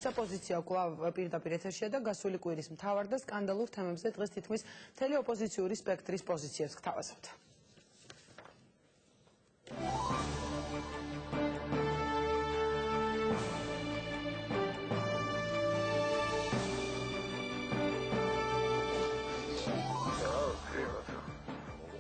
Opozícia კვლავ პირდაპირ ეთერშია და გასული კვირის მთავარ და სკანდალურ თემებზე დღეს თითქმის მთელი ოპოზიციური სპექტრის პოზიციებს გთავაზობთ.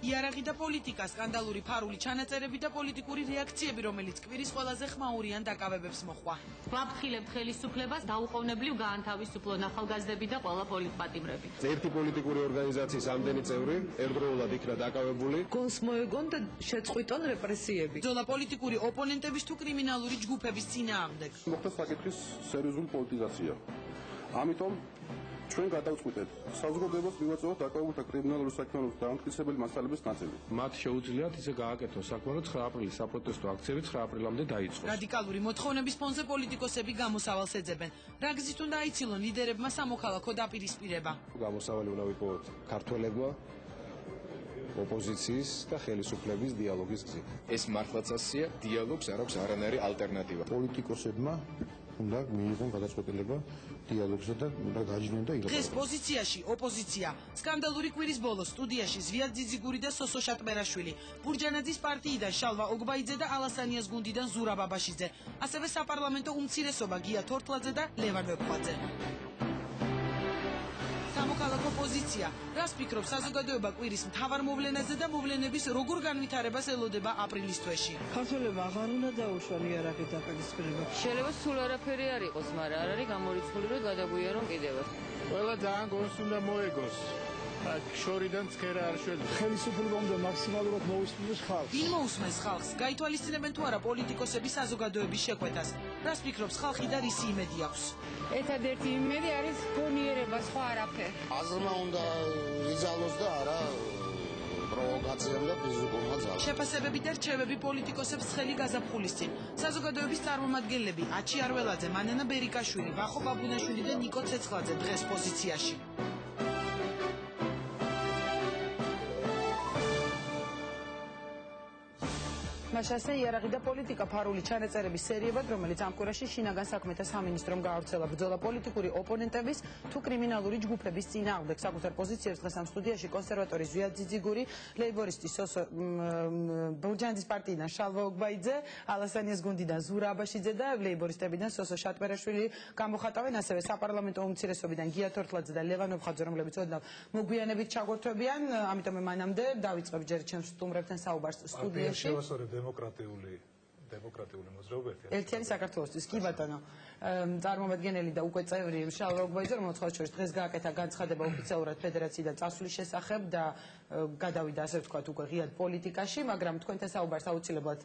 იარაღი და პოლიტიკა, სკანდალური ფარული ჩანაწერები და პოლიტიკური რეაქციები, რომელიც კვირის ყველაზე ხმაურიან დაკავებებს მოჰყვა. ვაფრთხილებთ ხელისუფლებას, დაუყოვნებლივ გაანთავისუფლონ ახალგაზრდები და ყველა პოლიტპატიმრები. ერთი პოლიტიკური ორგანიზაციის ამდენი წევრი ერთდროულად იქნა დაკავებული. გონს მოეგონ და შეწყვიტონ რეპრესიები. ბრძოლა პოლიტიკური ოპონენტების თუ კრიმინალური ჯგუფების წინააღმდეგ. მოხდა საკითხის სერიოზული პოლიტიზაცია. ამიტომ ჩვენ გადავწყვიტეთ საზოგადოებას მივაწვევთ დაკავებულთა კრიმინალური საქმიანობის დამტკიცებელი მასალების ნაწილი. მათ შეუძლიათ ისე გააკეთოს საქმე, რომ 9 აპრილის საპროტესტო აქციები 9 აპრილამდე დაიწყოს. რადიკალური მოთხოვნების ფონზე პოლიტიკოსები გამოსავალს ეძებენ. რა გზით უნდა აიცილონ ლიდერებმა სამოქალაქო დაპირისპირება. გამოსავალი უნდა ვიყოთ ქართველებმა, ოპოზიციის და ხელისუფლების დიალოგის გზით. ეს მართლაც ასია, დიალოგს არ აქვს არანაირი ალტერნატივა. პოლიტიკოსებმა უნდა მიიღონ გადაწყვეტილება დიალოგზე და უნდა გააჩნიონ და ილაპარაკონ. დღეს პოზიციაში ოპოზიცია. სკანდალური კვირის ბოლოს სტუდიაში ზვიად ძიძიგური და სოსო შატმერაშვილი, ბურჯანაძის პარტიიდან შალვა ოგბაიძე და ალასანიას გუნდიდან ზურა ბაბაშიძე, ასევე საპარლამენტო უმცირესობა გია თორთლაძე და ლევან ვეფხვაძე. სამოქალაქო პოზიცია. რას ფიქრობს საზოგადოება კვირის მთავარ მოვლენაზე და მოვლენების როგორ განვითარებას ელოდება აპრილის თვეში? ქართველებმა აღარ უნდა დაუშვან იარაღი დაპირისპირება. შეიძლება სულ არაფერი არ იყოს, მაგრამ არ არის გამორიცხული, რომ გადაგვიარონ კიდევაც. ყველა ძალიან გონს უნდა მოეგოს. შორიდან ცქერა არ შეძლო. ხელისუფლება უნდა მაქსიმალურად მოусმინოს ხალხს. ვინ მოусმენს ხალხს? გაითვალისწინებენ თუ არა პოლიტიკოსების საზოგადოების შეკვეთას? რას ფიქრობს ხალხი და რისი იმედი აქვს? ერთადერთი იმედი არის გონიერება, სხვა არაფერი. აზრმა უნდა იზალოს და არა პროვოკაციამ და ფიზიკურმა ძალამ. შეფასებები და რჩევები პოლიტიკოსებს ხელი გაზაფხულის წინ. საზოგადოების წარმომადგენლები აჩი არველაძე, მანანა ბერიკაშვილი, ვახო ბაბუნაშვილი და ნიკო ცეცხლაძე დღეს პოზიციაში. მაშასე იარაღი და პოლიტიკა ფარული ჩანაწერების სერიებად, რომელიც ამ კვირაში შინაგან საქმეთა სამინისტრომ გაავრცელა. ბრძოლა პოლიტიკური ოპონენტების თუ კრიმინალური ჯგუფების წინააღმდეგ. საკუთარ პოზიციებს დღეს ამ სტუდიაში კონსერვატორი ზვიად ძიძიგური, ლეიბორისტი სოსო ბურჯანაძის პარტიიდან შალვა ოგბაიძე, ალასანიას გუნდიდან ზურა აბაშიძე და ლეიბორისტებიდან სოსო შატმერაშვილი გამოხატავენ, ასევე საპარლამენტო უმცირესობიდან გია თორთლაძე და ლევან ვეფხვაძე, რომლებიც ოდნავ მოგვიანებით ჩაგვერთვებიან. ამიტომ მანამდე დავიწყებ ჯერ ჩემს სტუმრებთან საუბარს სტუდიაში. დემოკრატიული მოძრაობა ერთიანი საქართველოსთვის კი ბატონო წარმომადგენელი და უკვე წევრი შალვა ოგბაიძე რომელსაც შორის დღეს გააკეთა განცხადება ოფიციალურად ფედერაციიდან წასვლის შესახებ და გადავიდა ასე ვთქვათ უკვე ღიად პოლიტიკაში, მაგრამ თქვენთან საუბარს აუცილებლად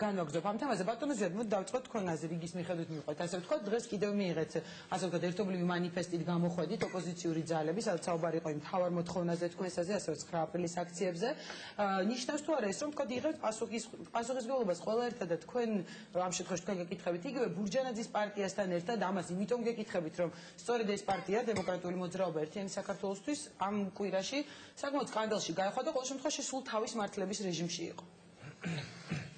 განვაგრძობ ამ თემაზე. ბატონო ზვიად, მოდი დავიწყოთ თქვენაზე, რიგის მიხედვით მივყვეთ ასე ვთქვათ, დღეს კიდევ მიიღეთ ასე ვთქვათ ერთობლივი მანიფესტით გამოხვედით ოპოზიციური ძალები, სადაც საუბარი იყო იმ მთავარ მოთხოვნაზე თქვენსაზე, ასევე 9 აპრილის აქციებზე. ნიშნავს თუ არა ეს, რომ თქვათ იღებთ პასუხისმგებლობას ყველა ერთად და თქვენ ამ შემთხვევაში თქვენ გეკითხებით იგივე ბურჯანაძის პარტიასთან ერთად, ამას იმიტომ გეკითხებით, რომ სწორედ ეს პარტია დემოკრატიული მოძრაობა ერთიანი საქართველოსთვის ამ კვირაში საკმაოდ სკანდალში გაეხვა და ყოველ შემთხვევაში სულ თავის მართლების რეჟიმში იყო.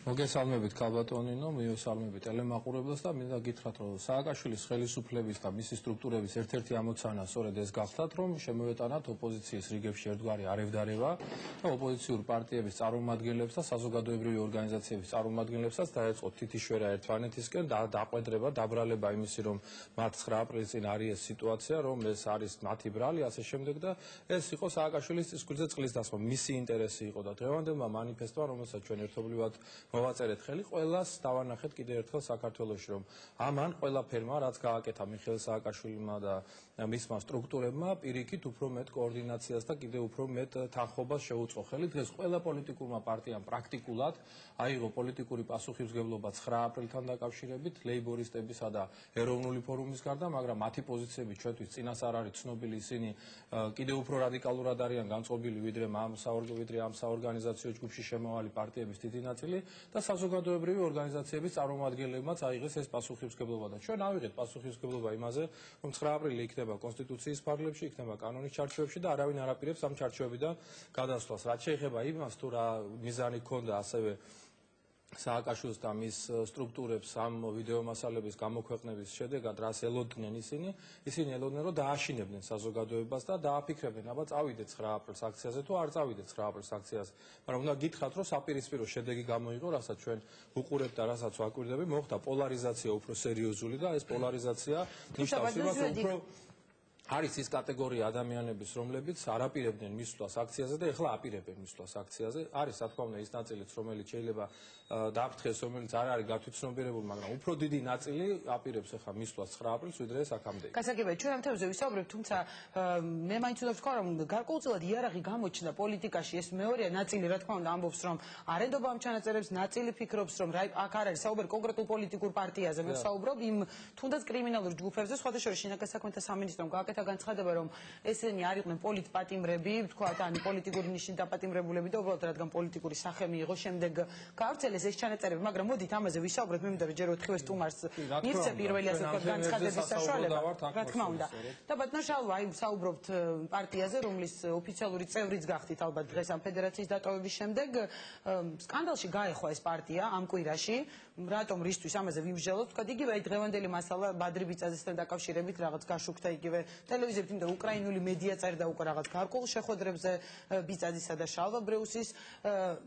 მოგესალმებით ქალბატონინო, მიესალმებით ელემაყურებლებს და მინდა გითხრათ, რომ სააკაშვილის ხელისუფლების და მისი სტრუქტურების ერთ-ერთი ამოცანა სწორედ ეს გახდათ, რომ შემოეტანათ ოპოზიციის რიგებში ერთგვარი არევდარება და ოპოზიციურ პარტიების წარმომადგენლებს და საზოგადოებრივი ორგანიზაციების წარმომადგენლებსაც დაეწყოთ თითიშვერა ერთმანეთისკენ და დაყვედრება, დაბრალება იმისი, რომ მათ 9 აპრილის წინ არის ეს სიტუაცია, რომ ეს არის მათი ბრალი, ასე შემდეგ და ეს იყო სააკაშვილის წისქვილზე წყლის დასმა, მისი ინტერესი იყო და დღევანდელმა მანიფესტმა, რომელსაც ჩვენ ერთობლივად მოვაწერეთ ხელი, ყველას დავანახეთ კიდევ ერთხელ საქართველოში, რომ ამან ყველაფერმა, რაც გააკეთა მიხეილ სააკაშვილმა და მისმა სტრუქტურებმა, პირიქით უფრო მეტ კოორდინაციას და კიდევ უფრო მეტ თანხმობას შეუწყო ხელი. დღეს ყველა პოლიტიკურმა პარტიამ პრაქტიკულად აიღო პოლიტიკური პასუხისმგებლობა 9 აპრილთან დაკავშირებით, ლეიბორისტებისა და ეროვნული ფორუმის გარდა, მაგრამ მათი პოზიციები ჩვენთვის წინას არ არის ცნობილი, ისინი კიდევ უფრო რადიკალურად არიან განწყობილი ვიდრე ამ საორგანიზაციო ჯგუფში შემავალი პარტიების დიდი ნაწილი. და საზოგადოებრივი ორგანიზაციების წარმომადგენლებმაც აიღეს ეს პასუხისმგებლობა და ჩვენ ავიღეთ პასუხისმგებლობა იმაზე, რომ 9 აპრილი იქნება კონსტიტუციის ფარგლებში, იქნება კანონის ჩარჩოებში და არავინ არ აპირებს ამ ჩარჩოებიდან გადასვლას. რაც შეეხება იმას, თუ რა მიზანი ჰქონდა ასევე სააკაშვილს და მის სტრუქტურებს ამ ვიდეო მასალების გამოქვეყნების შედეგად რას ელოდნენ ისინი ელოდნენ რომ დააშინებდნენ საზოგადოებას და დააფიქრებდნენ აბა წავიდეთ 9 აპრილს აქციაზე თუ არ წავიდეთ 9 აპრილს აქციაზე მაგრამ უნდა გითხრათ რომ საპირისპირო შედეგი გამოიღო რასაც ჩვენ ვუყურებთ და რასაც ვაკვირდები მოხდა პოლარიზაცია უფრო სერიოზული და ეს პოლარიზაცია ნიშნავს იმას რომ უფრო არის ის კატეგორია ადამიანების, რომლებიც არ აპირებდნენ მისვლას აქციაზე და ეხლა აპირებენ მისვლას აქციაზე. არის, რა თქმა უნდა, ის ნაწილიც, რომელიც შეიძლება დააფრთხეს, რომელიც არ არის გათვითცნობიერებული, მაგრამ უფრო დიდი ნაწილი აპირებს ეხლა მისვლას 9 აპრილს, ვიდრე საქამდე. გასაგებია, ჩვენ ამ თემებზე ვისაუბრებთ, თუმცა მე მაინც უნდა ვთქვა, რომ გარკვეულწილად იარაღი გამოჩნდა პოლიტიკაში, ეს მეორეა ნაწილი, რა თქმა უნდა, ამბობს, რომ არ ენდობა ამ ჩანაწერებს, ნაწილი ფიქრობს, რომ აქ არ არის საუბარი კონკრეტულ პოლიტიკურ პარტიაზე, მე ვსაუბრობ იმ თუნდაც კრიმინალურ ჯგუფებზე, სხვათა შორის შინაგან საქმეთა სამინისტრომ გააკეთა განცხადება, რომ ესენი არ იყვნენ პოლიტპატიმრები, ვთქვათ, ან პოლიტიკური ნიშნით დაპატიმრებულები და უბრალოდ რადგან პოლიტიკური სახე მიიღო, შემდეგ გაავრცელეს ეს ჩანაწერები, მაგრამ მოდით ამაზე ვისაუბროთ, მე მინდა რომ ჯერ ოთხივე სტუმარს მივცე პირველი ასე ვთქვათ განცხადების საშუალება, რა თქმა უნდა. და ბატონო შალვა, აი ვსაუბრობთ პარტიაზე, რომლის ოფიციალური წევრიც გახდით ალბათ დღეს ამ ფედერაციის დატოვების შემდეგ, სკანდალში გაეხვა ეს პარტია ამ კვირაში, რატომ რისთვის ამაზე ვიმსჯელოთ, ვთქვათ, იგივე აი დღევანდელი მასალა ბადრი ბიწაძესთან დაკავშირებით რაღაც გაშუქდა იგივე ტელევიზიებით, იმიტომ უკრაინული მედია წერდა უკვე რაღაც გარკვეულ შეხვედრებზე ბიწაძისა და შალვა ბრეუსის,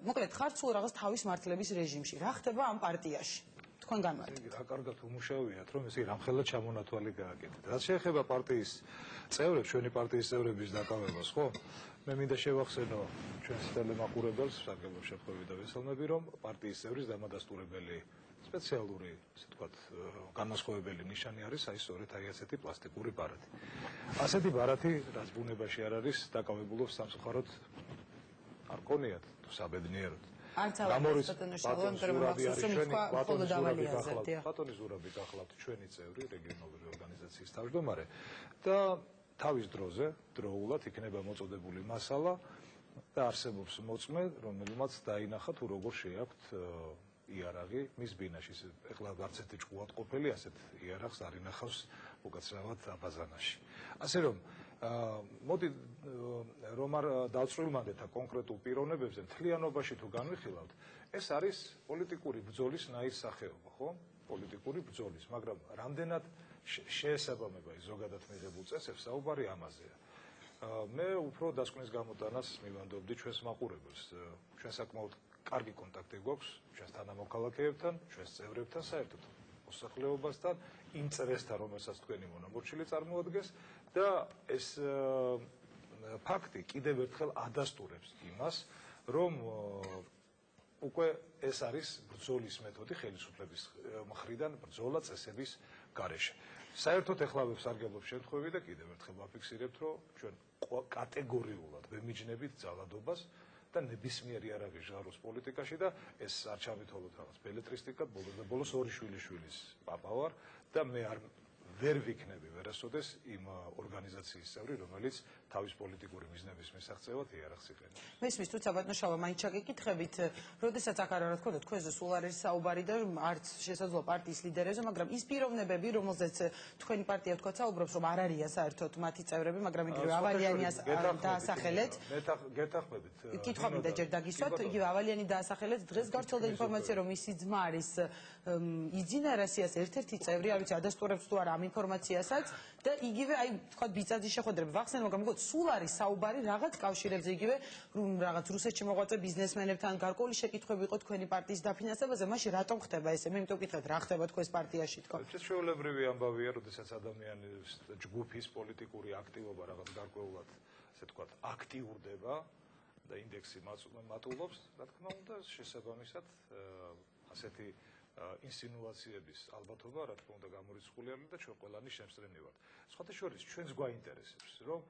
მოკლედ ხართ სულ რაღაც თავის მართლების რეჟიმში. რა ხდება ამ პარტიაში? თქვენ განმარტეთ. რა კარგად უმუშავიათ, რომ ესე რამხელა ჩამონათვალი გააკეთეთ. რაც შეეხება პარტიის წევრებს, ჩვენი პარტიის წევრების დაკავებას, ხო? მე მინდა შევახსენო ჩვენს ტელემაყურებელს, სარგებლობ შეხვედრები და ვესალმები, რომ პარტიის წევრის დამადასტურებელი სპეციალური, ასე ვთქვათ, განმასხვავებელი ნიშანი არის აი სწორედ აი ასეთი პლასტიკური ბარათი. ასეთი ბარათი, რაც ბუნებაში არ არის, დაკავებულობს სამწუხაროდ არ კონიათ თუ საბედნიეროდ. გამორის ბატონი ზურაბი გახლავთ ჩვენი წევრი, რეგიონალური ორგანიზაციის თავმჯდომარე და თავის დროზე, დროულად იქნება მოწოდებული მასალა და არსებობს მოწმე, რომელმაც დაინახა თუ როგორ შეაქვთ იარაღი მის ბინაში. ეხლა არც ერთი ჭკუატყოფელი ასეთ იარაღს არ ინახავს უკაცრავად აბაზანაში. ასე რომ მოდი რომ არ დავწვრილმანდეთ კონკრეტულ პიროვნებებზე, მთლიანობაში თუ განვიხილავთ, ეს არის პოლიტიკური ბრძოლის ნაირსახეობა, ხო? პოლიტიკური ბრძოლის, მაგრამ რამდენად შეესაბამება ის ზოგადად მიღებულ წესებს, საუბარი ამაზეა. მე უფრო დასკვნის გამოტანას მივანდობდი ჩვენს მაყურებელს. ჩვენ საკმაოდ კარგი კონტაქტი გვაქვს ჩვენს თანამოქალაქეებთან, ჩვენს წევრებთან, საერთოდ მოსახლეობასთან, იმ წრესთან, რომელსაც თქვენი მონამორჩილი წარმოადგენს და ეს ფაქტი კიდევ ერთხელ ადასტურებს იმას, რომ უკვე ეს არის ბრძოლის მეთოდი ხელისუფლების მხრიდან ბრძოლა წესების გარეშე. საერთოდ ეხლა ვსარგებლობ შემთხვევები და კიდევ ერთხელ ვაფიქსირებთ, რომ ჩვენ კატეგორიულად ვემიჯნებით ძალადობას და ნებისმიერ იარაღის ჟღაროს პოლიტიკაში და ეს არ ჩამითვალოთ რაღაც ბელეტრისტიკად, ბოლოს ორი შვილიშვილის პაპა ვარ და მე ვერ ვიქნები ვერასოდეს იმ ორგანიზაციის წევრი, რომელიც თავის პოლიტიკური მიზნების მისაღწევად იარაღს იყენებს. მესმის, თუცა ბატონო შალვა, მაინც ჩაგეკითხებით, როდესაც აქ არ თქონდა თქვენზე სულ არ არის საუბარი და არც შესაძლოა პარტიის ლიდერებზე, მაგრამ ის პიროვნებები, რომელზეც თქვენი პარტია თქვა საუბრობს, რომ არ არიან საერთოდ მათი წევრები, მაგრამ იგივე ავალიანიას დაასახელეთ. გეთახმებით. კითხვა მინდა ჯერ დაგისვათ, იგივე ავალიანი დაასახელეთ, დღეს გავრცელდა ინფორმაცია, რომ მისი ძმა არის იძინარასიას ერთ-ერთი წევრი, არ ვიცი, ადასტურებს თუ არა ამ ინფორმაციასაც და იგივე აი თქვა ბიწაძის შეხვედრები ვახსენე, მაგრამ მოგოთ სულ არის საუბარი რაღაც კავშირებზე, იგივე რაღაც რუსეთში მოღვაწე ბიზნესმენებთან გარკვეული შეკითხვები იყო თქვენი პარტიის დაფინანსებაზე, მაშინ რატომ ხდება ესე? მე იმიტომ ვკითხეთ, რა ხდება თქვენს პარტიაში თქო? ეს ჩვეულებრივი ამბავია, როდესაც ადამიანის ჯგუფის პოლიტიკური აქტივობა რაღაც გარკვეულად, ასე ვთქვათ, აქტიურდება და ინდექსი მატულობს, რა თქმა უნდა, შესაბამისად ასეთი ინსინუაციების ალბათობა, რა თქმა უნდა, გამორიცხული არის და ჩვენ ყველანი შემსწრენი ვართ. სხვათა შორის ჩვენს გვაინტერესებს, რომ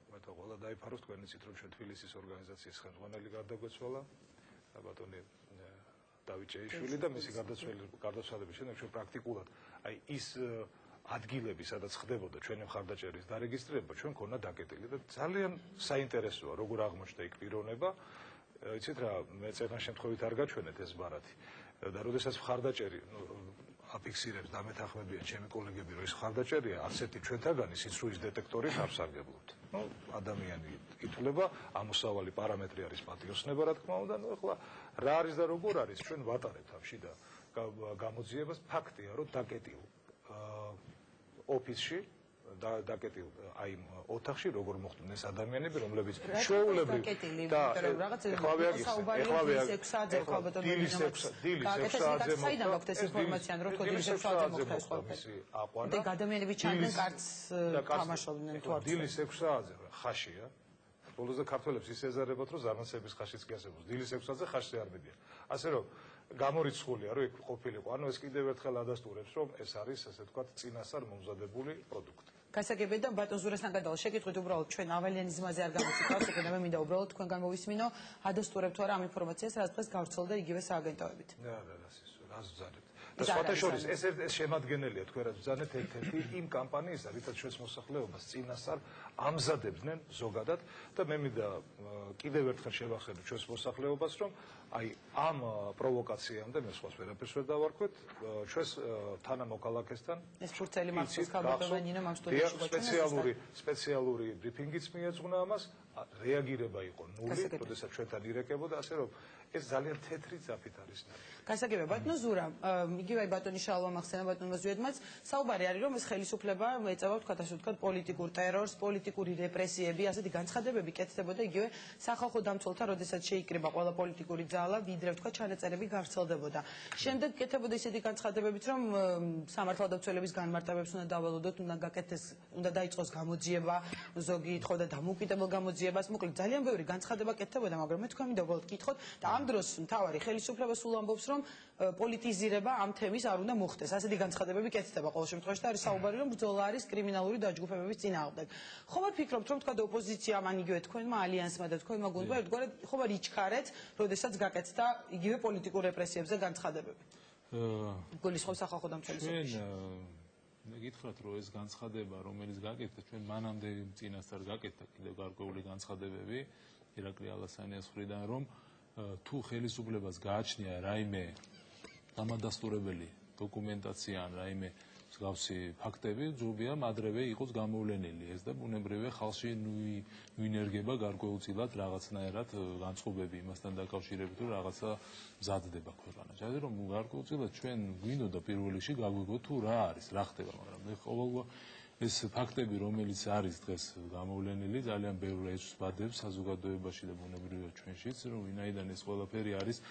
მე თვითონ ყველა დაიფაროს თქვენ იცით, რომ ჩვენ თბილისის ორგანიზაციის ხელმძღვანელი გარდაგვეცვალა, ბატონი დავით ჭეიშვილი და მისი გარდაცვალების შემდეგ ჩვენ პრაქტიკულად აი ის ადგილები, სადაც ხდებოდა ჩვენი მხარდაჭერის დარეგისტრირება, ჩვენ ქონა დაკეტილი და ძალიან საინტერესოა, როგორ აღმოჩნდა იქ პიროვნება. იცით რა, მე წერან შემთხვევით არ გაჩვენეთ ეს ბარათი და როდესაც მხარდაჭერი აფიქსირებს და მეთანხმებიან ჩემი კოლეგები, რომ ეს მხარდაჭერია, ასეთი ჩვენთაგანი სიცრუის დეტექტორით არ ვსარგებლობთ. ადამიანი ითვლება, ამოსავალი პარამეტრი არის პატიოსნება, რა თქმა უნდა, ეხლა რა არის და როგორ არის ჩვენ ვატარებთ ამ შიდა გამოძიებას ფაქტია რომ დაკეტილ ოფისში დაკეტილ აი ოთახში როგორ მოხვდნენ ეს ადამიანები რომლებიც ჩვეულებრივ და დილის 6 საათზე ხაშია ბოლოს და ქართველებს ის ეზარებათ რომ ზარმაცების ხაშიც კი ასებოს დილის 6 საათზე ხაშზე არ მიდიან ასე რომ გამორიცხულია რომ იქ ყოფილიყო ანუ ეს კიდევ ერთხელ ადასტურებს რომ ეს არის ასე ვთქვათ წინასწარ მომზადებული პროდუქტი გასაგებია და ბატონ ზურასთან გადავალ შეკითხვით უბრალოდ ჩვენ ავალიანის ზმაზე არ გამოციქავს უკვე მე მინდა უბრალოდ თქვენგან მოვისმინო ადასტურებთ თუ არა ამ ინფორმაციას რაც დღეს გავრცელდა იგივე სააგენტოებით რას ვზარებთ და სხვათა შორის ეს შემადგენელია თქვენ რაც ვზარდეთ ერთ-ერთი იმ კამპანიისა რითაც ჩვენს მოსახლეობას წინასწარ ამზადებდნენ ზოგადად და მე მინდა კიდევ ერთხელ შევახსენო ჩვენს მოსახლეობას რომ აი ამ პროვოკაციამდე მე სხვას ვერაფერს ვერ დავარქვეთ ჩვენს თანამოქალაქესთან ეს ფურცელი მახსოვს ქალბატონინო ამ სტუდიაში სპეციალური ბრიფინგიც მიეძღვნა ამას რეაგირება იყო ნული როდესაც ჩვენთან ირეკებოდა ასე რომ ეს ძალიან თეთრი ძაფით არის გასაგებია ბატონო ზურა იგივე ბატონი შალვა მახსენა ბატონმა ზვიედმაც საუბარი არის რომ ეს ხელისუფლება ეწევა ვთქვათ ასე ვთქვათ პოლიტიკურ ტერორს პოლიტიკური რეპრესიები ასეთი განცხადებები კეთდებოდა იგივე სახალხო დამცველთა როდესაც შეიკრიბა ყველა პოლიტიკური ძალა ვიდრე ვთქვათ ჩანაწერები გავრცელდებოდა შემდეგ კეთდებოდა ისეთი განცხადებებიც რომ სამართალდამცველების განმარტებებს უნდა დავალოდოთ უნდა გაკეთდეს უნდა დაიწყოს გამოძიება ზოგი ითხოვდა დამოუკიდებელ გამოძიებას მოკლედ ძალიან ბევრი განცხადება კეთდებოდა მაგრამ მე თქვენ მინდა უბრალოდ გითხოთ და ამ დროს მთავარი ხელისუფლება სულ ამბობს რომ პოლიტიზირება ამ თემის არ უნდა მოხდეს ასეთი განცხადებები კეთდება ყოველ შემთხვევაში და არის საუბარი რომ ბრძოლა არის კრიმინალური დაჯგუფებების წინააღმდეგ ხომ არ ფიქრობთ რომ თქვა ოპოზიციამ ან იგივე თქვენმა ალიანსმა და თქვენმა გუნდმა ერთგვარად ხომ არ იჩქარეთ როდესაც გაკეთდა იგივე პოლიტიკურ რეპრესიებზე განცხადებები გულისხმობს სახალხო დამცველის გითხრათ რომ ეს განცხადება რომელიც გაკეთდა ჩვენ მანამდე წინასწარ გაკეთდა კიდევ გარკვეული განცხადებები ირაკლი ალასანიას მხრიდან რომ თუ ხელისუფლებას გააჩნია რაიმე დამადასტურებელი დოკუმენტაცია ან რაიმე მსგავსი ფაქტები ძობია ადრევე იყოს გამოვლენილი ეს და ბუნებრივია ხალხში ნუინერგება გარკვეულწილად რაღაცნაირად განწყობები იმასთან დაკავშირებით რომ რაღაცა მზადდება ქვეყანაში ასე რომ გარკვეულწილად ჩვენ გვინდოდა პირველ რიგში გაგვიგოთ თუ რა არის რა ხდება მაგრამ მე ყოველგვარ ეს ფაქტები რომელიც არის დღეს გამოვლენილი ძალიან ბევრ რეჟიმს ვადებს საზოგადოებაში და ბუნებრივია ჩვენშიც რომ ვინაიდან ეს ყველაფერი არის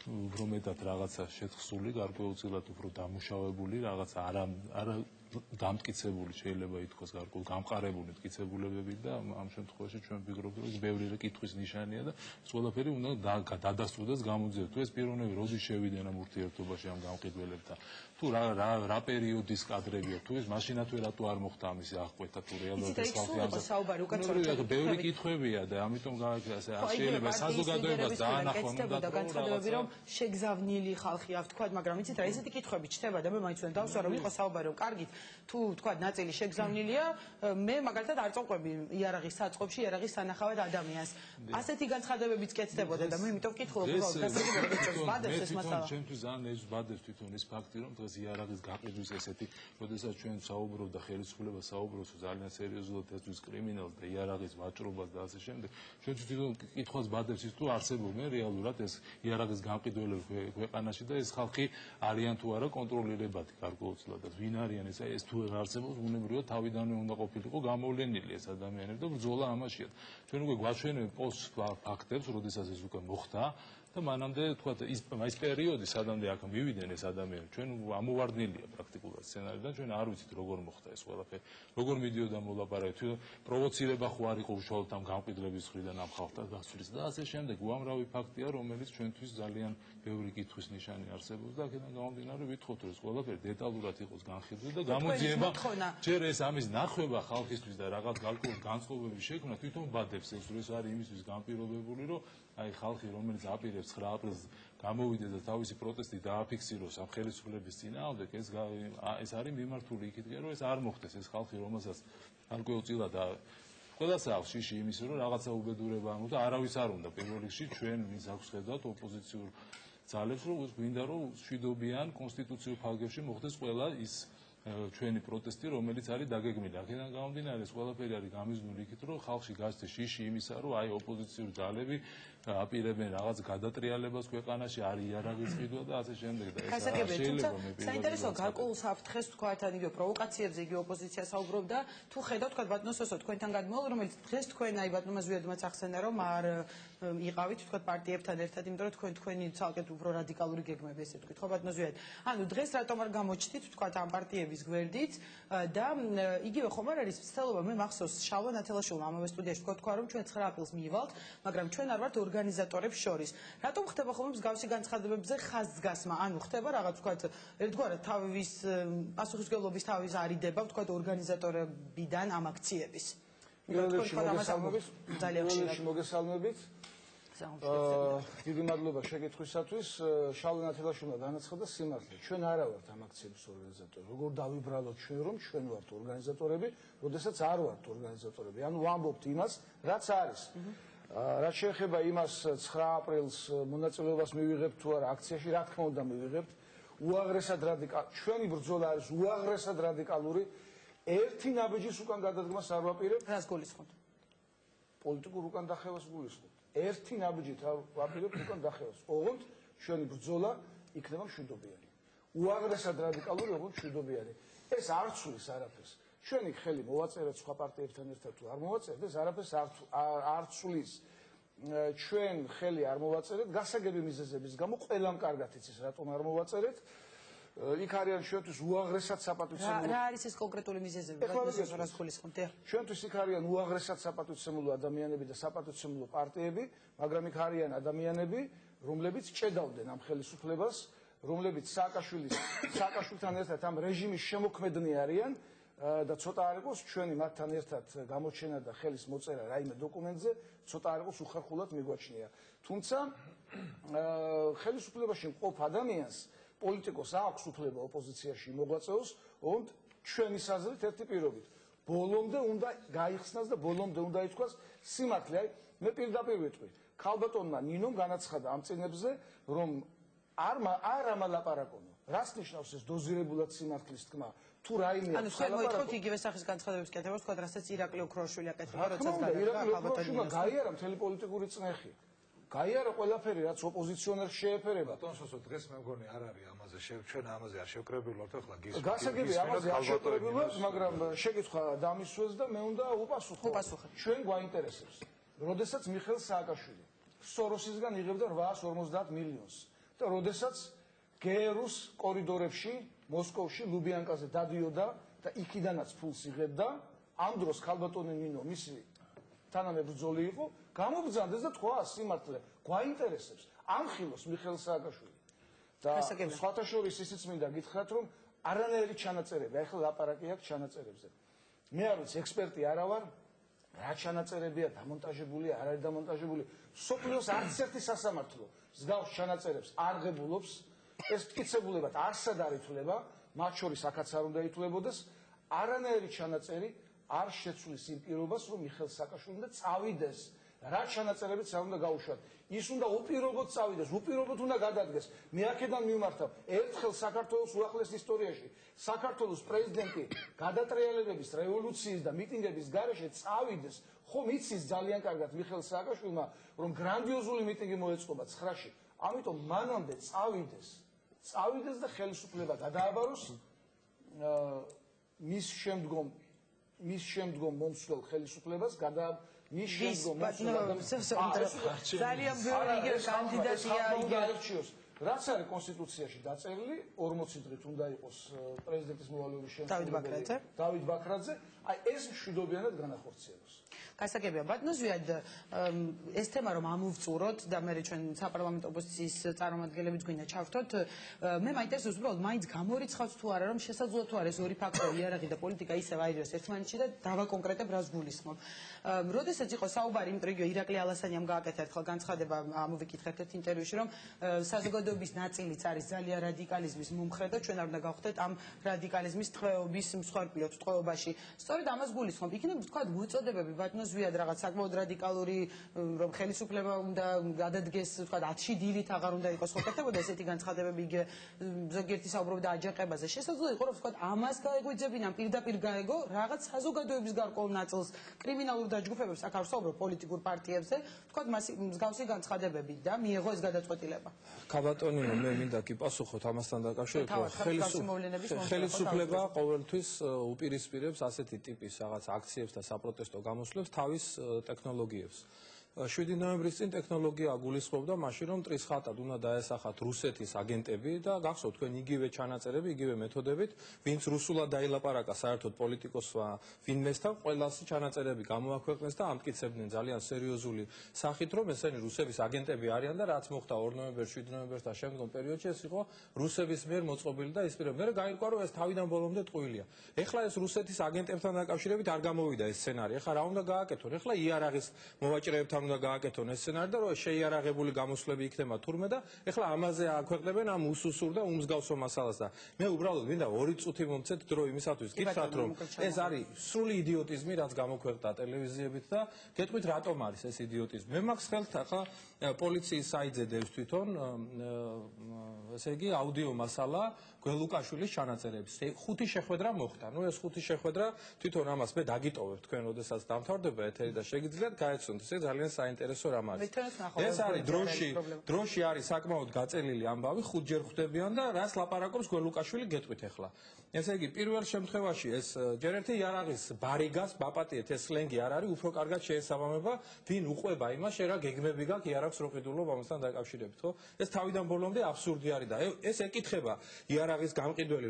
უფრო მეტად რაღაცა შეთხსული გარკვეულწილად უფრო დამუშავებული რაღაცა არა დამტკიცებული შეიძლება ითქვას გარკვეულ გამყარებული მტკიცებულებები და ამ შემთხვევაში ჩვენ ვფიქრობთ რომ ეს ბევრი კითხვის ნიშანია და ეს ყველაფერი უნდა დადასტურდეს გამოძიებას თუ ეს პიროვნები როდის შევიდნენ ამ ურთიერთობაში ამ გამყიდველებთან თუ რა პერიოდის კადრებია თუ ეს მაშინათვე რატო არ მოხდა ამისი აღკვეთა თუ რეალურად ეს ხალხი ამბობს ბევრი კითხვებია და ამიტომ შეიძლება საზოგადოებას დაანახონ და განცხადებები რომ შეგზავნილი ხალხი აქვს თქვა მაგრამ იცით რა ესეთი კითხვები ჩდება და მე მაინც უნდა დავსვა რომ იყოს საუბარი რომ კარგით თუ თქვა ნაწილი შეგზავნილია მე მაგალითად არ წოყვები იარაღის საწყობში იარაღის სანახავად ადამიანს ასეთი განცხადებებიც კეთდებოდა და მე იმიტომ ვკითხულობ უბრალოდ გასაგებია რომ ბადებს ეს მასალა ჩვენთვის ძალიან ეს ბადებს თვითონ ის ფაქტი რომ დღეს იარაღის გაყიდვის ესეთი როდესაც ჩვენ საუბრობ და ხელისუფლება საუბრობს ძალიან სერიოზულად ესთვის კრიმინალს და იარაღის ვაჭრობას და ასე შემდეგ ჩვენ თვითონ კითხვას ბადებს ის თუ არსებობენ რეალურად ეს იარაღის გამყიდველები ქვეყანაში და ეს ხალხი არიან თუ არა კონტროლირებადი გარკვეულწილად და ვინ არიან ეს თუ არსებობს ბუნებრივია თავიდანვე უნდა ყოფილიყო გამოვლენილი ეს ადამიანები და ბრძოლა ამაშია ჩვენ უკვე გვაჩვენებთ პოსტ ფაქტებს როდესაც ეს უკვე მოხდა და მანამდე თქვა ის პერიოდი სადამდე აქ მივიდნენ ეს ადამიანები ჩვენ ამოვარდნილია პრაქტიკულად სცენარიდან ჩვენ არ ვიცით როგორ მოხდა ეს ყველაფერი როგორ მიდიოდა მოლაპარაკება პროვოცირება ხო არ იყო უშუალოდ ამ გამყიდლების მხრიდან ამ ხალხთან დასვრის და ასე შემდეგ უამრავი ფაქტია რომელიც ჩვენთვის ძალიან ბევრი კითხვის ნიშანი არსებობს და აქედან გამომდინარე ვითხოვთ რომ ეს ყველაფერი დეტალურად იყოს განხილული და გამოძიება ჯერ ეს ამის ნახება ხალხისთვის და რაღაც გარკვეული განწყობების შექმნა თვითონ ბადებს ეს არის იმისთვის განპირობებული რომ აი ხალხი რომელიც აპირებს 9 აპრილს გამოვიდეს და თავისი პროტესტი დააფიქსიროს ამ ხელისუფლების წინააღმდეგ ეს არის მიმართული იქითკენ რომ ეს არ მოხდეს ეს ხალხი რომელსაც გარკვეულწილად ყველას აქვს შიში იმის რომ რაღაცა უბედურება ამო და არავის არ უნდა პირველ რიგში ჩვენ ვინც აქვს ხედავთ ოპოზიციურ ძალებს რომ გვინდა რომ შვიდობიან კონსტიტუციურ ფარგლებში მოხდეს ყველა ის ჩვენი პროტესტი, რომელიც არის დაგეგმილი. აქედან გამომდინარე, ეს ყველაფერი არის გამიზნული იქით, რომ ხალხში გასცეს შიში იმისა, რომ აი ოპოზიციური ძალები აპირებენ რაღაც გადატრიალებას ქვეყანაში, არის იარაღის ყიდვა და ასე შემდეგ და ეს არ შეიძლება მე საინტერესო გარკვეულ საფრთხეს თქვათ ან იგივე პროვოკაციებზე იგი ოპოზიცია საუბრობდა თუ ხედავთ თქვათ ბატონო სოსო თქვენთან გადმოვალ რომელიც დღეს თქვენ აი ბატონმა ზვიადმაც ახსენა რომ არ იყავით თქვათ პარტიებთან ერთად იმიტომ რომ თქვენი ცალკეთ უფრო რადიკალური გეგმები ესე ვთქვით ხო ბატონო ზვიად ანუ დღეს რატომ არ გამოჩდით თქვათ ამ პარტიების გვერდით და იგივე ხომ არ არის ცდელობა მე მახსოვს შალვა ნათელაშვილმა ამავე სტუდიაში თქვა რომ ჩვენ 9 აპრილს მივალთ მაგრამ ჩვენ არ ვართ ორგანიზატორებს შორის რატომ ხდება ხოლმე მსგავსი განცხადებებზე ხაზგასმა ანუ ხდება რაღაც თქვათ ერთგვარად თავის პასუხისმგებლობის თავის არიდება თქვათ ორგანიზატორებიდან ამ აქციების მოგესალმებით დიდი მადლობა შეკითხვისათვის შალვა ნათელაშვილმა განაცხადა სიმართლე ჩვენ არა ვართ ამ აქციების ორგანიზატორები როგორ დავიბრალოთ ჩვენ რომ ჩვენ ვართ ორგანიზატორები როდესაც არ ვართ ორგანიზატორები ანუ ვამბობთ იმას რაც არის რაც შეეხება იმას 9 აპრილს მონაწილეობას მივიღებთ თუ არა აქციაში რა თქმა უნდა მივიღებთ უაღრესად რადიკალური ჩვენი ბრძოლა არის უაღრესად რადიკალური ერთი ნაბიჯის უკან გადადგმას არ ვაპირებთ რას გულისხმობთ პოლიტიკურ უკან დახევას გულისხმობთ ერთი ნაბიჯით არ ვაპირებთ უკან დახევას ოღონდ ჩვენი ბრძოლა იქნება მშვიდობიანი უაღრესად რადიკალური ოღონდ მშვიდობიანი ეს არ ცulis არაფერს ჩვენი ხელი მოვაწერეთ სხვა პარტიებთან ერთად თუ არ მოვაწერეთ ეს არაფერს არ ცulis ჩვენ ხელი არ მოვაწერეთ გასაგები მიზეზების გამო ყველამ კარგად იცის რატომ არ მოვაწერეთ იქ არიან ჩვენთვის უაღრესად საპატივცემულო რა არის ეს კონკრეტული მიზეზები რას გულისხმობთ ჩვენთვის იქ არიან უაღრესად საპატივცემულო ადამიანები და საპატივცემულო პარტიები მაგრამ იქ არიან ადამიანები რომლებიც ჭედავდნენ ამ ხელისუფლებას რომლებიც სააკაშვილთან ერთად ამ რეჟიმის შემოქმედნი არიან და ცოტა არ იყოს ჩვენი მათთან ერთად გამოჩენა და ხელის მოწერა რაიმე დოკუმენტზე ცოტა არ იყოს უხერხულად მიგვაჩნია თუმცა ხელისუფლებაში მყოფ ადამიანს პოლიტიკოს აქვს უფლება ოპოზიციაში მოღვაწეოს ოღონდ ჩვენი საზრით ერთი პირობით ბოლომდე უნდა გაიხსნას და ბოლომდე უნდა ითქვას სიმართლე აი მე პირდაპირ ვიტყვი ქალბატონმა ნინომ განაცხადა ამ წინებზე რომ არ ამალაპარაკონო რას ნიშნავს ეს დოზირებულად სიმართლის თქმა თუ რაიმე ანუ თქვენ მოითხოვთ იგივე სახის განცხადების კეთებას თქვა რასაც ირაკლი ოქროშვილი აკეთებდა როდესაც გადადგა ქალბატონმა გაიარა მთელი პოლიტიკური წნეხი გაიარა ყველაფერი რაც ოპოზიციონერს შეეფერება ბატონსო დღეს მე მგონი არ არის ამაზე ჩვენ ამაზე არ შევკრებილ ვართ ახლა გისმენთ გასაგები ამაზე არ შევკრებილ ვართ მაგრამ შეკითხვა დამისვეს და მე უნდა უპასუხო ჩვენ გვაინტერესებს როდესაც მიხეილ სააკაშვილი სოროსისგან იღებდა 850 მილიონს და როდესაც გერუს კორიდორებში მოსკოვში ლუბიანკაზე დადიოდა და იქიდანაც ფულს იღებდა ამ დროს ქალბატონი ნინო მისი თანამებრძოლი იყო გამობრძანდეს და თქვა სიმართლე გვაინტერესებს ამხილოს მიხეილ სააკაშვილი და სხვათა შორის ისიც მინდა გითხრათ რომ არანაირი ჩანაწერები ახლა ლაპარაკი აქვს ჩანაწერებზე მე არ ვიცი ექსპერტი არა ვარ რა ჩანაწერებია დამონტაჟებული არ არის დამონტაჟებული სოფლიოს არც ერთი სასამართლო მსგავს ჩანაწერებს არ ღებულობს ეს მტკიცებულებად არსად არ ითვლება მათ შორის აქაც არ უნდა ითვლებოდეს არანაირი ჩანაწერი არ შეცვლის იმ პირობას რომ მიხეილ სააკაშვილი უნდა წავიდეს რა ჩანაწერებიც არ უნდა გაუშვათ ის უნდა უპირობოდ წავიდეს უპირობოდ უნდა გადადგეს მე აქედან მიმართავ ერთხელ საქართველოს უახლეს ისტორიაში საქართველოს პრეზიდენტი გადატრიალებების რევოლუციის და მიტინგების გარეშე წავიდეს ხომ იცის ძალიან კარგად მიხეილ სააკაშვილმა რომ გრანდიოზული მიტინგი მოეწყობა 9-ში ამიტომ მანამდე წავიდეს და ხელისუფლება გადააბაროს მის შემდგომ მომსვლელ ხელისუფლებას მის შემდგომ ძალიან ბევრი იგივე კანდიდატია აირჩიოს რაც არის კონსტიტუციაში დაწერილი 40 დღით უნდა იყოს პრეზიდენტის მოვალეობის შემსრულებელი დავით ბაქრაძე აი ეს მშვიდობიანად განახორციელოს გასაგებია ბატონო ზვიად ეს თემა რომ ამოვწუროთ და მე ჩვენ საპარლამენტო ოპოზიციის წარმომადგენლებიც გვინდა ჩავრთოთ მე მაინტერესებს უბრალოდ მაინც გამორიცხავთ თუ არა რომ შესაძლოა თუ არა ეს ორი ფაქტორი იარაღი და პოლიტიკა ისევ აიდოს ერთმანეთში და დავაკონკრეტებ რას გულისხმობ როდესაც იყო საუბარი იმიტომ რომ ირაკლი ალასანიამ გააკეთა ერთხელ განცხადება ამოვიკითხეთ ერთ ინტერვიუში რომ საზოგადო საზოგადოების ნაწილიც არის ძალიან რადიკალიზმის მომხრე და ჩვენ არ უნდა გავხდეთ ამ რადიკალიზმის თვეობის მსხვერპლად თვეობაში. სწორედ ამას გულისხმობ. იქნება თქვა მოწოდებები ბატონო ზვიად რაღაც საკმაოდ რადიკალური რომ ხელისუფლება უნდა გადადგეს თქვა 10-ში დილით აღარ უნდა იყოს ხოთებოდა ესეთი განცხადებები იგივე ზოგიერთი საუბრობდა აჯანყებაზე. შესაძლოა იყო რომ თქვა ამას გაეღვიძებინან პირდაპირ გაეგო რაღაც საზოგადოების გარკვეულ ნაწილს კრიმინალურ დაჯგუფებებს აქ არ ვსაუბრობ პოლიტიკურ პარტიებზე თქვა მსგავსი განცხადებები და მიიღო ეს გადაწყვეტილება. ქაბატონინო მე მინდა კი პასუხოთ ამასთან დაკავშირებით ხელისუფლება ყოველთვის უპირისპირებს ასეთი ტიპის რაღაც აქციებს და საპროტესტო გამოსვლებს თავის ტექნოლოგიებს. 7 ნოემბრის წინ ტექნოლოგია გულისხმობდა მაშინ რომ ტრისხატად უნდა დაესახათ რუსეთის აგენტები და გახსოვთ თქვენ იგივე ჩანაწერები, იგივე მეთოდებით, ვინც რუსულად დაილაპარაკა საერთოდ პოლიტიკოსმა ვინმესთან, ყველას ჩანაწერები გამოაქვეყნეს და ამტკიცებდნენ ძალიან სერიოზული სახით, რომ ესენი რუსების აგენტები არიან და რაც მოხდა 2 ნოემბერს, 7 ნოემბერს და შემდგომ პერიოდში ეს იყო რუსების მიერ მოწყობილი და ის პირობები. მე გაირკვა რომ ეს თავიდან ბოლომდე ტყუილია. ეხლა ეს რუსეთის აგენტებთან დაკავშირებით არ გამოვიდა ეს სცენარი. ეხლა რა უნდა გააკეთონ? ეხლა იარაღის მოვაჭრეებთან უნდა გააკეთონ ეს სცენარი და რომ შეიარაღებული გამოსვლები იქნება თურმე და ეხლა ამაზე აქვეყნებენ ამ უსუსურ და უმსგავსო მასალას და მე უბრალოდ მინდა 2 წუთი მომცეთ დრო იმისათვის გითხრათ რომ ეს არის სრული იდიოტიზმი რაც გამოქვეყნდა ტელევიზიებით და გეტყვით რატომ არის ეს იდიოტიზმი. მე მაქვს ხელთ ახლა პოლიციის საიტზე დევს თვითონ ესე იგი აუდიო მასალა გველუკაშვილის ჩანაწერების 5 შეხვედრა მოხდა. ნუ ეს 5 შეხვედრა თვითონ ამას მე დაგიტოვებ თქვენ როდესაც დამთავრდება ეთერი და შეგიძლიათ გაეცნოთ. ეს ძალიან საინტერესო რამ არის. ეს არის დროში არის საკმაოდ გაწელილი ამბავი 5-ჯერ ხვდებიან და რას ლაპარაკობს გველუკაშვილი გეტყვით ახლა. ესე იგი პირველ შემთხვევაში ეს ჯერ ერთი იარაღის ბარიგას ბაპატიეთ ეს სლენგი არ არის უფრო კარგად შეესაბამება ვინ უყვება იმას შენ რა გეგმები გაქვს იარაღს რო ყიდულობ ამასთან დაკავშირებით ხო? ეს თავიდან ბოლომდე აბსურდი არის და ეს ეკითხება იარაღის გამყიდველი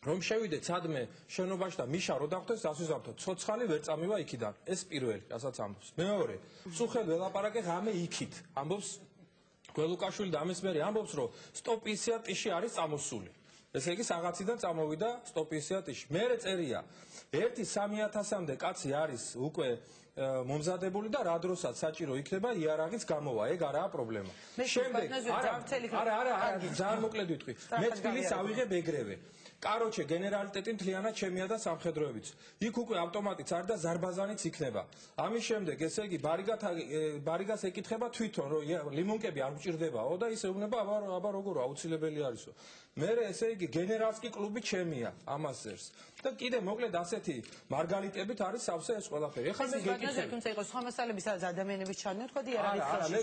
რომ შევიდეთ სადმე შენობაში და მიშა რო დახვდეს დასვისავთო ცოცხალი ვერ წამივა იქიდან. ეს პირველი რასაც ამბობს. მეორე სუხელ ველაპარაკე რამე იქით ამბობს გველუკაშვილი და ამის მერე ამბობს რომ სტოპ-50 ტიში არის წამოსული. ესე იგი საღაციდან წამოვიდა სტოპ-50 ტიში. მერე წერია 1-3000-მდე კაცი არის უკვე მომზადებული და რა დროსაც საჭირო იქნება იარაღიც გამოვა. ეგ არაა პრობლემა. შემდეგ არა ძალიან მოკლედ ვიტყვი. მე თბილისს ავიღებ ეგრევე. კაროჩე გენერალიტეტი მთლიანად ჩემია და სამხედროებიც. იქ უკვე ავტომატიც არის და ზარბაზანიც იქნება. ამის შემდეგ ესე იგი ბარიგას ეკითხება თვითონ რომ ლიმონკები არ მჭირდებაო და ის ეუბნება აბა როგორ აუცილებელი არისო. მე ესე იგი გენერალსკი კლუბი ჩემია ამას წერს. და კიდე მოკლედ ასეთი მარგალიტებით არის სავსე ეს ყველაფერი. ეხლა მე გეკითხები. თუმცა იყოს სხვა მასალების სადაც ადამიანების ჩანა თქვა იარაღის ხელში.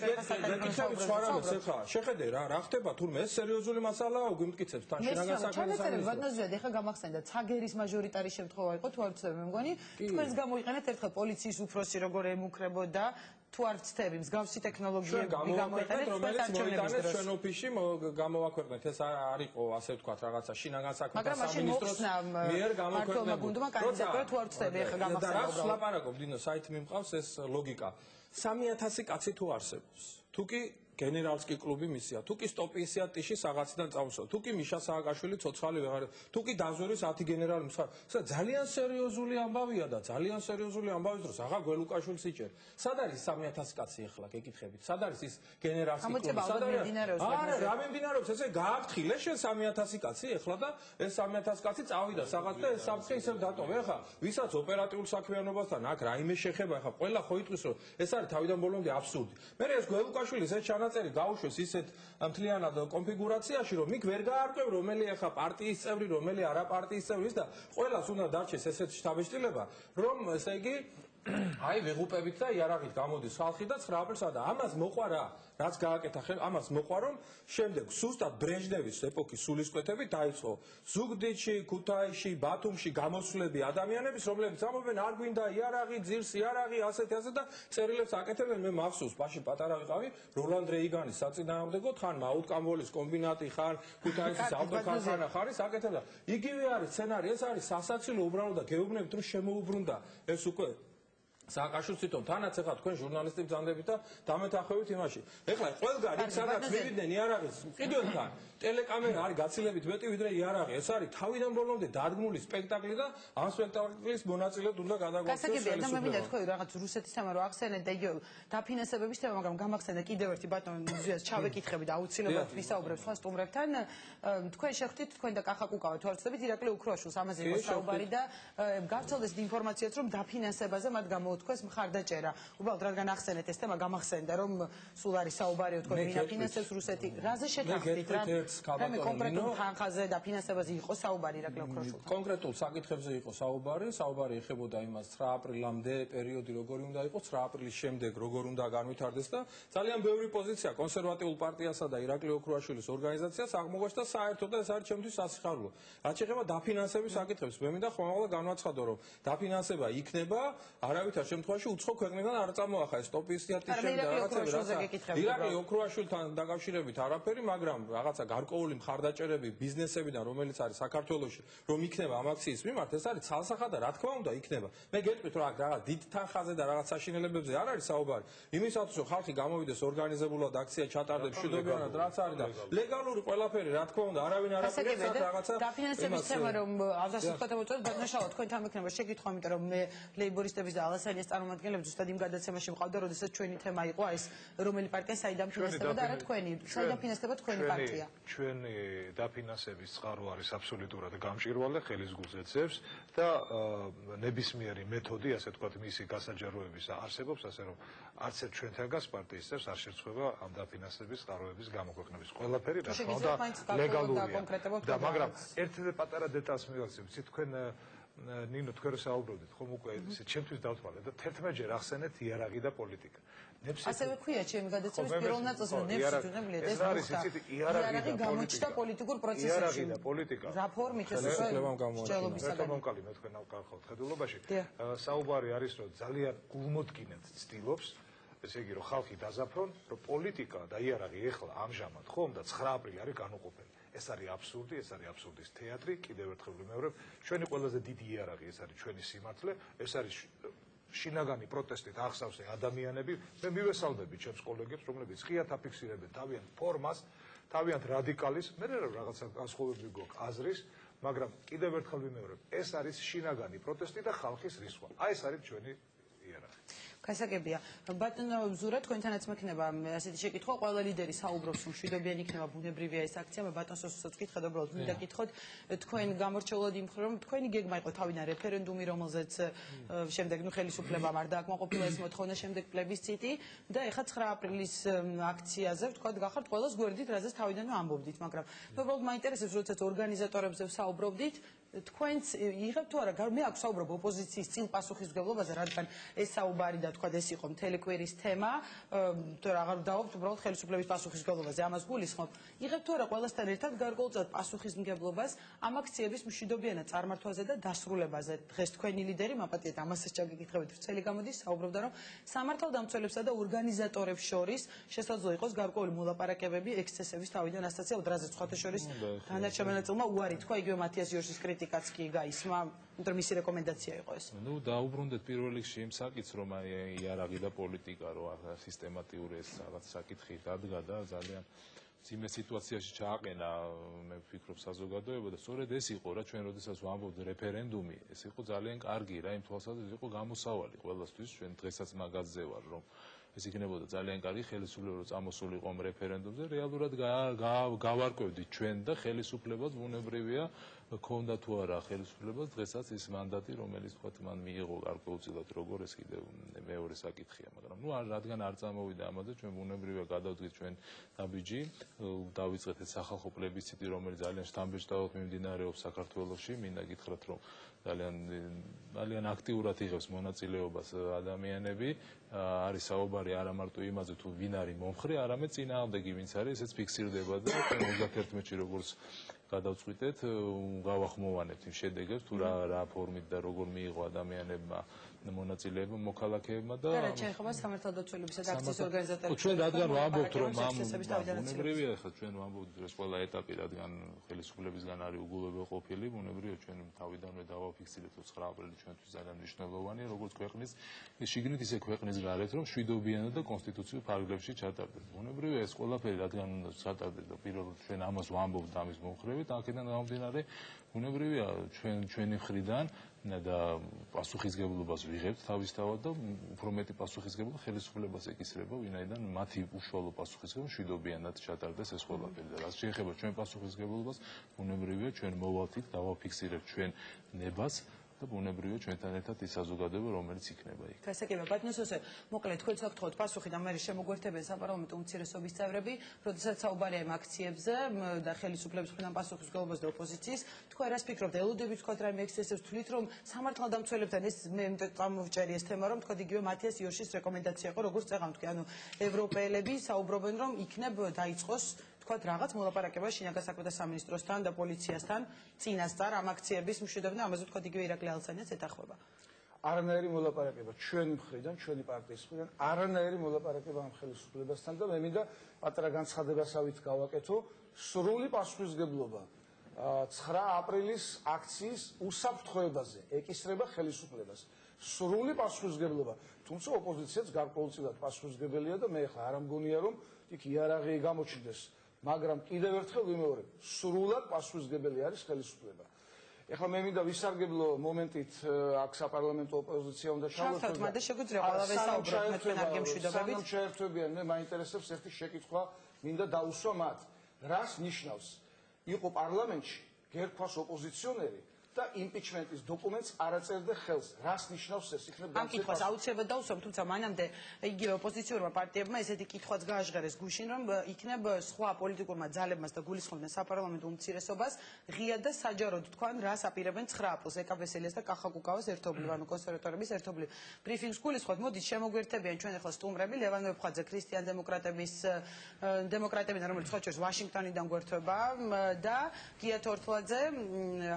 გეკითხები სხვა რამეს ეხლა. შეხედე რა ხდება თურმე ეს სერიოზული მასალაა გვიმტკიცებს თან შინაგან საქმეთა ზედ ეხა გამახსენდა ცაგერის მაჟორიტარი შემთხვევა იყო თუ არ ვცდები მე მგონი თქვენს გამოიყენეთ ერთხელ პოლიციის უფროსი როგორ ემუქრებოდა თუ არ ვცდები მსგავსი ტექნოლოგიები გამოიყენეთ რომელიც მოიტანეს ჩვენ ოფისში გამოვაქვეყნეთ ეს არ იყო ასე ვთქვათ რაღაცა შინაგან საქმეთა სამინისტროს მიერ გამოვაქვეყნეთ თუ არ ვცდები ეხა გამახსენდა და რა ლაპარაკობ დინო საით მიმყავს ეს ლოგიკა 3000 კაცი თუ არსებობს თუ კი გენერალსკი კლუბი მისია თუ კი სტოპ-50 ტიში საღაციდან წავსო თუ კი მიშა სააკაშვილი ცოცხალი ვეღარ თუ კი დაზვერის 10 გენერალი მსხალ ძალიან სერიოზული ამბავია და ძალიან სერიოზული ამბავის დროს აღარ გველუკაშვილს იჭერ სად არის 3000 კაცი ახლა გეკითხებით სად არის ის გენერალსკი კლუბი სად არის არა რა მიმდინარეობს ესე გააფრთხილე შენ 3000 კაცი ახლა და ეს 3000 კაცი წავიდა საღაც და ეს საფრთხე ისევ დატოვე ახლა ვისაც ოპერატიულ საქმიანობასთან აქ რაიმე შეხება ახლა ყველა ხო იტყვის რომ ეს არის თავიდან ბოლომდე აბსურდი მე ეს გველუკაშვილის ეს ჩანაწერი გაუშვეს ისეთ მთლიანად კონფიგურაციაში რომ იქ ვერ გაარკვევ რომელი ახლა პარტიის წევრი რომელი არა პარტიის წევრი და ყველას უნდა დარჩეს ესეთი შთაბეჭდილება რომ ესე იგი აი ვეღუპებით და იარაღით გამოდის ხალხი და 9 აპრილს და ამას მოყარა რაც გააკეთა ამას მოყვა რომ შემდეგ სუსტად ბრეჟნევის ეპოქის სულისკვეთებით დაიწყო ზუგდიდში, ქუთაისში, ბათუმში გამოსვლები ადამიანების რომლებიც ამობენ არ გვინდა იარაღი, ძირს იარაღი, ასეთი და წერილებს აკეთებენ მე მახსოვს ბაში პატარა ვიყავი როლანდ რეიგანის საწინააღმდეგოდ ხან მაუტკამბოლის კომბინატი ხან ქუთაისის ავტოქარხანა ხარის აკეთებდა იგივე არის სცენარი ეს არის სასაცილო უბრალოდ და გეუბნებით რომ შემოუბრუნდა ეს უკვე სააკაშვილს თვითონ თანაც ეხლა თქვენ ჟურნალისტები ბრძანდებით და დამეთანხმებით იმაში. ეხლა ყველგან იქ სადაც მივიდნენ იარაღის კიდევ თან ტელეკამერა არის გაცილებით მეტი ვიდრე იარაღი. ეს არის თავიდან ბოლომდე დადგმული სპექტაკლი და ამ სპექტაკლის მონაწილედ უნდა გადაგვაქცეს ხელისუფლება. და მე მინდა თქვი რაღაც რუსეთის თემა რო ახსენეთ და იგივე დაფინანსებების თემა, მაგრამ გამახსენდა კიდევ ერთი ბატონ ზიას ჩავეკითხები და აუცილებლად ვისაუბრებ სხვა სტუმრებთან. თქვენ შეხვდით თქვენ და კახა კუკავა თუ არ ვცდებით ირაკლი უქროაშვილს ამაზე იყო საუბარი და გავრცელდეს ინფორმაციაც რომ დაფინანსებაზე მათ გამოუთქვეს მხარდაჭერა. უბრალოდ რადგან ახსენეთ ეს თემა გამახსენდა რომ სულ არის საუბარი თქვენ ვინ აფინანსებს რუსეთი. რაზე შეთანხმდით რა? მე კონკრეტულ თანხაზე დაფინანსებაზე იყო საუბარი ირაკლი უქროაშვილთან. კონკრეტულ საკითხებზე იყო საუბარი ეხებოდა იმას 9 აპრილამდე პერიოდი როგორი უნდა იყოს, 9 აპრილის შემდეგ როგორ უნდა განვითარდეს და ძალიან ბევრი პოზიცია კონსერვატიულ პარტიასა და ირაკლი ოქროაშვილის ორგანიზაციას აღმოგვეშთა საერთოდ და ეს არის ჩემთვის სასიხარულო. რაც შეეხება დაფინანსების საკითხებს, მე მინდა ხომალდა განვაცხადო, რომ დაფინანსება იქნება, არავითარ შემთხვევაში უცხო ქვეყნიდან არ წამოახა ეს ტოპის თეატრის და რაღაცები. ირაკლი ოქროაშვილთან დაკავშირებით არაფერი, მაგრამ რაღაცა გარკვეული მხარდაჭერები ბიზნესებიდან, რომელიც არის საქართველოში, რომ იქნება ამ აქციის მიმართ, ეს არის ცალსახად და რა თქმა უნდა იქნება. მე გეტყვით რომ რაღაც დიდ თანხაზე და რაღაც საშინელებებზე არ არის საუბარი. იმისათვის რომ ხალხი გამოვიდეს ორგანიზებულად აქცია ჩატარდებს მშვიდობიანად რაც არის და ლეგალური ყველაფერი რა თქმა უნდა არავინ არ აპირებს რაღაცა დაფინანსების თემა რომ ავზას ვთქვათ მოწოდეთ ბატონშავა თქვენთან მექნება შეკითხვა იმიტომ რომ მე ლეიბორისტების და ალასალიას წარმომადგენლები ზუსტად იმ გადაცემაში მყავდა როდესაც ჩვენი თემა იყო ეს რომელი პარტია საიდან ფინანსდება და არა თქვენი საიდან ფინანსდება თქვენი პარტია ჩვენი დაფინანსების წყარო არის აბსოლუტურად გამჭვირვალე ხელის გულზე ძევს და ნებისმიერი მეთოდი ასე ვთქვათ მისი გასაჯაროების არსებობს ასე რომ არც ერთ ჩვენთან გას პარტიის წევრს არ შეცვლება ამ დაფინანსების წყაროების გამოქვეყნების ყველაფერი რა თქმა უნდა ლეგალურია და მაგრამ ერთ პატარა დეტალს მივაქცევ ვიცით თქვენ ნინო თქვენ საუბრობდით ხომ უკვე ისე ჩემთვის დავთვალე და 11ჯერ ახსენეთ იარაღი და პოლიტიკა ასევე ქვია ჩემი გადაცემის პირველ ნაწილს რომ ნებსითუნებლიეთ ეს არის იცით იარაღი გამოჩნდა პოლიტიკურ პროცესში იარაღი და პოლიტიკა რა ფორმით ეს ხელისუფლებამ გამოვიდა მე თქვენ გავხავთ ხედულობაში საუბარი არის რომ ძალიან გულმოდგინედ ცდილობს ესე იგი რომ ხალხი დაზაფრონ რომ პოლიტიკა და იარაღი ეხლა ამჟამად ხომ და 9 აპრილი არის განუყოფელი ეს არის აბსურდი, ეს არის აბსურდის თეატრი, კიდევ ერთხელ ვიმეორებ, ჩვენი ყველაზე დიდი იარაღი ეს არის ჩვენი სიმართლე, ეს არის შინაგანი პროტესტით აღსავსე ადამიანები, მე მივესალმები ჩემს კოლეგებს, რომლებიც ღიად აფიქსირებენ თავიანთ ფორმას, თავიანთ რადიკალის, მე რაღაცა განსხვავებული გვაქვს აზრის, მაგრამ კიდევ ერთხელ ვიმეორებ, ეს არის შინაგანი პროტესტი და ხალხის რისხვა. აი ეს არის ჩვენი იარაღი. გასაგებია. ბატონო ზურა, თქვენთანაც მექნება ასეთი შეკითხვა, ყველა ლიდერი საუბრობს, რომ მშვიდობიანი იქნება ბუნებრივია ეს აქცია, მე ბატონს უბრალოდ ვკითხავ, უბრალოდ მინდა გითხოთ, თქვენ გამორჩეულად იმ ხრო, რომ თქვენი გეგმა იყო თავიდან რეფერენდუმი, რომელზეც შემდეგ ხელისუფლებამ არ დააკმაყოფილა ეს მოთხოვნა, შემდეგ პლებისციტი და ეხლა 9 აპრილის აქციაზე, ვთქვათ, გახართ ყველას გვერდით, რაზეც თავიდანვე ამბობდით, მაგრამ მე უბრალოდ მაინტერესებს, როდესაც ორგანიზატორებზე ვსაუბრობდით, თქვენც იღებთ თუ არა, მე აქ ვსაუბრობ ოპოზიციის წილ პასუხისმგებლობაზე, რადგან ეს საუბარი და თქვა ეს იყო მთელი კვირის თემა, თუ აღარ დავობთ უბრალოდ ხელისუფლების პასუხისმგებლობაზე, ამას გულისხმობ. იღებთ თუ არა ყველასთან ერთად გარკვეულწილად პასუხისმგებლობას ამ აქციების მშვიდობიანად წარმართვაზე და დასრულებაზე. დღეს თქვენი ლიდერი მაპატიეთ ამასაც ჩაგეკითხებით, ვრცელი გამოდის, საუბრობდა, რომ სამართალდამცველებსა და ორგანიზატორებს შორის შესაძლოა იყოს გარკვეული მოლაპარაკებები ექსცესების თავიდან ასაცილებლად, რაზეც სხვათა შორის დანარჩენმა უარი თქვა, იგივე მათიას იორშის კრიტიკაც კი გაისმა, იმიტომ მისი რეკომენდაცია იყო ეს. ნუ დაუბრუნდეთ პირველ რიგში იმ საკითხს, რომ იარაღი და პოლიტიკა რო სისტემატიური ეს რაღაც საკითხი დადგა და ძალიან ძიმე სიტუაციაში ჩააყენა მე ვფიქრობ საზოგადოება და სწორედ ეს იყო რა ჩვენ როდესაც ვამბობთ რეფერენდუმი ეს იყო ძალიან კარგი რა იმ თვალსაზრისით იყო გამოსავალი ყველასთვის ჩვენ დღესაც მაგაზზე ვარ რომ ეს იქნებოდა ძალიან კარგი ხელისუფლება რო წამოსულიყო რეფერენდუმზე რეალურად გავარკვევდით ჩვენ და ხელისუფლებას ბუნებრივია ქონდა თუ არა ხელისუფლებას დღესაც ის მანდატი რომელიც თქვა მან მიიღო გარკვეულწილად როგორ ეს კიდევ მეორე საკითხია მაგრამ ნუ რადგან არ წამოვიდა ამაზე ჩვენ ბუნებრივია გადავდგით ჩვენ დაბიჯი დავიწყეთ ეს სახალხო პლებისციტი რომელიც ძალიან შთამბეჭდავად მიმდინარეობს საქართველოში მინდა გითხრათ რომ ძალიან აქტიურად იღებს მონაწილეობას ადამიანები არის საუბარი არა მარტო იმაზე თუ ვინ არის მომხრე არამედ წინააღმდეგი ვინც არის ესეც ფიქსირდება და 31-ში როგორც გადავწყვიტეთ, გავახმოვანებთ იმ შედეგებს, თუ რა ფორმით და როგორ მიიღო ადამიანებმა მონაწილეობა მოქალაქეებმა და შეიძლება სამართალდაცველებისა და აქციის ორგანიზატორები. ჩვენ რადგან ვამბობთ, რომ ბუნებრივია, ახლა ჩვენ ვამბობთ, ეს ყველა ეტაპი, რადგან ხელისუფლებისგან არის უგულებელ ყოფილი, ბუნებრივია ჩვენ თავიდანვე დავაფიქსირეთ 9 აპრილი ჩვენთვის ძალიან მნიშვნელოვანია, როგორც ქვეყნის, შიგნით ისე ქვეყნის გარეთ, რომ მშვიდობიანად და კონსტიტუციურ ფარგლებში ჩატარდეს. ბუნებრივია ეს ყველაფერი, რადგან უნდა ჩატარდეს და პირველად ჩვენ ამას ვამბობთ ამის მომხრევით, აქედან გამომდინარე, ბუნებრივია ჩვენი მხრიდან და პასუხისგებლობას ვიღებთ თავისთავად და უფრო მეტი პასუხისგებლობა ხელისუფლებას ეკისრება, ვინაიდან მათი უშუალო პასუხისგებლობა მშვიდობიანად ჩატარდეს ეს ყველაფერი და რაც შეეხება ჩვენ პასუხისგებლობას, ბუნებრივია ჩვენ მოვალთ იქ, დავაფიქსირებთ ჩვენ ნებას და ბუნებრივია ჩვენთან ერთად ის საზოგადოება, რომელიც იქნება იქ. გასაგებია, ბატონო სოსე, მოკლედ თქვენ გთხოვთ პასუხი და მე შემოგვერთებენ საპარლამენტო უმცირესობის წევრები, როდესაც საუბარია იმ აქციებზე და ხელისუფლების მხრიდან პასუხისმგებლობას და ოპოზიციის, თქვენ რას ფიქრობთ, ელოდებით თქვათ რაიმე ექსცესებს, თვლით რომ სამართალდამცველებთან ეს მე წამოვჭერი ეს თემა, რომ თქვათ იგივე მათიას იორშის რეკომენდაცია იყო, როგორც წეღან თქვი, ანუ ევროპელები საუბრობენ, რომ იქნებ დაიწყოს თქვათ რაღაც მოლაპარაკება შინაგან საქმეთა სამინისტროსთან და პოლიციასთან წინასწარ ამ აქციების მშვიდობიდან და ამაზე თქვათ იგივე ირაკლი ალცანიაც ეთახმება. არანაირი მოლაპარაკება ჩვენი მხრიდან, ჩვენი პარტიის მხრიდან, არანაირი მოლაპარაკება ამ ხელისუფლებასთან და მე მინდა პატარა განცხადებასავით გავაკეთო, სრული პასუხისგებლობა 9 აპრილის აქციის უსაფრთხოებაზე ეკისრება ხელისუფლებას. სრული პასუხისგებლობა, თუმცა ოპოზიციაც გარკვეულწილად პასუხისგებელია და მე ახლა არ ამგონია რომ იქ იარაღი გამოჩნდეს. მაგრამ კიდევ ერთხელ ვიმეორებ, სრულად პასუხისგებელი არის ხელისუფლება. ეხლა მე მინდა ვისარგებლო მომენტით აქ საპარლამენტო ოპოზიცია უნდა ჩავერთოს. შევხვდეთ, მაგრამ შეგვიძლია ყველავე საუბრობთ მე თქვენ არ გემშვიდობებით. სანამ შეერთვებიან, მე მაინტერესებს ერთი შეკითხვა, მინდა დაუსვა მათ. რას ნიშნავს იყო პარლამენტში გერქვას ოპოზიციონერი და იმპიჩმენტის დოკუმენტს არ აწერდა ხელს. რას ნიშნავს ეს? იქნებ ამ კითხვას აუცილებლად დაუსვამ, თუმცა მანამდე იგივე ოპოზიციურმა პარტიებმა ესეთი კითხვაც გააჟღერეს გუშინ, რომ იქნებ სხვა პოლიტიკურმა ძალებმაც და გულისხმობდნენ საპარლამენტო უმცირესობას ღიად და საჯაროდ თქვან რას აპირებენ 9 აპრილს ეკაბესელიას და კახაკუკავას ერთობლივ, ანუ კონსერვატორების ერთობლივ. ბრიფინგს გულისხმობთ, მოდით შემოგვერთებიან ჩვენ ახლა სტუმრები, ლევან ვეფხვაძე, ქრისტიან დემოკრატებიდან, რომელიც სხვა შორის ვაშინგტონიდან გვერდება და გია თორთლაძე,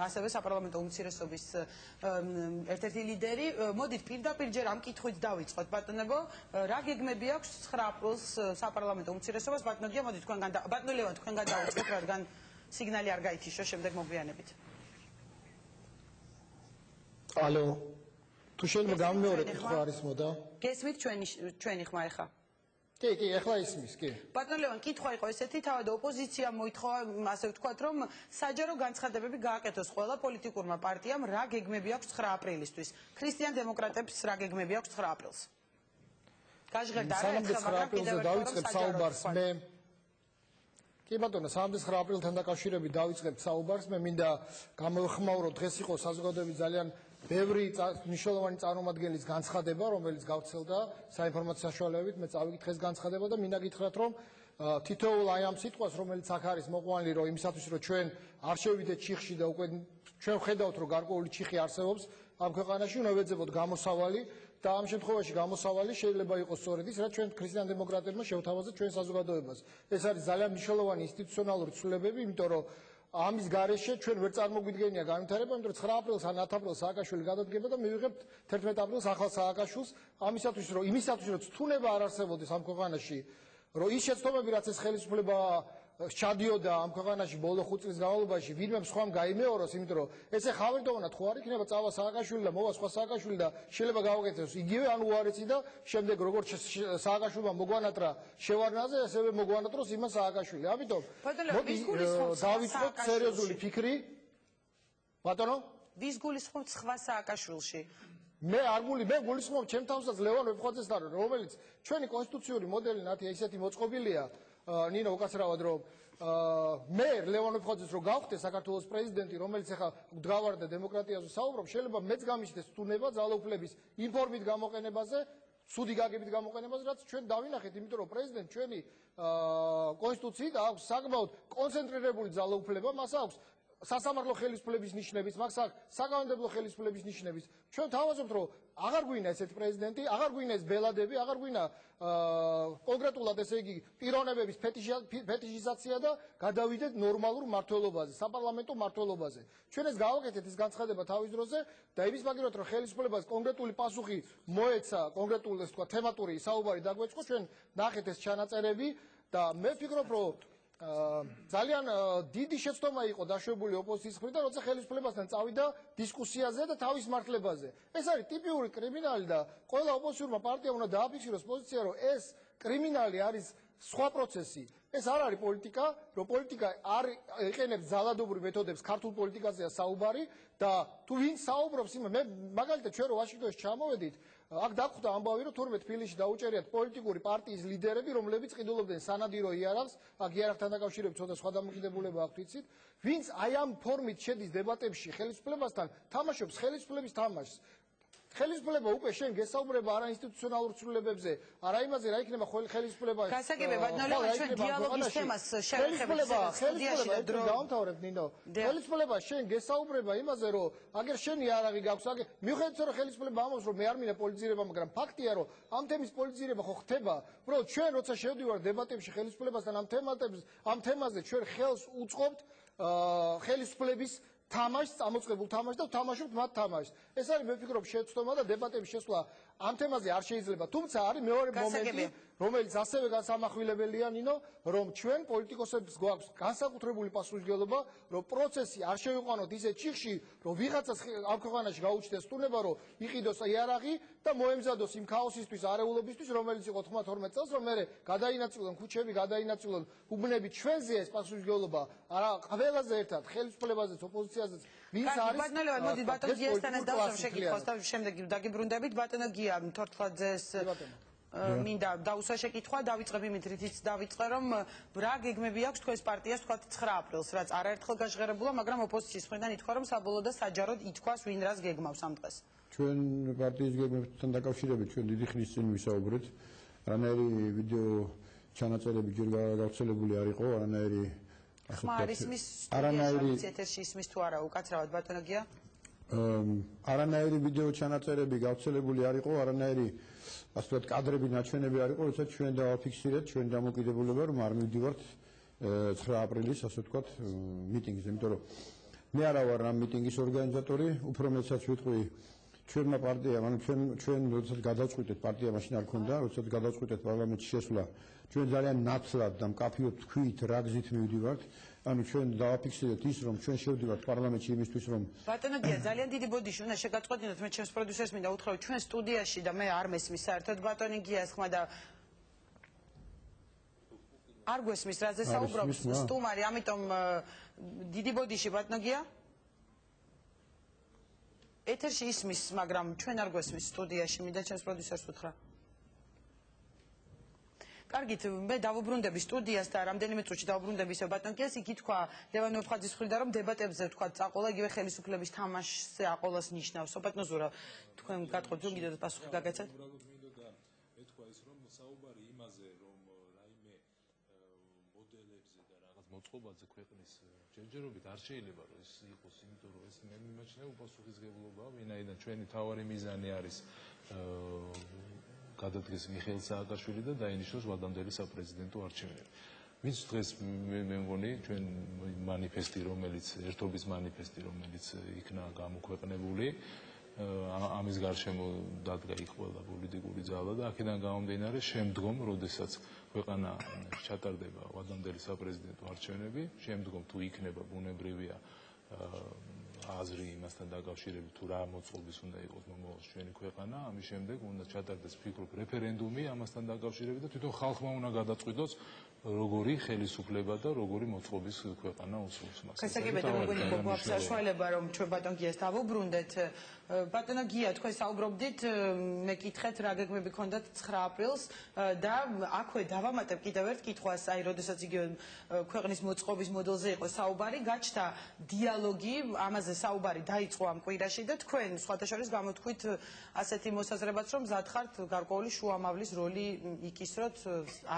ასევე საპარლამენტო უმცირესობის ერთ-ერთი ლიდერი. მოდით პირდაპირ ჯერ ამ კითხვით დავიწყოთ, ბატონებო, რა გეგმები აქვს 9 აპრილს საპარლამენტო უმცირესობას? ბატონო გია, მოდით ბატონო ლევან, თქვენ გადავიწყოთ, რადგან სიგნალი არ გაითიშო, შემდეგ მოგვიანებით. ალო, თუ შეიძლება გამეორე კითხვა არის მოდა? გესმით ჩვენი ხმა ეხა? კი, ეხლა ისმის, კი. ბატონო ლევან, კითხვა იყო ესეთი, თავად ოპოზიცია მოითხოვა, ასე ვთქვათ, რომ საჯარო განცხადებები გააკეთოს ყველა პოლიტიკურმა პარტიამ, რა გეგმები აქვს 9 აპრილისთვის. ქრისტიან დემოკრატებს რა გეგმები აქვს 9 აპრილს? გაჟღერდა რა სანამ 9 აპრილზე დავიწყებ საუბარს მე. კი ბატონო, სანამ 9 აპრილთან დაკავშირებით დავიწყებ საუბარს, მე მინდა გამოვხმაურო, დღეს იყო საზოგადოების ძალიან ბევრი მნიშვნელოვანი წარმომადგენლის განცხადება, რომელიც გავრცელდა საინფორმაციო საშუალებებით, მე წავიკითხე ეს განცხადება და მინდა გითხრათ, რომ თითოეულ აი ამ სიტყვას, რომელიც აქ არის მოყვანილი, რომ იმისათვის, რომ ჩვენ არ შევიდეთ ჩიხში და უკვე ჩვენ ვხედავთ, რომ გარკვეული ჩიხი არსებობს ამ ქვეყანაში, უნდა ვეძებოთ გამოსავალი და ამ შემთხვევაში გამოსავალი შეიძლება იყოს სწორედ ის, რაც ჩვენ ქრისტიან დემოკრატებმა შევთავაზეთ ჩვენ საზოგადოებას. ეს არის ძალიან მნიშვნელოვანი ინსტიტუციონალური ცვლილებები, იმიტომ რომ ამის გარეშე ჩვენ ვერ წარმოგვიდგენია განვითარება, იმიტომ რომ 9 აპრილს ან 10 აპრილს სააკაშვილი გადადგება და მივიღებთ 11 აპრილს ახალ სააკაშვილს, იმისათვის რომ ცთუნება არ არსებობდეს ამ ქვეყანაში, რომ ის შეცდომები, რაც ეს ხელისუფლება ჩადიოდა ამ ქვეყანაში ბოლო 5 წლის განმავლობაში, ვინმე სხვამ გაიმეოროს, იმიტომ რომ ესე ხავერდოვანად ხო არ იქნება წავა სააკაშვილი და მოვა სხვა სააკაშვილი და შეიძლება გავაკეთოს იგივე ან უარესი და შემდეგ როგორც სააკაშვილმა მოგვანატრა შევარნაზე, ასევე მოგვანატროს იმას სააკაშვილი. ამიტომ მოდი დავიწყოთ სერიოზული ფიქრი. ბატონო, ვის გულისხმობთ სხვა სააკაშვილში? მე გულისხმობ ჩემ თავსაც ლევან ვეფხვაძესთან, რომელიც ჩვენი კონსტიტუციური მოდელი ნათია ისეთი მოწყობილია ნინო უკაცრავად რომ მე ლევან ვეფხვაძეს რო გავხდე საქართველოს პრეზიდენტი, რომელიც ახლა დგავარ და დემოკრატიაზე საუბრობ, შეიძლება მეც გამიშდეს თუნება ძალაუფლების ინფორმით გამოყენებაზე, ცუდი გაგებით გამოყენებაზე, რაც ჩვენ დავინახეთ, იმიტომ რომ პრეზიდენტ ჩვენი კონსტიტუციით აქვს საკმაოდ კონცენტრირებული ძალაუფლება, მას აქვს სასამართლო ხელისუფლების ნიშნებით, მაგ საკანონმდებლო ხელისუფლების ნიშნებით. ჩვენ თავაზობთ, რომ აღარ გვინა ესეთი პრეზიდენტი, აღარ გვინა ეს ბელადები, აღარ გვინა კონკრეტულად ესე იგი პიროვნებების ფეტიშიზაცია და გადავიდეთ ნორმალურ მმართველობაზე, საპარლამენტო მმართველობაზე. ჩვენ ეს გავაკეთეთ ეს განცხადება თავის დროზე და იმის მაგივრად რომ ხელისუფლებას კონკრეტული პასუხი მოეცა, კონკრეტული ეს თქვა თემატური საუბარი დაგვეწყო, ჩვენ ნახეთ ეს ჩანაწერები და მე ვფიქრობ, რომ ძალიან დიდი შეცდომა იყო დაშვებული ოპოზიციის მხრიდან, როცა ხელისუფლებასთან წავიდა დისკუსიაზე და თავის მართლებაზე. ეს არის ტიპიური კრიმინალი და ყველა ოპოზიციურმა პარტიამ უნდა დააფიქსიროს პოზიცია, რომ ეს კრიმინალი არის სხვა პროცესი. ეს არ არის პოლიტიკა, რომ პოლიტიკა არ იყენებს ძალადობრივ მეთოდებს, ქართულ პოლიტიკაზეა საუბარი და თუ ვინ საუბრობს, მე მაგალითად ჩვენ რო ვაშინგტონში ჩამოვედით, აქ დაგვხვდა ამბავი, რომ თურმე თბილისში დაუჭერიათ პოლიტიკური პარტიის ლიდერები, რომლებიც ყიდულობდნენ სანადირო იარაღს, აქ იარაღთან დაკავშირებით ცოტა სხვა დამოკიდებულება აქვს ვიცით, ვინც აი ამ ფორმით შედის დებატებში ხელისუფლებასთან, თამაშობს ხელისუფლების თამაშს. ხელისუფლება უკვე შენ გესაუბრება არა ინსტიტუციონალურ ცვლილებებზე, არა იმაზე, რა იქნება ხელისუფლება. გასაგებია, ბატონო, ჩვენ დიალოგის თემას შევეხებით სტუდიაში და დრო დავამთავრებ, ნინო. ხელისუფლება შენ გესაუბრება იმაზე, რომ აგერ შენი იარაღი გაქვს, აგერ მიუხედავად რომ ხელისუფლება ამბობს, რომ მე არ მინდა პოლიტიზირება, მაგრამ ფაქტია, რომ ამ თემის პოლიტიზირება ხო ხდება. უბრალოდ ჩვენ როცა შევდივართ დებატებში ხელისუფლებასთან ამ თემაზე ჩვენ ხელს უწყობთ ხელისუფლების თამაშს, წამოწყებულ თამაშს და ვთამაშობთ მათ თამაშს. ეს არის მე ვფიქრობ შეცდომა და დებატების შესვლა ამ თემაზე არ შეიძლება. თუმცა არის მეორე მომენტი, რომელიც ასევე განსამახვილებელია, ნინო, რომ ჩვენ პოლიტიკოსებს გვაქვს განსაკუთრებული პასუხისმგებლობა, რომ პროცესი არ შევიყვანოთ ისე ჩიხში, რომ ვიღაცას ამ ქვეყანაში გაუჩნდეს სტუნება, რომ იყიდოს იარაღი და მოემზადოს იმ ქაოსისთვის, არეულობისთვის, რომელიც იყო 92 წელს, რომ მე გადაინაწილონ ქუჩები, გადაინაწილონ უბნები. ჩვენზეა ეს პასუხისმგებლობა, არა ყველაზე ერთად ხელისუფლებაზეც, ოპოზიციაზეც. ვინც არის ბატონო, მოდი ბატონ გიასთანაც დავსვამ შეკითხვას და შემდეგ დაგიბრუნდებით. ბატონო გია თორთლაძეს მინდა დაუსვა შეკითხვა, დავიწყებ იმით, რითიც დავიწყე, რომ რა გეგმები აქვს თქვენს პარტიას თქვათ 9 აპრილს, რაც არაერთხელ გაჟღერებულა, მაგრამ ოპოზიციის მხრიდან ითქვა, რომ საბოლოო და საჯაროდ ითქვას ვინ რას გეგმავს ამ დღეს. ჩვენ პარტიის გეგმებთან დაკავშირებით ჩვენ დიდი ხნის წინ ვისაუბრეთ. რანაირი ვიდეო ჩანაწერები ჯერ გავრცელებული არ იყო, არანაირი ხმა არ ისმის სტუდიაში ეთერში ისმის თუ არა უკაცრავად ბატონო გია? არანაირი ვიდეო ჩანაწერები გავრცელებული არ იყო, არანაირი ასე ვთქვათ კადრები ნაჩვენები არ იყო, როცა ჩვენ დავაფიქსირეთ ჩვენ დამოკიდებულება, რომ არ მივდივართ 9 აპრილის ასე ვთქვათ მიტინგზე, იმიტომ რომ მე არა ვარ ამ მიტინგის ორგანიზატორი, უფრო მეცაც ვიტყვი ჩვენმა პარტიამ, ანუ ჩვენ როდესაც გადავწყვიტეთ, პარტია მაშინ არ ქონდა, როდესაც გადავწყვიტეთ პარლამენტში შესვლა, ჩვენ ძალიან ნათლად და მკაფიოდ თქვით რა გზით მივდივართ. ანუ ჩვენ დავაფიქსირეთ ის, რომ ჩვენ შევდივართ პარლამენტში იმისთვის, რომ ბატონო გია, ძალიან დიდი ბოდიში უნდა შეგაწყვეტინოთ, მე ჩემს პროდიუსერს მინდა უთხრა, ჩვენ სტუდიაში და მე არ მესმის საერთოდ ბატონი გიას ხმა და არ გვესმის რაზე საუბრობს სტუმარი, ამიტომ დიდი ბოდიში ბატონო გია? ეთერში ისმის, მაგრამ ჩვენ არ გვესმის სტუდიაში, მინდა ჩემს პროდიუსერს უთხრა. კარგით, მე დავუბრუნდები სტუდიას და რამდენიმე წუთში დავუბრუნდები ისევ ბატონ გიას, იქ ითქვა ლევან მოფხაძის მხრიდან, რომ დებატებზე თქვა წაყოლა იგივე ხელისუფლების თამაშზე აყოლას ნიშნავს. ბატონო ზურა, თქვენ გატყობთ რომ კიდევ პასუხი გაგაცეთ? მინდოდა ეთქვა ის, რომ საუბარი იმაზე, რომ რაიმე მოდელებზე და რაღაც მოწყობაზე ქვეყნის ჯერჯერობით არ შეიძლება რომ ეს იყოს, იმიტომ რომ ეს მე მიმაჩნია უპასუხისმგებლობაა, ვინაიდან ჩვენი თავარი მიზანი არის გადადგეს მიხეილ სააკაშვილი და დაინიშნოს ვადამდელი საპრეზიდენტო არჩევნები. ვინც დღეს მე მგონი ჩვენ მანიფესტი, რომელიც ერთობის მანიფესტი, რომელიც იქნა გამოქვეყნებული, ამის გარშემო დადგა იქ ყველა პოლიტიკური ძალა და აქედან გამომდინარე შემდგომ, როდესაც ქვეყანა ჩატარდება ვადამდელი საპრეზიდენტო არჩევნები, შემდგომ თუ იქნება ბუნებრივია აზრი იმასთან დაკავშირებით თუ რა მოწყობის უნდა იყოს მომავალში ჩვენი ქვეყანა, ამის შემდეგ უნდა ჩატარდეს ფიქრობ რეფერენდუმი ამასთან დაკავშირებით და თვითონ ხალხმა უნდა გადაწყვიტოს როგორი ხელისუფლება და როგორი მოწყობის ქვეყანა უსულს მას. გასაგებია და მოგონი გვაქვს საშუალება რომ ჩვენ ბატონ გიას დავუბრუნდეთ. ბატონო გია, თქვენ საუბრობდით, მე კითხეთ რა გეგმები ქონდათ 9 აპრილს და აქვე დავამატებ კიდევ ერთ კითხვას, აი როდესაც იგივე ქვეყნის მოწყობის მოდელზე იყო საუბარი, გაჩნდა დიალოგი, ამაზე საუბარი დაიწყო ამ კვირაში და თქვენ სხვათა შორის გამოთქვით ასეთი მოსაზრებაც, რომ მზად ხართ გარკვეული შუამავლის როლი იკისროთ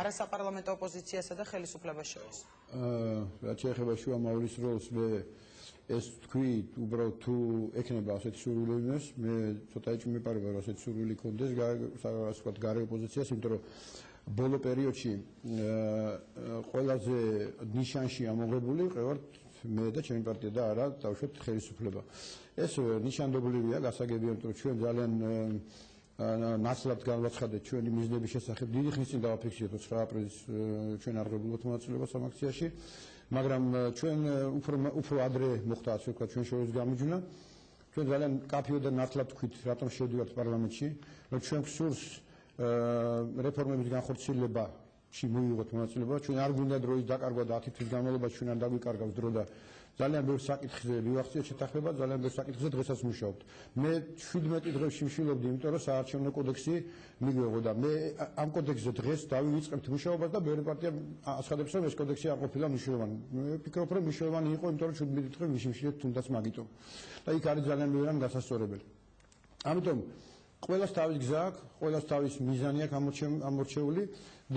არასაპარლამენტო ოპოზიციასა და ხელისუფლებას შორის. რაც შეეხება შუამავლის როლს, მე ეს თქვი უბრალოდ თუ ექნება ასეთი სურვილებინეს მე ცოტა ეჭვი მეპარება რომ ასეთი სურვილი კონდეს ასე ვთქვათ გარე ოპოზიციას იმიტომ რომ ბოლო პერიოდში ყველაზე ნიშანში ამოღებული ვიყავართ მე და ჩემი პარტია და არა დავუშვათ ხელისუფლება ეს ნიშანდობლივია გასაგებია იმიტომ რომ ჩვენ ძალიან ნაცვლად განვაცხადეთ ჩვენი მიზნების შესახებ დიდი ხნის წინ დავაფიქსირეთ 9 აპრილის ჩვენ არ ღებულობთ მონაწილეობას ამ აქციაში მაგრამ ჩვენ უფრო ადრე მოხდა ასე ვთქვათ ჩვენ შორის გამიჯვნა ჩვენ ძალიან კაფეო და ნაცვლად თქვით რატომ შევდივართ პარლამენტში რომ ჩვენ გსურს რეფორმების განხორციელებაში მივიღოთ მონაწილეობა ჩვენ არ გვინდა დროის დაკარგვა და 10 თვის განმავლობაში ჩვენ არ დაგვიკარგავს დრო და ძალიან ბევრ საკითხზე მივახციეთ შეთანხმება ძალიან ბევრ საკითხზე დღესაც მუშაობთ მე 17 დღეში მშილობდი იმიტომ რომ საარჩევნო კოდექსი მიგვეღო და მე ამ კოდექსზე დღეს დავივიწყებთ მუშაობას და ბევრი პარტია აცხადებს რომ ეს კოდექსი არ ყოფილა მნიშვნელოვანი მე ვფიქრობ რომ მნიშვნელოვანი იყო იმიტომ რომ 17 დღე ვიშიმშილეთ თუნდაც მაგიტომ და იქ არის ძალიან ბევრი რამ გასასწორებელი ამიტომ ყველას თავის გზა აქვს, ყველას თავის მიზანი აქვს ამორჩეული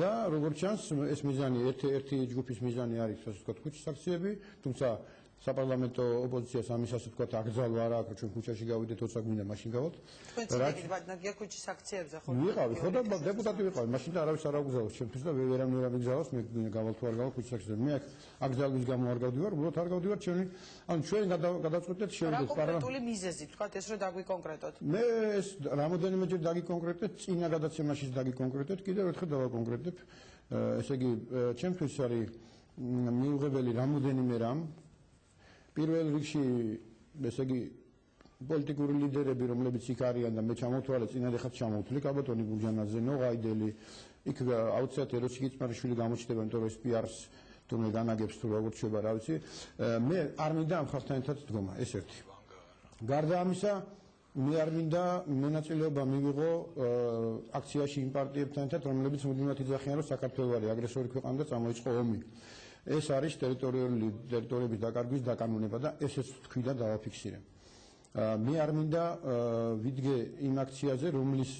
და როგორც ჩანს ეს მიზანი ერთი ჯგუფის მიზანი არის ასე ვთქვათ ქუჩის აქციები, თუმცა საპარლამენტო ოპოზიციას ამის ასე ვთქვათ აკრძალვა არ აქვს, ჩვენ ქუჩაში გავიდეთ, როცა გვინდა მაშინ გავალთ. თქვენ ცდილობთ ბადნაგია ქუჩის აქციებზე ხო? ვიყავი, ხო და დეპუტატი ვიყავი, მაშინ და არავის არ აგზავნოს ჩვენთვის და ვერანაირ ამიგზავნოს, მე გავალ თუ არ გავალ ქუჩის აქციებზე. მე აქ აკრძალვის გამო არ გავდივარ, უბრალოდ არ გავდივარ ჩვენი, ანუ ჩვენ გადავწყვეტეთ შევიდეთ პარლამენტში. რა კონკრეტული მიზეზი თქვათ ეს რომ დაგვიკონკრეტოთ? მე ეს რამოდენიმეჯერ დაგიკონკრეტეთ, წინა გადაცემაშიც დაგიკონკრეტეთ, კიდევ ერთხელ დავაკონკრეტებ. ესე იგი, ჩემთვის არის მიუღებელი რამოდენიმე რამ პირველ რიგში ესე იგი პოლიტიკური ლიდერები რომლებიც იქ არიან და მე ჩამოთვალე წინათ ხარ ჩამოვთვლი კაბატონი გურჯანაძე ნოღაიდელი იქ აუცილებლად ეროში გიწმარიშვილი გამოჩნდება იმიტომ რომ ეს პიარს თუნდაც განაგებს თუ როგორ შეება რა ვიცი მე არ მინდა ამ ხალხთან ერთად დგომა ეს ერთი გარდა ამისა მე არ მინდა მონაწილეობა მივიღო აქციაში იმ პარტიებთან ერთად რომლებიც მუდმივად იძახიან რომ საქართველო არის აგრესორი ქვეყანა და წამოიწყო ომი ეს არის ტერიტორიების დაკარგვის დაკანონება და ესეც თქვი და დავაფიქსირე. მე არ მინდა ვიდგე იმ აქციაზე, რომლის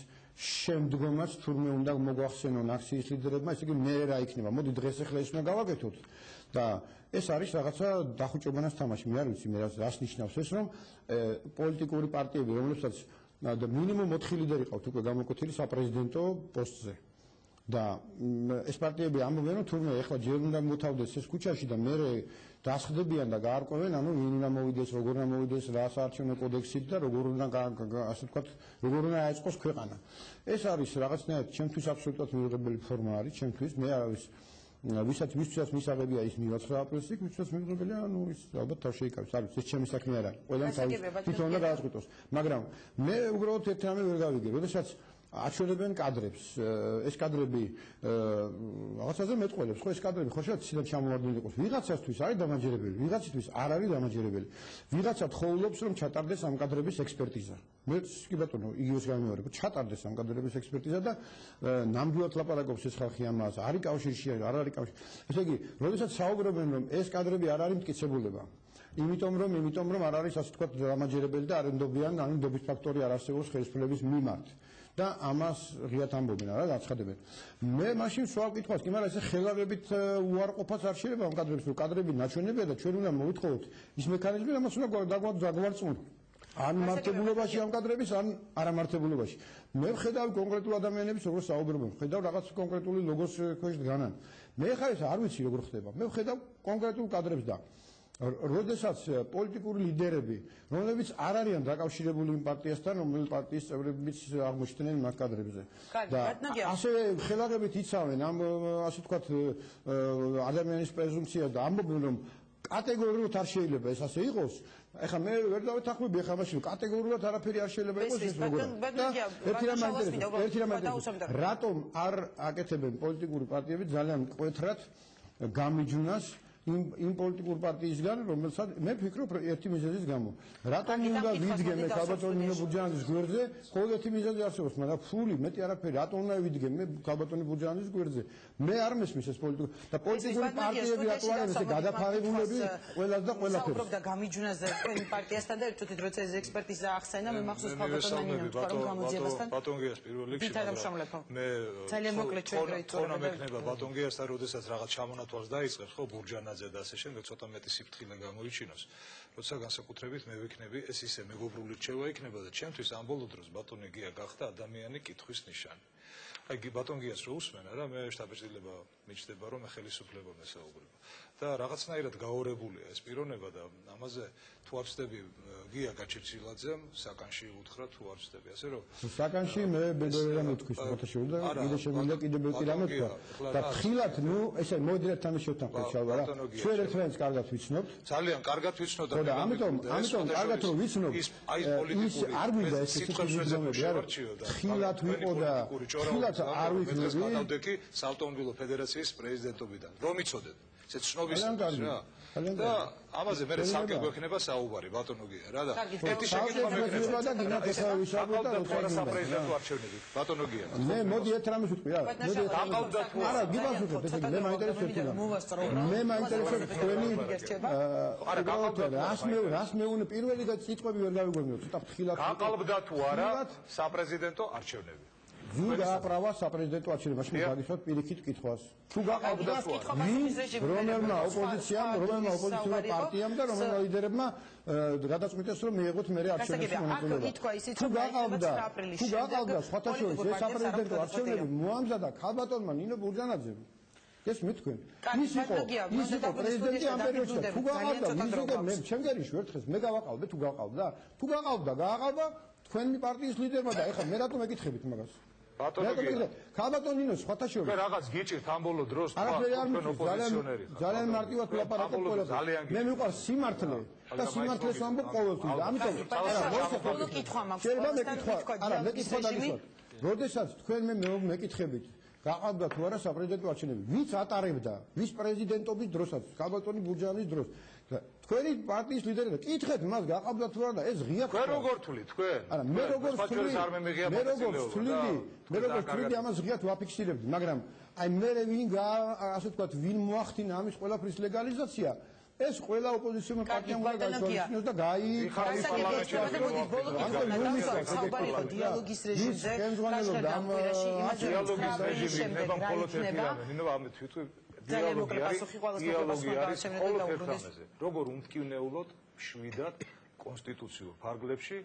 შემდგომაც თურმე უნდა მოგვახსენონ აქციის ლიდერებმა, ესე იგი მე რა იქნება. მოდი დღეს ახლა ეს უნდა გავაკეთოთ და ეს არის რაღაცა დახუჭებანას თამაში. მე არ ვიცი მე რას ნიშნავს ეს, რომ პოლიტიკური პარტიები, რომლებსაც მინიმუმ 4 ლიდერი ყავთ უკვე გამოკვეთილი საპრეზიდენტო პოსტზე. და ეს პარტიები ამბობენ რომ თურმე ეხლა ჯერ უნდა მოთავდეს ეს ქუჩაში და მე დასხდებიან და გაარკვევენ ანუ ვინ უნდა მოვიდეს როგორ უნდა მოვიდეს რა საარჩევნო კოდექსით და როგორ უნდა ასე ვთქვათ როგორ უნდა აეწყოს ქვეყანა ეს არის რაღაცნაირად ჩემთვის აბსოლუტურად მიუღებელი ფორმა არის ჩემთვის მე არავის ვისაც მისაღებია ის მივა 9 აპრილში ვისაც მიუღებელია ანუ ის ალბათ თავ შეიკავებს არის ეს ჩემი საქმე არ არის ყველამ თვითონ უნდა გააწყვიტოს მაგრამ მე უბრალოდ ერთ რამე ვერ გავიგე როდესაც აჩვენებენ კადრებს ეს კადრები რაღაცაზე მეტყველებს ხო ეს კადრები ხო შეიძლება ციდან ჩამოვარდნილი იყოს ვიღაცასთვის არის დამაჯერებელი ვიღაცისთვის არ არის დამაჯერებელი ვიღაცა თხოვლობს რომ ჩატარდეს ამ კადრების ექსპერტიზა მე კი ბატონო იგივეს გამიმეორებ ჩატარდეს ამ კადრების ექსპერტიზა და ნამდვილად ლაპარაკობს ეს ხალხი ამას არის კავშირში არ არის კავშირში ესე იგი როდესაც საუბრობენ რომ ეს კადრები არ არის მტკიცებულება იმიტომ რომ არ არის ასე ვთქვათ დამაჯერებელი და არ ენდობიან ანუ ნდობის ფაქტორი არ არსებობს ხელისუფლების მიმართ და ამას ღიად ამბობენ არა გაცხადებენ მე მაშინ სვავ კითხვას კი მაგრამ ესე ხელარებით უარყოფას არ შეიძლება ამ კადრებს რომ კადრები ნაჩვენებია და ჩვენ უნდა მოვითხოთ ის მექანიზმი რამაც უნდა დაგვარწმუნოთ ან მართებულობაში ამ კადრების ან არამართებულობაში მე ვხედავ კონკრეტულ ადამიანებს როგორ საუბრობენ ვხედავ რაღაც კონკრეტული ლოგოს ქვეშ დგანან მე ხა ეს არ ვიცი როგორ ხდება მე ვხედავ კონკრეტულ კადრებს და როდესაც პოლიტიკური ლიდერები, რომლებიც არ არიან დაკავშირებული იმ პარტიასთან, რომელი პარტიის წევრებიც აღმოჩნდნენ მაგ კადრებზე. და ასევე ხელარებით იცავენ ამ ასე ვთქვათ ადამიანის პრეზუმციას და ამბობენ რომ კატეგორიულად არ შეიძლება ეს ასე იყოს. ეხლა მე ვერ დავეთანხმები ეხლა მაშინ კატეგორიულად არაფერი არ შეიძლება იყოს ეს როგორ. ერთი რამ რატომ არ აკეთებენ პოლიტიკური პარტიები ძალიან მკვეთრად გამიჯვნას იმ პოლიტიკურ პარტიისგან, რომელსაც მე ვფიქრობ ერთი მიზეზის გამო. რატომ უნდა ვიდგე მე ქალბატონი ბურჯანაძის გვერდზე, მხოლოდ ერთი მიზეზი არსებობს, მაგრამ ფული მეტი არაფერი, რატომ უნდა ვიდგე მე ქალბატონი ბურჯანაძის გვერდზე? მე არ მესმის ეს პოლიტიკური და პოლიტიკური პარტიები რატო არის ესე გადაფარებულები ყველას და ყველაფერს. საუბრობდა გამიჯვნაზე თქვენი პარტიასთან და ერთუთ დროც ეს ექსპერტიზა ახსენა, მე მახსოვს ქალბატონი თქვა რომ გამოძიებასთან. ბატონგიას პირველ რიგში მე ძალიან მოკლედ ჩვენ თონა მექნება ბატონგიასთან, როდესაც რაღაც ჩამონათვალს დაიწყებს ხო ბურჯანაძე სენატზე და ასე შემდეგ ცოტა მეტი სიფრთხილე გამოიჩინოს. როცა განსაკუთრებით მე ვიქნები ეს ისე მეგობრული რჩევა იქნება და ჩემთვის ამ ბოლო დროს ბატონი გია გახდა ადამიანი კითხვის ნიშანი. აი ბატონ გიას რო უსმენ რა მე შტაბ-ჭრილება მიჩნდება რომ ხელისუფლება მესაუბრება და რაღაცნაირად გაორებულია ეს პიროვნება და ამაზე თუ არ ვწდები გია გაჩერჩილაძემ საკანში უთხრა თუ არ ვწდები ასე რომ საკანში მე ბედერა მეთქვის ფოტოშოუ და კიდე შემიძლია კიდე მეტი რამე თქვა და ხილათ ნუ ესე მოდრეთ თამაშობთან ხალხა რა ჩვენ ერთმანეთს კარგად ვიცნობთ ძალიან კარგად ვიცნობ და ამიტომ კარგად რომ ვიცნობ ის არ მინდა ეს სიტყვები არა ხილათ ვიყო და ხილათ არ ვიქნები კი საავტომობილო ფედერაციის პრეზიდენტობიდან რომ იცოდეთ ეს ცნობის რა და ამაზე მე საკითხი გვექნება საუბარი ბატონო გია რა და ერთი საკითხი მექნება და გინათ ეხლა ვისაუბროთ და როცა საპრეზიდენტო არჩევნები ბატონო გია მე მოდი ერთ რამეს ვიტყვი რა მოდი აყავდა თუ არა გიბასუხეთ ესე იგი მე მაინტერესებს მე მაინტერესებს თქვენი რას მეუნე პირველი და სიტყვები ვერ გავიგონიო ცოტა ფრთხილად აყალბდა თუ არა საპრეზიდენტო არჩევნები ვინ გააყრავა საპრეზიდენტო არჩევნებში მაგისოთ პირიქით კითხვას თუ გაყავდა რომელმა ოპოზიციურმა პარტიამ და რომელმა ლიდერებმა გადაწყვიტეს რომ მიიღოთ მე არჩევნებში მონაწილეობა თუ გაყავდა სხვათა შორის ეს საპრეზიდენტო არჩევნები მოამზადა ქალბატონმა ნინო ბურჯანაძემ ეს მეთქვენ ის იყო პრეზიდენტი ამ პერიოდში და თუ გაყავდა ვიზოგე მე ჩემგერიში ვერთხეს მე გავაყავდე თუ გაყავდა გააყავდა თქვენი პარტიის ლიდერმა და ეხლა მე რატომ ეკითხებით მაგას ქალბატონინო სხვათა შორის მე რაღაც გიჭირთ ამ ბოლო დროს ძალიან მარტივად ვლაპარაკობ ყველაფერს მე მიყვარს სიმართლე და სიმართლეს ვამბობ ყოველთვის და ამიტომ არა მეკითხვა დაგისვათ როდესაც თქვენ მე მეკითხებით გაყავდა თუ არა საპრეზიდენტო არჩევნები ვინც ატარებდა ვის პრეზიდენტობის დროსაც ქალბატონი ბურჯანის დროს თქვენი პარტიის ლიდერები კითხეთ მას გაყავდა თუ არა და ეს ღია თქვენ როგორ თვლით თქვენ არა მე როგორ თვლი ამას ღიად ვაფიქსირებდი მაგრამ აი მე ვინ ასე ვთქვათ ვინ მოახდინა ამის ყველაფრის ლეგალიზაცია ეს ყველა ოპოზიციური პარტიამ გაიგონოს და გაიხარეს პარლამენტში დიალოგის რეჟიმზე დიალოგის რეჟიმი ნება მხოლოდ ერთი რამე ნინო ამით ვიტყვი დიალოგი არის მხოლოდ ერთ რამეზე როგორ უმტკივნეულოდ მშვიდად კონსტიტუციურ ფარგლებში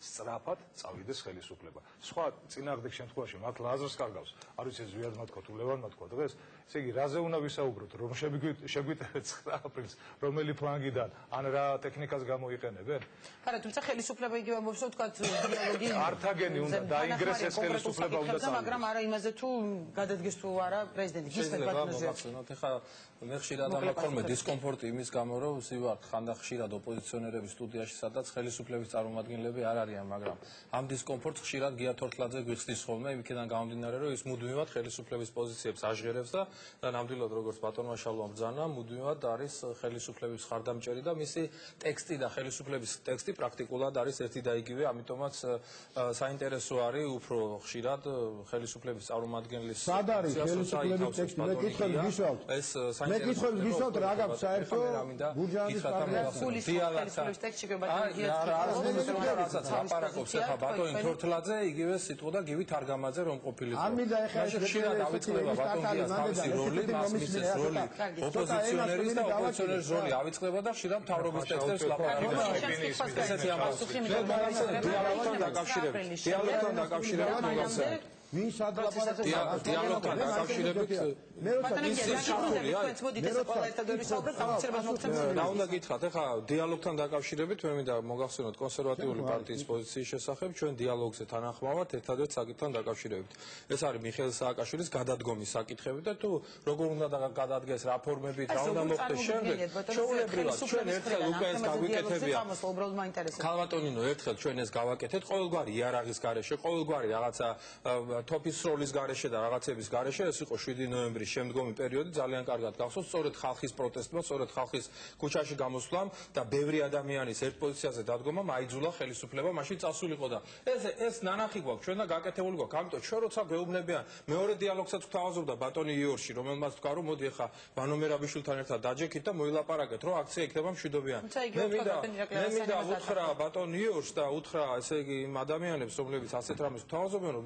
სწრაფად წავიდეს ხელისუფლება. სხვა წინააღმდეგ შემთხვევაში მართლა აზრს კარგავს. არ ვიცი ზვიად მათქვა თუ ლევან მათქვა დღეს. ესე იგი რაზე უნდა ვისაუბროთ, რომ შეგვიტევეთ 9 აპრილს რომელი ფლანგიდან ან რა ტექნიკას გამოიყენებენ? არა, თუმცა ხელისუფლება იგივე ამბობს, რომ თქვა დიალოგი ართაგენი უნდა დაინგრეს ეს ხელისუფლება უნდა წავიდეს. მაგრამ არა იმაზე თუ გადადგეს თუ არა პრეზიდენტი. ეხლა მე ხშირად ამაყოლმე დისკომფორტი იმის გამო, რომ ვსივართ ხანდახ ხშირად ოპოზიციონერების სტუდიაში, სადაც ხელისუფლების წარმომადგენლები არ არიან, მაგრამ ამ დისკომფორტს ხშირად გია თორთლაძე გვიხსნის ხოლმე, იმიქიდან გამომდინარე, რომ ის მუდმივად ხელისუფლების პოზიციებს აჟღერებს და ნამდვილად როგორც ბატონმა შალვამ ბრძანა, მუდმივად არის ხელისუფლების ხარდამჭერი და მისი ტექსტი და ხელისუფლების ტექსტი პრაქტიკულად არის ერთი და იგივე, ამიტომაც საინტერესო არის უფრო ხშირად ხელისუფლების წარმომადგენლის სად არის ხელისუფლების ტექსტი? მე კითხები გისვავთ. მე კითხები გისვავთ რა გაქვს საერთო ბურჯანის პარტიის ხელისუფლების ტექსტში გებათ ლაპარაკობს ახლა ბატონი თორთლაძე იგივე სიტყვა და გივი თარგამაძე რომ ყოფილიყო. არ მინდა ეხლა ხშირად ავიწყდება ბატონგიას თავისი როლი, მას მისცეს როლი ოპოზიციონერის და ოპოზიციონერის როლი ავიწყდება და ხშირად მთავრობის ტექსტებს ლაპარაკობს. ესეთი ამბავი. დიალოგთან დაკავშირებით მოგახსენებთ. ვინ სად ლაპარაკობს? დიალოგთან დაკავშირებით მე როცა რა უნდა გითხრათ ახლა დიალოგთან დაკავშირებით მე მინდა მოგახსენოთ კონსერვატიული პარტიის პოზიციის შესახებ ჩვენ დიალოგზე თანახმოვართ ერთადერთ საკითხთან დაკავშირებით ეს არის მიხეილ სააკაშვილის გადადგომის საკითხები და თუ როგორ უნდა გადადგეს რა ფორმებით რა უნდა მოხდეს შემდეგ შეუულებრივად ჩვენ ერთხელ უკვე ეს გავიკეთებია ქალბატონინო ერთხელ ჩვენ ეს გავაკეთეთ ყოველგვარი იარაღის გარეშე ყოველგვარი რაღაცა თოფის სროლის გარეშე და რაღაცების გარეშე ეს იყო 7 ნოემბრის შემდგომი პერიოდი ძალიან კარგად გახსოვს სწორედ ხალხის პროტესტმა სწორედ ხალხის ქუჩაში გამოსვლამ და ბევრი ადამიანის ერთ პოზიციაზე დადგომამ აიძულა ხელისუფლება მაშინ წასულიყო და ეს ნანახი გვაქვს ჩვენ და გაკეთებული გვაქვს ამიტომ ჩვენ როცა გვეუბნებიან მეორე დიალოგსაც გვთავაზობდა ბატონი იორში რომელმაც თქვა რომ მოდი ახლა ვანო მერაბიშვილთან ერთად დაჯექით და მოილაპარაკეთ რომ აქცია იქნება მშვიდობიანი მე მინდა უთხრა ბატონ იორს და უთხრა ესე იგი იმ ადამიანებს რომლებიც ასეთ რამეს გვთავაზობენ რომ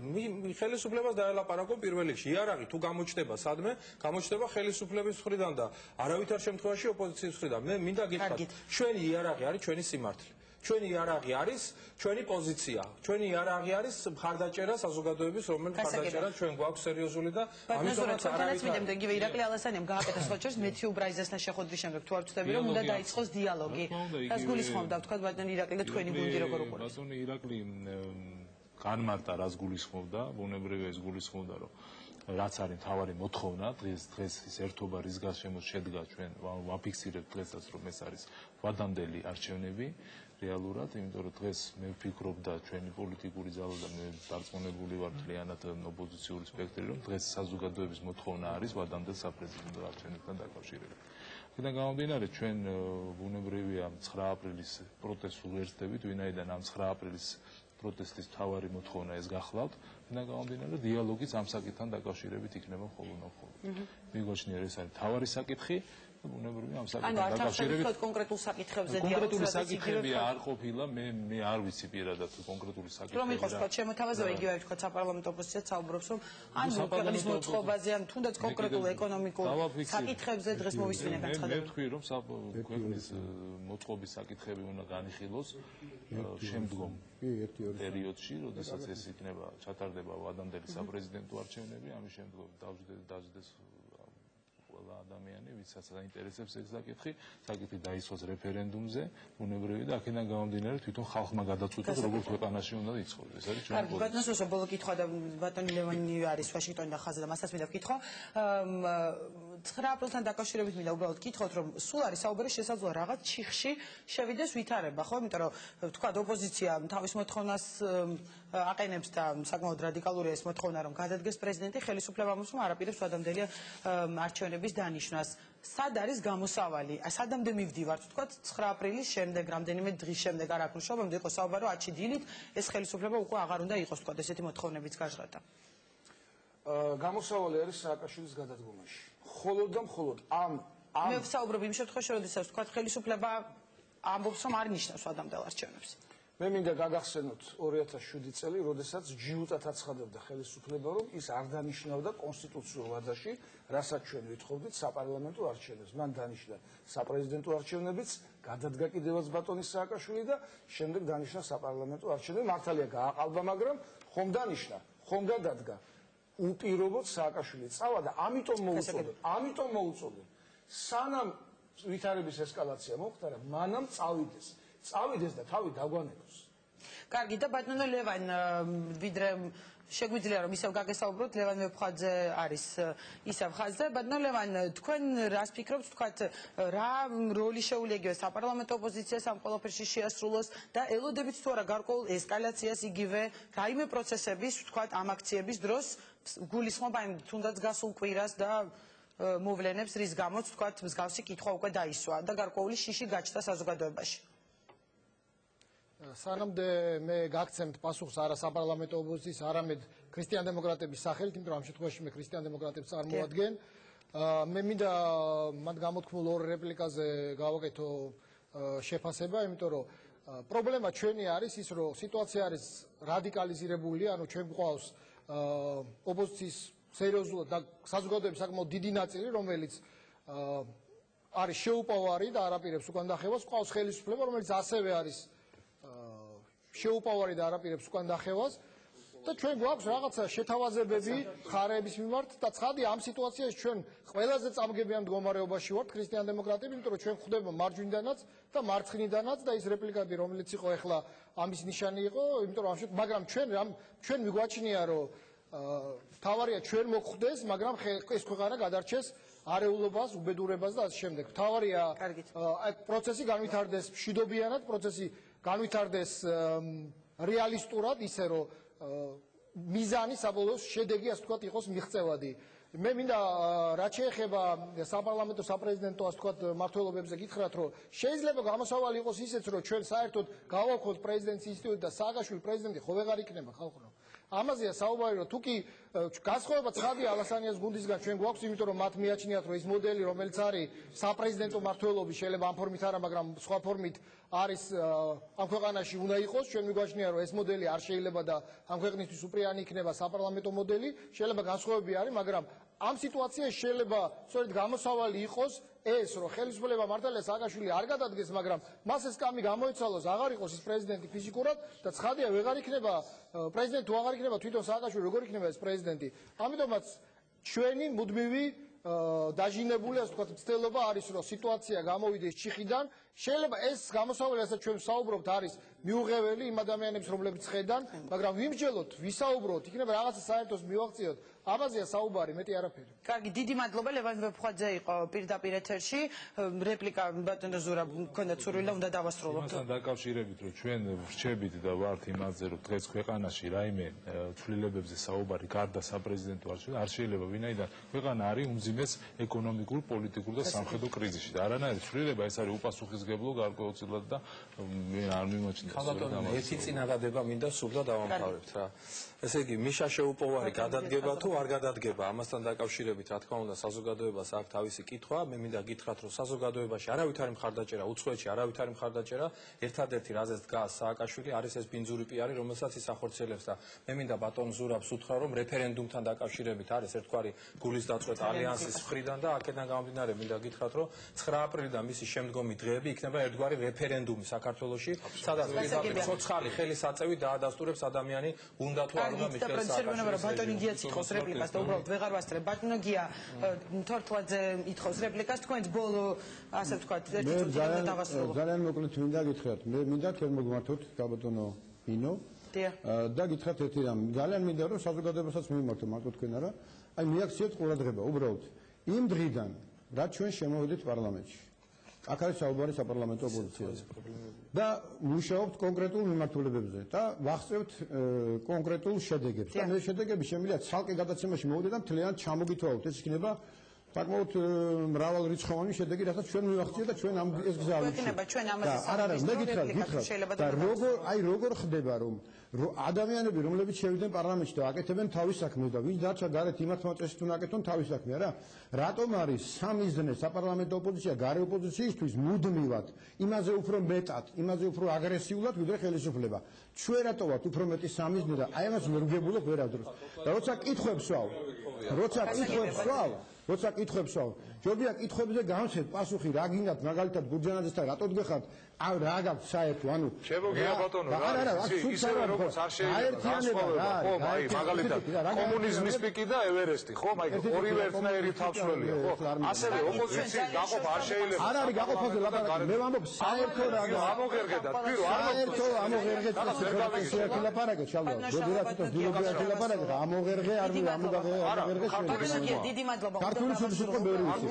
ხელისუფლებას დაელაპარაკო პირველ რიგში. იარაღი თუ გამოჩნდება სადმე, გამოჩნდება ხელისუფლების მხრიდან და არავითარ შემთხვევაში ოპოზიციის მხრიდან. მე მინდა გითხრათ, ჩვენი იარაღი არის ჩვენი სიმართლე. ჩვენი იარაღი არის ჩვენი პოზიცია. ჩვენი იარაღი არის მხარდაჭერა საზოგადოების, რომელიც მხარდაჭერა ჩვენ გვაქვს სერიოზული და ამიტომაც არავითარ იგივე ირაკლი ალასანიამ გააკეთა სხვაჭერს მეთიუ ბრაიზესთან შეხვედრის შემდეგ თუ არ ვწდები რომ უნდა დაიწყოს დიალოგი. რას გულისხმობდა თქვა ბატონი ირაკლი და თქვენი გუნდი როგორ უყურებს? ბატონი ირაკლი განმარტა რას გულისხმობდა, ბუნებრივია ეს გულისხმობდა რომ რაც არის მთავარი მოთხოვნა დღეს ის ერთობა რის გარშემო შედგა ჩვენ ვაფიქსირებთ დღესაც რომ ეს არის ვადამდელი არჩევნები რეალურად, იმიტომ რომ დღეს მე ვფიქრობ და ჩვენი პოლიტიკური ძალა და მე დარწმუნებული ვარ მთლიანად ოპოზიციური სპექტრი რომ დღეს საზოგადოების მოთხოვნა არის ვადამდელ საპრეზიდენტო არჩევნებთან დაკავშირებით. აქედან გამომდინარე ჩვენ ბუნებრივია 9 აპრილის პროტესტს უერთდებით, ვინაიდან ამ 9 აპრილის პროტესტის მთავარი მოთხოვნა ეს გახლავთ, აქედან გამომდინარე დიალოგიც ამ საკითხთან დაკავშირებით იქნება მხოლოდ. მიგოჩნია ეს არის მთავარი საკითხი. ბუნებრივია ამ საკითხთან დაკავშირებით კონკრეტულ საკითხებზე კონკრეტული საკითხები არ ყოფილა მე არ ვიცი პირადად კონკრეტული საკითხები რომ იყოს თქვა შემოთავაზება იგივე თქვა საპარლამენტო ოპოზიციაც საუბრობს რომ ან ქვეყნის მოწყობაზე ან თუნდაც კონკრეტულ ეკონომიკურ საკითხებზე დღეს მოვისმინე განცხადება მე ვთქვი რომ ქვეყნის მოწყობის საკითხები უნდა განიხილოს შემდგომ პერიოდში როდესაც ეს იქნება ჩატარდება ვადამდელი საპრეზიდენტო არჩევნები ამის შემდგომ დაждდეს ადამიანი, ვისაც აინტერესებს ეს საკითხი დაისვას რეფერენდუმზე, ბუნებრივია და აქედან გამომდინარე თვითონ ხალხმა გადაწყვიტოს როგორ ქვეყანაში უნდა იცხოვროს. ეს არის ჩვენი პოზიცია. ბატონო სოსო ბოლო კითხვა და ბატონი ლევანი არის ვაშინგტონიდან ხაზზე და მასაც მინდა ვკითხო. 9 აპრილთან დაკავშირებით მინდა უბრალოდ კითხოთ, რომ სულ არის საუბარი შესაძლოა რაღაც ჩიხში შევიდეს ვითარება, ხო? იმიტომ რომ თქვა ოპოზიცია თავის მოთხოვნას აყენებს და საკმაოდ რადიკალურია ეს მოთხოვნა რომ გადადგეს პრეზიდენტი, ხელისუფლება ამბობს რომ არაპირებს ვადამდელი არჩევნების დანიშნას. სად არის გამოსავალი? სადამდე მივდივართ, თქვა 9 აპრილის შემდეგ, რამდენიმე დღის შემდეგ არ აქვს მშობა, უნდა იყოს საუბარი რომ 10 დილით ეს ხელისუფლება უკვე აღარ უნდა იყოს, თქვა ესეთი მოთხოვნებიც გაჟღერდა. გამოსავალი არის სააკაშვილის გადადგომაში. მხოლოდ და მხოლოდ ამ მე ვსაუბრობ იმ შემთხვევაში, როდესაც თქვა ხელისუფლება ამბობს რომ არ ნიშნავს ვადამდელ არჩევნებს. მე მინდა გაგახსენოთ 2007 წელი, როდესაც ჯიუტად აცხადებდა ხელისუფლება, რომ ის არ დანიშნავდა კონსტიტუციურ ვადაში, რასაც ჩვენ ვითხოვდით საპარლამენტო არჩევნებს. მან დანიშნა საპრეზიდენტო არჩევნებიც, გადადგა კიდევაც ბატონი სააკაშვილი და შემდეგ დანიშნა საპარლამენტო არჩევნები. მართალია გააყალბა, მაგრამ ხომ დანიშნა, ხომ გადადგა. უპირობოდ სააკაშვილი წავა და ამიტომ მოუწოდეთ. სანამ ვითარების ესკალაცია მოხდა, მანამ წავიდეს და თავი დაგვანებოს. კარგი და ბატონო ლევან, ვიდრე შეგვიძლია რომ ისევ გაგესაუბროთ, ლევან მეფხაძე არის ისევ ხაზზე. ბატონო ლევან, თქვენ რას ფიქრობთ, თქვათ რა როლი შეუძლია საპარლამენტო ოპოზიციას ამ ყველაფერში შეასრულოს და ელოდებით თუ არა გარკვეულ ესკალაციას იგივე რაიმე პროცესების, თქვათ ამ აქციების დროს გულისხმობა იმ თუნდაც გასულ კვირას და მოვლენებს, რის გამოც თქვათ მსგავსი კითხვა უკვე დაისვა და გარკვეული შიში გაჩნდა საზოგადოებაში. სანამდე მე გაგცემთ პასუხს არა საპარლამენტო ოპოზიციის, არამედ ქრისტიან-დემოკრატების სახელით, იმიტომ რომ ამ შემთხვევაში მე ქრისტიან-დემოკრატებს წარმოვადგენ. მე მინდა მათ გამოთქმულ ორ რეპლიკაზე გავაკეთო შეფასება, იმიტომ რომ პრობლემა ჩვენი არის ის, რომ სიტუაცია არის რადიკალიზირებული, ანუ ჩვენ გვყავს ოპოზიციის სერიოზულად და საზოგადოების საკმაოდ დიდი ნაწილი, რომელიც არის შეუპოვარი და არაპირებს უკან დახევას, გვყავს ხელისუფლება, რომელიც ასევე არის შეუპოვარი და არაპირებს უკან დახევას და ჩვენ გვაქვს რაღაცა შეთავაზებები მხარეების მიმართ და ცხადია ამ სიტუაციაში ჩვენ ყველაზე წამგებიან მდგომარეობაში ვართ ქრისტიან-დემოკრატები, იმიტომ რომ ჩვენ ხვდება მარჯვნიდანაც და მარცხნიდანაც და ის რეპლიკები რომელიც იყო ახლა ამის ნიშანი იყო, იმიტომ რომ მაგრამ ჩვენ მიგვაჩნია რომ თავარია ჩვენ მოხვდეს, მაგრამ ეს ქვეყანა გადარჩეს არეულობას, უბედურებას და ასე შემდეგ. თავარია პროცესი განვითარდეს მშვიდობიანად, პროცესი განვითარდეს რეალისტურად, ისე რომ მიზანი საბოლოო შედეგი ასე ვთქვათ იყოს მიღწევადი. მე მინდა რაც შეეხება საპარლამენტო საპრეზიდენტო ასე ვთქვათ მმართველობებზე გითხრათ, რომ შეიძლება გამოსავალი იყოს ისეც, რომ ჩვენ საერთოდ გავავხოთ პრეზიდენტის ინსტიტუტი და სააკაშვილი პრეზიდენტი ხო ვეღარ იქნება ხალხო. ამაზეა საუბარი, რომ თუ კი განსხვავება ცხადია ალასანიას გუნდისგან ჩვენ გვაქვს, იმიტომ რომ მათ მიაჩნიათ, რომ ის მოდელი, რომელიც არის საპრეზიდენტო მმართველობის, შეიძლება ამ ფორმით არა, მაგრამ სხვა ფორმით არის ამ ქვეყანაში უნდა იყოს, ჩვენ მიგვაჩნია რომ ეს მოდელი არ შეიძლება და ამ ქვეყნისთვის უპირიანი იქნება საპარლამენტო მოდელი, შეიძლება განსხვავებები არის, მაგრამ ამ სიტუაციაში შეიძლება სწორედ გამოსავალი იყოს ეს, რომ ხელისუფლება მართალია სააკაშვილი არ გადადგეს, მაგრამ მას ეს კამი გამოეცალოს, აღარ იყოს ის პრეზიდენტი ფიზიკურად და ცხადია, ვეღარ იქნება პრეზიდენტი თუ აღარ იქნება თვითონ სააკაშვილი, როგორ იქნება ეს პრეზიდენტი. ამიტომაც ჩვენი მუდმივი დაჟინებული, ასე ვთქვათ, მცდელობა არის, რომ სიტუაცია გამოვიდეს ჩიხიდან. შეიძლება ეს გამოსავალი, რასაც ჩვენ ვსაუბრობთ, არის მიუღებელი იმ ადამიანებს, რომლებიც ხედან, მაგრამ ვიმსჯელოთ, ვისაუბროთ, იქნება რაღაცა საერთოს მივაღწიოთ. ამაზეა საუბარი, მეტი არაფერი. კარგი, დიდი მადლობა. ლევან ვეფხვაძე იყო პირდაპირ ეთერში. რეპლიკა ბატონო ზურაბ მქონდათ სურვილი და უნდა დავასრულოთ. მასთან დაკავშირებით, რომ ჩვენ ვრჩებით და ვართ იმაზე, რომ დღეს ქვეყანაში რაიმე ცვლილებებზე საუბარი გარდა საპრეზიდენტო არჩევნებისა არ შეიძლება, ვინაიდან ქვეყანა არის უმძიმეს ეკონომიკურ, პოლიტიკურ და სამხედრო კრიზისში და არანაირი ცვლილება ეს არის უპასუხისმგებლო გარკვეულწილად და მე არ მიმოჩნდა. ხალხატონო, ერთი წინადადება მინდა სულ და დავამთავრებთ რა. ესე იგი, მიშა შეუპოვარი გადადგება თუ არ გადადგება, ამასთან დაკავშირებით, რა თქმა უნდა, საზოგადოებას აქვს თავისი კითხვა. მე მინდა გითხრათ, რომ საზოგადოებაში არავითარი მხარდაჭერა, უცხოეთში არავითარი მხარდაჭერა, ერთადერთი რაზეც დგას სააკაშვილი არის ეს ბინძური პიარი, რომელსაც ის ახორციელებს და მე მინდა ბატონ ზურაბს უთხრა, რომ რეფერენდუმთან დაკავშირებით არის ერთგვარი გულის დაწყვეტა ალიანსის მხრიდან და აქედან გამომდინარე მინდა გითხრათ, რომ 9 აპრილიდან მისი შემდგომი დღეები იქნება ერთგვარი რეფერენდუმი საქართველოში, სადაც პირდაპირ ცოცხალი ხელისაწევი დაადასტურებს ადამიანი უნდა თუ არ უნდა მიხეილ სააკაშვილის ბატონი გიაც ითხოვს რეპლიკას და უბრალოდ ვეღარ ვასწრებ. ბატონო გია თორთლაძე ითხოვს რეპლიკას, თქვენც ბოლო ასე ვთქვათ, ერთი წუთი უნდა დავასრულოთ. ძალიან მოკლედ მინდა გითხრათ, მე მინდა თქვენ მოგმართოთ გაბატონო ინო და გითხრათ ერთი რამ. ძალიან მინდა რომ საზოგადოებასაც მიმართო, მარტო თქვენ არა, აი მიაქციოთ ყურადღება უბრალოდ იმ დღიდან, რაც ჩვენ შემოვედით პარლამენტში. აქ არის საუბარი საპარლამენტო ოპოზიციაზე და მუშაობთ კონკრეტულ მიმართულებებზე და ვახსენებთ კონკრეტულ შედეგებს. და მე შედეგები შემიძლია ცალკე გადაცემაში მოვიდე და მთლიანად ჩამოგითვალოთ. ეს იქნება საკმაოდ მრავალრიცხოვანი შედეგი, რასაც ჩვენ მივახციეთ და ჩვენ ამ ეს გზა არა, მე გითხრათ და როგორ ხდება რომ ადამიანები, რომლებიც შევიდნენ პარლამენტში და აკეთებენ თავის საქმეს და ვინც დარჩა გარეთ იმათ მოწესით უნდა აკეთონ თავის საქმე, არა? რატომ არის სამიზნე საპარლამენტო ოპოზიცია გარე ოპოზიციისთვის მუდმივად იმაზე უფრო მეტად, იმაზე უფრო აგრესიულად ვიდრე ხელისუფლება? ჩვენ რატო ვართ უფრო მეტი სამიზნე და აი ამას მერგებულობ ვერადროს. და როცა კითხვებს ვსვავ, როცა კითხვებს ვსვავ, ჯობია კითხვებზე გავცეთ პასუხი, რა გინდათ მაგალითად გურჯანაძესთან რატო დგეხათ? რა გაქვთ საერთო, ანუ შემოგია ბატონო, ისევე როგორც არ შეიძლება განსხვავება, ხო, აი მაგალითად კომუნიზმის პიკი და ევერესტი, ხო, აი ორივე ერთნაირი თავშველია, ხო? ასევე ოპოზიცია გაყოფა არ შეიძლება. არ არის გაყოფაზე ლაპარაკი, მე ვამბობ საერთო რა ამოღერგედათ, პირო არ საერთო ამოღერგეთ ეს ლაპარაკი, შალვა, ბოდერატოს დილობიათი ლაპარაკი, ამოღერგე არ ამოგაღე დიდი მადლობა. ქართული სიტყვა ბევრი ვიცი.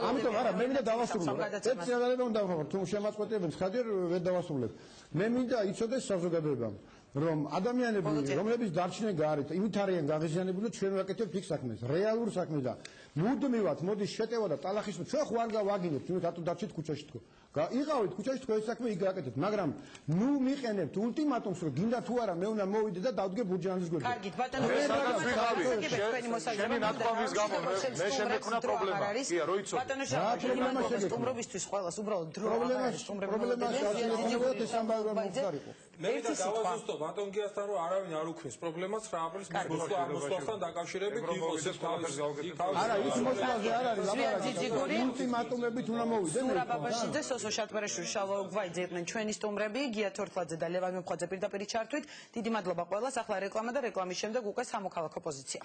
ამიტომ არა, მე მინდა დავასრულო. ეს წინადადება უნდა ვხმობ, თუ შემაწყვეტებენ ხადერ ვერ დავასრულებ. მე მინდა იცოდეს საზოგადოებამ, რომ ადამიანები, რომლებიც დარჩნენ გარეთ, იმით არიან გაღიზიანებული, ჩვენ ვაკეთებთ იქ საქმეს, რეალურ საქმეს და მუდმივად მოდის შეტევა და ტალახის, ჩვენ ხო არ გავაგინებთ, იმით რატო დარჩით ქუჩაში თქო. იღავით ქუჩაში თქვენ საქმე იქ გააკეთეთ, მაგრამ ნუ მიყენებთ ულტიმატუმს, რომ გინდა თუ არა მე უნდა მოვიდე და დავდგე ბურჯანის გვერდზე. კარგით, ბატონო, შენი ნათქვამის გამო მე შემექნა პრობლემა. კია, რო იცოდი. ბატონო, შეგიძლიათ სტუმრობისთვის ყველას უბრალოდ დრო მე მინდა დავაზუსტო ბატონ გიასთან, რომ არავინ არ უქმნის პრობლემას 9 აპრილის მოსვლასთან დაკავშირებით იყოს ეს თავის არა, ის მოსვლაზე არ არის ლაპარაკი. ულტიმატუმებით უნდა მოვიდნენ. სურა ბაბაშიძე, სოსო შატვერაშვილი, შალვა უგვაიძე იყვნენ ჩვენი სტუმრები, გია თორთლაძე და ლევან ვეფხვაძე პირდაპირ ჩართვით. დიდი მადლობა ყველას. ახლა რეკლამა და რეკლამის შემდეგ უკვე სამოქალაქო პოზიცია.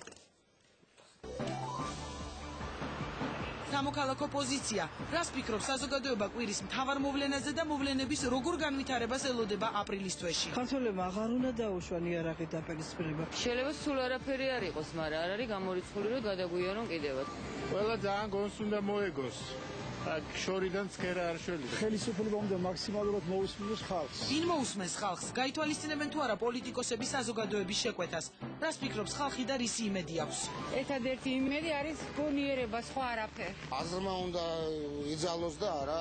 სამოქალაქო პოზიცია. რას ფიქრობს საზოგადოება კვირის მთავარ მოვლენაზე და მოვლენების როგორ განვითარებას ელოდება აპრილის თვეში? ქართველებმა აღარ უნდა დაუშვან იარაღი დაპირისპირება. შეიძლება სულ არაფერი არ იყოს, მაგრამ არ არის გამორიცხული, რომ გადაგვიარონ კიდევაც. ყველა ძალიან გონს უნდა მოეგოს. აქ შორიდან ცქერა არ შეიძლება. ხელისუფლება უნდა მაქსიმალურად მოусმინოს ხალხს. ვინ მოусმენს ხალხს? გაითვალისწინებენ თუ არა პოლიტიკოსები საზოგადოების შეკვეთას? რას ფიქრობს ხალხი და რისი იმედი აქვს? ერთადერთი იმედი არის გონიერება, სხვა არაფერი. აზრმა უნდა იძალოს და არა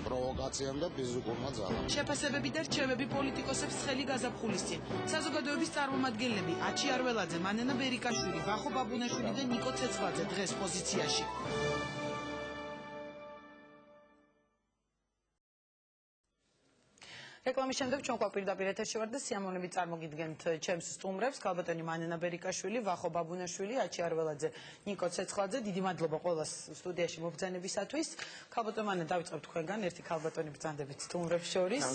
პროვოკაციამ და ფიზიკურმა ძალამ. შეფასებები და რჩევები პოლიტიკოსებს ცხელი გაზაფხულის წინ. საზოგადოების წარმომადგენლები აჩი არველაძე, მანენა ბერიკაშვილი, ვახო ბაბუნაშვილი და ნიკო ცეცხლაძე დღეს პოზიციაში. რეკლამის შემდეგ ჩვენ ყოფილდაპირ ეთერში ვართ და სიამოვნებით წარმოგიდგენთ ჩემს სტუმრებს, ქალბატონი მანენა ბერიკაშვილი, ვახო ბაბუნაშვილი, აჩი არველაძე, ნიკო ცეცხლაძე. დიდი მადლობა ყველას სტუდიაში მობრძანებისათვის. ქალბატონ მანენა, დავიწყებთ თქვენგან, ერთი ქალბატონი ბრძანდებით სტუმრებს შორის.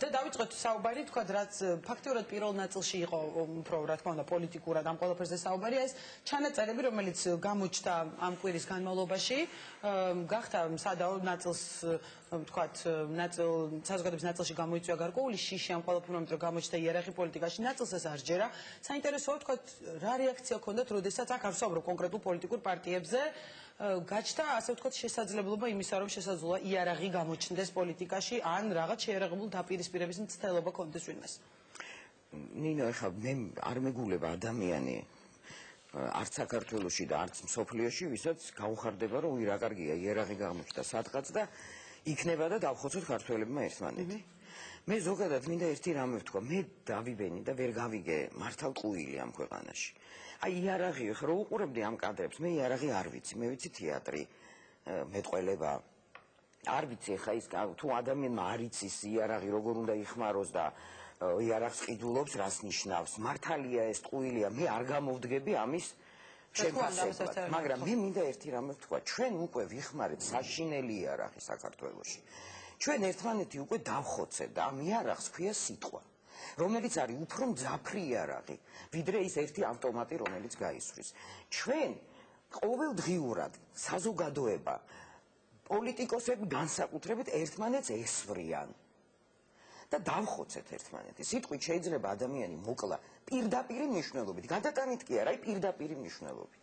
და დავიწყოთ საუბარი, თქვა რაც ფაქტიურად პირველ ნაწილში იყო უფრო რა თქმა უნდა პოლიტიკურად ამ ყველაფერზე საუბარი, ეს ჩანაწერები, რომელიც გამოჩნდა ამ კვირის განმავლობაში, გახდა სადაო ნაწილს ვთქვათ, საზოგადოების ნაწილში გამოიწვია გარკვეული შიში ამ ყველაფერმა, რომ გამოჩნდა იარაღი პოლიტიკაში, ნაწილს ეს არ ჯერა. საინტერესოა ვთქვათ, რა რეაქცია ჰქონდათ, როდესაც აქ არ ვსაუბრობ კონკრეტულ პოლიტიკურ პარტიებზე, გაჩნდა ასე ვთქვათ შესაძლებლობა იმისა, რომ შესაძლოა იარაღი გამოჩნდეს პოლიტიკაში, ან რაღაც შეიარაღებულ დაპირისპირების მცდელობა ჰქონდეს ვინმეს. ნინო, ეხლა მე არ მეგულება ადამიანი არც საქართველოში და არც მსოფლიოში, ვისაც გაუხარდება, რომ რა კარგია იარაღი გამოჩნდა სადღაც და იქნება და დავხოცოთ ქართველებმა ერთმანეთი. მე ზოგადად მინდა ერთი რამე ვთქვა, მე დავიბენი და ვერ გავიგე მართალ ყუილი ამ ქვეყანაში. აი იარაღი, ხო რო უყურებდი ამ კადრებს, მე იარაღი არ ვიცი, მე ვიცი თეატრი, მეტყველება. არ ვიცი ხა ის თუ ადამიანმა არ იცის იარაღი როგორ უნდა იხმაროს და იარაღს ყიდულობს, რას ნიშნავს. მართალია ეს ყუილია, მე არ გამოვდგები ამის შემფასებლად, მაგრამ მე მინდა ერთი რამე ვთქვა, ჩვენ უკვე ვიხმარეთ საშინელი იარაღი საქართველოში. ჩვენ ერთმანეთი უკვე დავხოცეთ და ამ იარაღს ქვია სიტყვა, რომელიც არის უფრო მძაფრი იარაღი, ვიდრე ის ერთი ავტომატი, რომელიც გაისვრის. ჩვენ ყოველდღიურად საზოგადოება, პოლიტიკოსები განსაკუთრებით ერთმანეთს ესვრიან და დავხოცეთ ერთმანეთი. სიტყვით შეიძლება ადამიანი მოკლა პირდაპირი მნიშვნელობით, გადატანით კი არა, აი პირდაპირი მნიშვნელობით.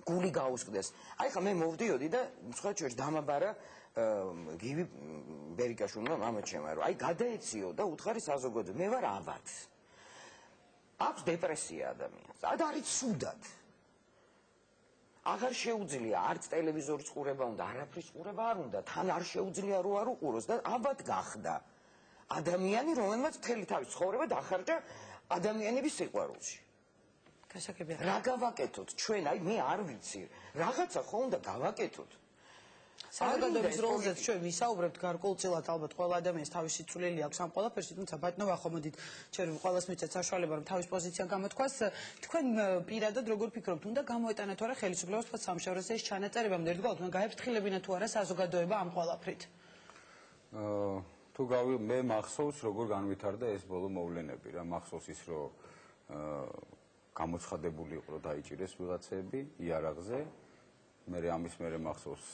გული გაუსკდეს. აი ხა მე მოვდიოდი და სხვა ჩვენს დამაბარა გივი ბერიკაშვილმა მამაჩემმა, რომ აი გადაეციო და უთხარი საზოგადოება, მე ვარ ავად. აქვს დეპრესია ადამიანს, არის ცუდად. აღარ შეუძლია არც ტელევიზორის ყურება უნდა, არაფრის ყურება არ უნდა, თან არ შეუძლია რო არ უყუროს და ავად გახდა. ადამიანი, რომელმაც მთელი თავის ცხოვრება დახარჯა ადამიანების სიყვარულში. რა გავაკეთოთ ჩვენ, აი მე არ ვიცი, რაღაცა ხო უნდა გავაკეთოთ. საზოგადოების როლზეც ჩვენ ვისაუბრებთ გარკვეულწილად, ალბათ ყველა ადამიანს თავისი წვლილი აქვს ამ ყველაფერში, თუმცა ბატონო ვახო, მოდით ჩვენ ყველას მიცეთ საშუალება, რომ თავის პოზიცია გამოთქვას. თქვენ პირადად როგორ ფიქრობთ, უნდა გამოეტანათ თუ არა ხელისუფლებას თქვა სამშაბათზე ეს ჩანაწერება, ერთგვარად უნდა გაეფრთხილებინა თუ არა საზოგადოება ამ ყველაფრით? თუ მე მახსოვს როგორ განვითარდა ეს ბოლო მოვლენები რა, მახსოვს ის რომ გამოცხადებული იყო რომ დაიჭირეს ვიღაცები იარაღზე, მე ამის მერე მახსოვს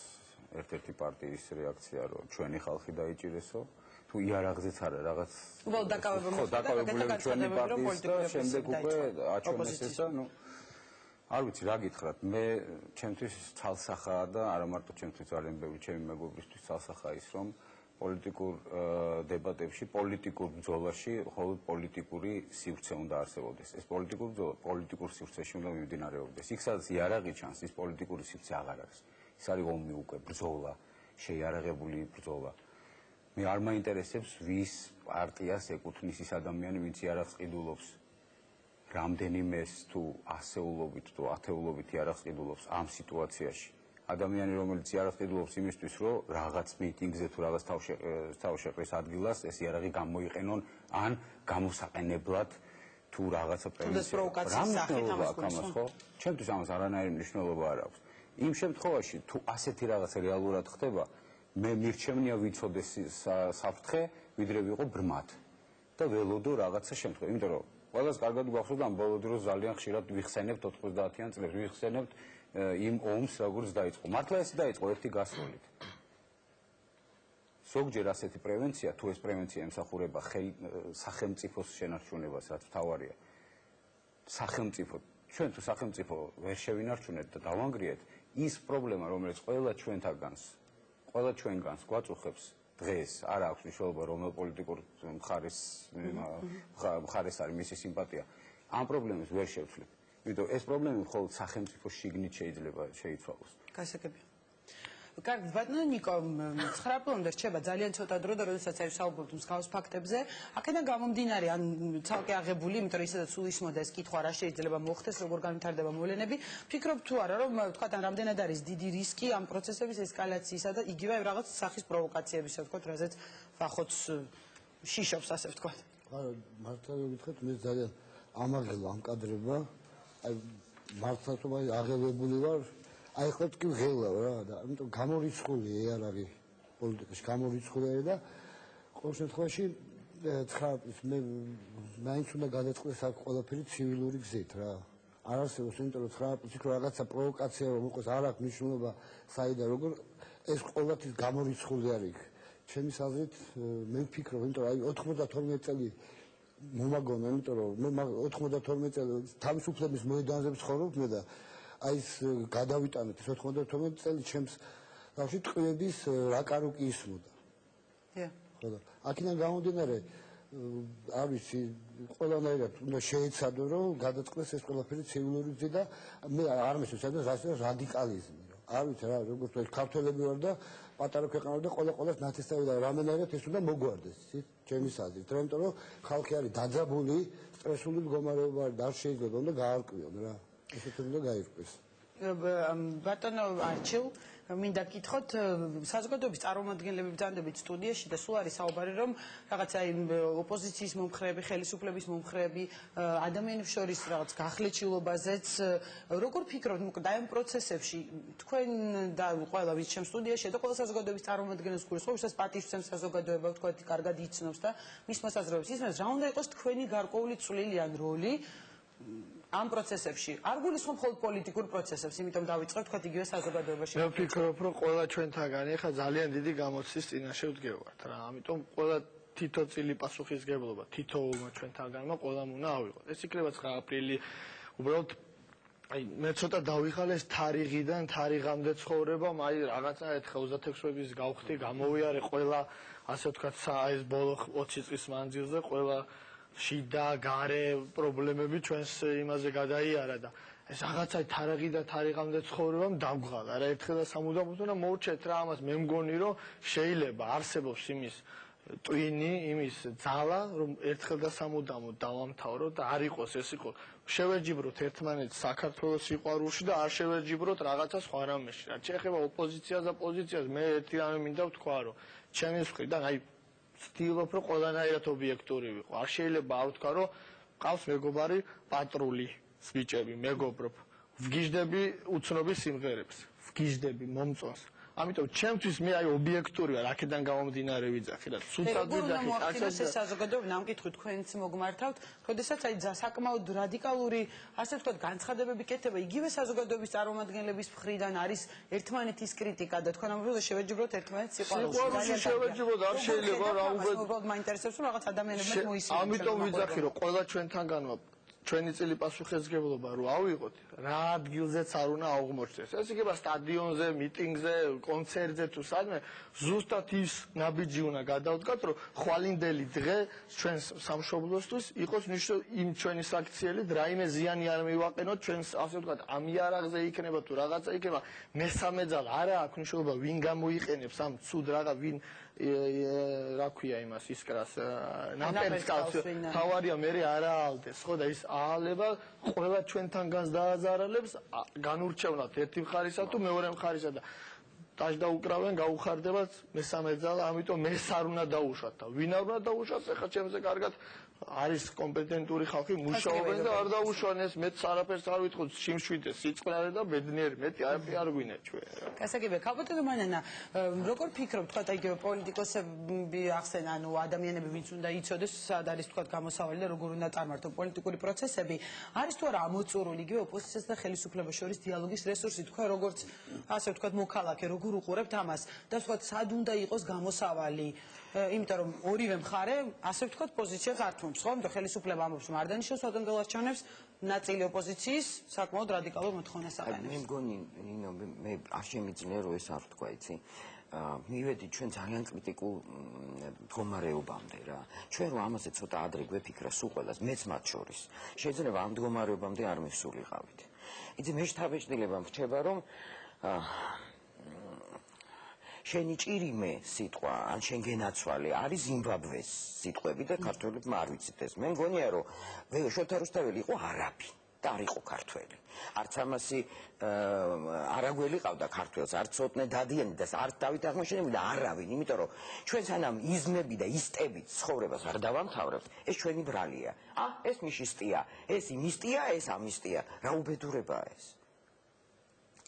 ერთ-ერთი პარტიის რეაქცია რომ ჩვენი ხალხი დაიჭირესო, თუ იარაღზეც არა რაღაც დაკავებულები ჩვენი პარტიის და შემდეგ უკვე აჩვენეს ეს და ნუ არ ვიცი რა გითხრათ, მე ჩემთვის ცალსახაა და არა მარტო ჩემთვის ძალიან ბევრი ჩემი მეგობრისთვის ცალსახაა ის რომ პოლიტიკურ დებატებში, პოლიტიკურ ბრძოლაში მხოლოდ პოლიტიკური სივრცე უნდა არსებობდეს. ეს პოლიტიკური ბრძოლა პოლიტიკურ სივრცეში უნდა მიმდინარეობდეს. იქ სადაც იარაღი ჩანს, ის პოლიტიკური სივრცე აღარ არის. ის არის ომი უკვე, ბრძოლა, შეიარაღებული ბრძოლა. მე არ მაინტერესებს ვის პარტიას ეკუთვნის ის ადამიანი, ვინც იარაღს ყიდულობს. რამდენიმეს თუ ასეულობით თუ ათეულობით იარაღს ყიდულობს ამ სიტუაციაში. ადამიანი, რომელიც იარაღს ყიდულობს იმისთვის, რომ რაღაც მიტინგზე თუ რაღაც თავშეყრის ადგილას ეს იარაღი გამოიყენონ, ან გამოსაყენებლად თუ რაღაცა პროვოკაციის ხო? ჩემთვის ამას არანაირი მნიშვნელობა არ აქვს. იმ შემთხვევაში, თუ ასეთი რაღაც რეალურად ხდება, მე მირჩევნია ვიცოდეს საფრთხე, ვიდრე ვიყო ბრმად და ველოდო რაღაცა შემთხვევა. იმიტომ რომ ყველას კარგად გვახსოვს ამ ბოლო დროს ძალიან ხშირად ვიხსენებთ 90-იან წლებს, ვიხსენებთ იმ ომს როგორც დაიწყო. მართლა ეს დაიწყო ერთი გასროლით. ზოგჯერ ასეთი პრევენცია, თუ ეს პრევენცია ემსახურება სახელმწიფოს შენარჩუნებას, რაც მთავარია. სახელმწიფო, ჩვენ თუ სახელმწიფო ვერ შევინარჩუნეთ და დავანგრიეთ, ის პრობლემა, რომელიც ყველა ჩვენგანს გვაწუხებს დღეს, არ აქვს მნიშვნელობა რომელ პოლიტიკურ მხარეს არის მისი სიმპათია. ამ პრობლემას ვერ შევცვლით. იმიტომ ეს პრობლემა მხოლოდ სახელმწიფოს შიგნით შეიძლება შეიცვალოს. გასაგებია. კარგი, ბატონო ნიკო, 9 აპრილამდე რჩება ძალიან ცოტა დრო და როდესაც არის საუბრობთ მსგავს ფაქტებზე, აქედან გამომდინარე, ან ცალკე აღებული, იმიტომ რომ ისედაც სულ ისმოდა ეს კითხვა, რა შეიძლება მოხდეს, როგორ განვითარდება მოვლენები, ფიქრობთ თუ არა, რომ თქვათ, ან რამდენად არის დიდი რისკი ამ პროცესების ესკალაციისა და იგივე რაღაც სახის პროვოკაციების, თქვათ, რაზეც ვახოც შიშობს, ასე ვთქვათ. მართლა გითხრათ, მე ძალიან ამაღლა ამ კადრება, აი მართლა თუ აღებებული ვარ, აი ხო თქვი ღელავ რა და ამიტომ გამორიცხული იარაღი პოლიტიკაში გამორიცხული არის და ყოველ შემთხვევაში 9 წლის მე მაინც უნდა გადაწყდეს აქ ყველაფერი ცივილური გზით რა არ არსებობს იმიტომ რომ 9 წლის იქ რაღაცა პროვოკაცია რომ იყოს არ აქვს მნიშვნელობა საიდან როგორ ეს ყოველთვის გამორიცხული არის ჩემი აზრით მე ვფიქრობ იმიტომ რომ აი 92 წელი მომაგონა იმიტომ რომ მე 92 წელი თავისუფლების მოედანზე ვცხოვრობ მე და აი ეს გადავიტანეთ 92 წელი ჩემს თავში ტყვიების რაკარუკი ისმოდა. ხო და აქედან გამომდინარე არ ვიცი ყველანაირად უნდა შეეცადო რომ გადაწყდეს ეს ყველაფერი ცივილური გზით და მე არ მესმის ეს რადიკალიზმი არ ვიცი რა როგორც ეს ქართველები ვარ და პატარა ქვეყანა და ყოველას ნათესავი და რამენაირად ეს უნდა მოგვარდეს იცით ჩემი აზრით იმიტომ რომ ხალხი არის დაძაბული სტრესული მდგომარეობა არ შეიძლება უნდა გაარკვიონ რა ესეთ უნდა გაირკვეს ბატონო არჩილ მინდა გითხოთ საზოგადოების წარმომადგენლები ბრძანდებით სტუდიაში და სულ არის საუბარი რომ რაღაცა ოპოზიციის მომხრეები, ხელისუფლების მომხრეები, ადამიანებს შორის რაღაც გახლეჩილობაზეც როგორ ფიქრობთ მოკლედ აი ამ პროცესებში თქვენ და ყველა ვინც ჩემ სტუდიაში და ყველა საზოგადოების წარმომადგენელს გულისხმობ, ვისაც პატივს საზოგადოება ვთქვათ კარგად იცნობს და მის მოსაზრებებს ისმენს, რა უნდა იყოს თქვენი გარკვეული წვლილი ან როლი ამ პროცესებში არ გულისხმობ მხოლოდ პოლიტიკურ პროცესებს, იმიტომ დავიწყებ თქვათ იგივე საზოგადოებაში. მე ვფიქრობ, რომ ყველა ჩვენთაგანი ხა ძალიან დიდი გამოცდის წინაშე ვდგევართ რა. ამიტომ ყველა თითო წილი პასუხისგებლობა თითოეულმა ჩვენთაგანმა ყველამ უნდა ავიღოთ. ეს იქნება 9 აპრილი. უბრალოდ აი მე ცოტა დავიხალე ეს თარიღიდან თარიღამდე ცხოვრებამ, აი რაღაცნაირად ხელსაწყოების გავხდი, გამოვიარე ყველა ასე ვთქვათ, ეს ბოლო 20 წლის მანძილზე ყველა შიდა, გარე პრობლემები ჩვენს იმაზე გადაიარა და ეს რაღაცა თარიღი და თარიღამდე ცხოვრებამ დამღალა რა ერთხელ და სამუდამოდ უნდა მოვჩეთ რა ამას მე მგონი რომ შეიძლება არსებობს იმის ტვინი იმის ძალა რომ ერთხელ და სამუდამოდ დავამთავროთ და არ იყოს ეს იყო შევეჯიბროთ ერთმანეთს საქართველოს სიყვარულში და არ შევეჯიბროთ რაღაცა სხვა რამეში რა შეეხება ოპოზიციას და პოზიციას მე ერთი რამე მინდა ვთქვა რომ ჩემი მხრიდან აი ვცდილობ რომ ყველანაირად ობიექტური ვიყო. არ შეიძლება არ ვთქვა რომ ყავს მეგობარი პატრული სვიჭები, მეგობრობ. ვგიჟდები უცნობის სიმღერებს, ვგიჟდები მომწონს. ამიტომ ჩემთვის მე აი ობიექტური ვარ, აქედან გამომდინარე ვიძახი რა. სულსაც ვიძახი, ახაც ეს საზოგადოება ნამკითხვით თქვენც მოგმართავთ, როდესაც აი საკმაოდ რადიკალური, ასე ვთქვათ, განცხადებები კეთდება იგივე საზოგადოების წარმომადგენლების მხრიდან არის ერთმანეთის კრიტიკა და თქვენ ამბობთ შევეჯიბროთ ერთმანეთს სიყვარულში. სიყვარულში შევეჯიბროთ, არ შეიძლება რა უბრალოდ მაინტერესებს რომ რაღაც ადამიანებმა მოისმინოს. ამიტომ ვიძახი რომ ყველა ჩვენთანგანმა ჩვენი წილი პასუხისგებლობა რო ავიღოთ, რა ადგილზეც არ უნდა აღმოჩნდეს. ეს იქნება სტადიონზე, მიტინგზე, კონცერტზე თუ სადმე, ზუსტად ის ნაბიჯი უნდა გადავდგათ, რომ ხვალინდელი დღე ჩვენს სამშობლოსთვის იყოს იმ ჩვენი საქციელით რაიმე ზიანი არ მივაყენოთ ჩვენს ასე ვთქვათ, ამ იარაღზე იქნება თუ რაღაცა იქნება, მესამე ძალა არა აქვს მნიშვნელობა ვინ გამოიყენებს ამ ცუდ რაღა ვინ რა ქვია იმას ისკრას ნაპერს კაცს თავარია მე არა ალდეს ხო და ის აალება ყველა ჩვენთან განს დააზარალებს განურჩევნათ ერთი მხარისა თუ მეორე მხარისა და დაჟდაუკრავენ გაუხარდებათ მესამე ძალა ამიტომ მეს არ უნდა დაუშვათ და ვინ არ უნდა დაუშვათ ახლა ჩემზე კარგად არის კომპეტენტური ხალხი მუშაობენ და არ დაუშვან ეს მეც არაფერს არ ვიტყოდ შიმშვიდე სიწყნარე და ბედნიერი მეტი არ გვინდა ჩვენ გასაგებია ქალბატონო მანანა როგორ ფიქრობ თქვა და იგივე პოლიტიკოსები ახსენა ანუ ადამიანები ვინც უნდა იცოდეს სად არის თქვა გამოსავალი და როგორ უნდა წარმართონ პოლიტიკური პროცესები არის თუ არა ამოწურული იგივე ოპოზიციას და ხელისუფლებას შორის დიალოგის რესურსი თქვა როგორც ასე ვთქვა მოქალაქე როგორ უყურებთ ამას და თქვა სად უნდა იყოს გამოსავალი იმიტომ რომ ორივე მხარე ასე ვთქვათ პოზიციას ართმობს ხო? იმიტომ ხელისუფლება ამბობს რომ არ დანიშნავს სვადონდელ არჩევნებს, ნაწილი ოპოზიციის საკმაოდ რადიკალურ მოთხოვნას აყენებს. მე მგონი ნინო მე არ შემიძლია რომ ეს არ ვთქვა, იცი. მივედი ჩვენ ძალიან კრიტიკულ მდგომარეობამდე რა. ჩვენ რომ ამაზე ცოტა ადრე გვეფიქრა სულ ყველას, მეც მათ შორის. შეიძლება ამ მდგომარეობამდე არ მივსულიყავით. იცი მე შთაბეჭდილება მრჩება რომ შენი ჭირიმე სიტყვა ან შენ გენაცვალე არის ზიმბაბვეს სიტყვები და ქართველებმა არ ვიცით ეს. მე მგონია რომ შოთა რუსთაველი იყო არაბი და არ იყო ქართველი. არც ამასი არაგველი ყავდა ქართველს, არც ოტნე დადიანი და არც დავით აღმაშენებელი და არავინ, იმიტომ რომ ჩვენ სანამ იზმები და ისტებით ცხოვრებას არ დავამთავრებთ, ეს ჩვენი ბრალია. ეს მიშისტია, ეს იმისტია, ეს ამისტია. რა უბედურებაა ეს?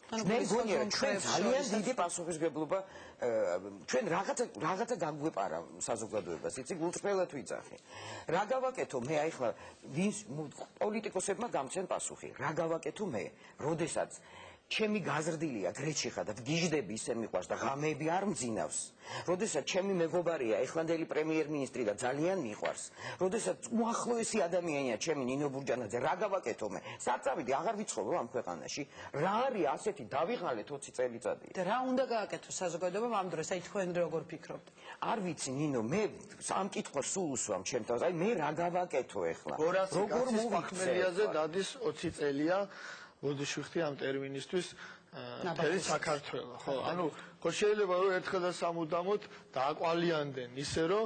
მე მგონია რომ ჩვენ ძალიან დიდი პასუხისმგებლობა ჩვენ რაღაცა გაგვეპარა საზოგადოებას, იცი, გულწრფელად ვიძახი. რა გავაკეთო მე ახლა ვინც პოლიტიკოსებმა გამცენ პასუხი. რა გავაკეთო მე, როდესაც ჩემი გაზრდილია გრეჩიხა და ვგიჟდები ისე მიყვარს და ღამეები არ მძინავს. როდესაც ჩემი მეგობარია ეხლანდელი პრემიერ-მინისტრი და ძალიან მიყვარს. როდესაც უახლოესი ადამიანია ჩემი ნინო ბურჯანაძე, რა გავაკეთო მე? საწავიდი აღარ ვიცხოვრო ამ ქვეყანაში. რა არის ასეთი დავიღალეთ 20 წელიწადი? და რა უნდა გააკეთო საზოგადოებამ ამ დროს? აი თქვენ როგორ ფიქრობთ? არ ვიცი ნინო, მე ამ კითხვას სულ უსვამ ჩემ თავს. აი მე რა გავაკეთო ახლა? როგორ მოვიქცელიაზე დადის 20 წელია ბოდიშვიხტი ამ ტერმინისთვის მთელი საქართველო, ხო? ანუ ხო შეიძლება რომ ერთხელ და სამუდამოდ დააკვალიანდენ ისე რომ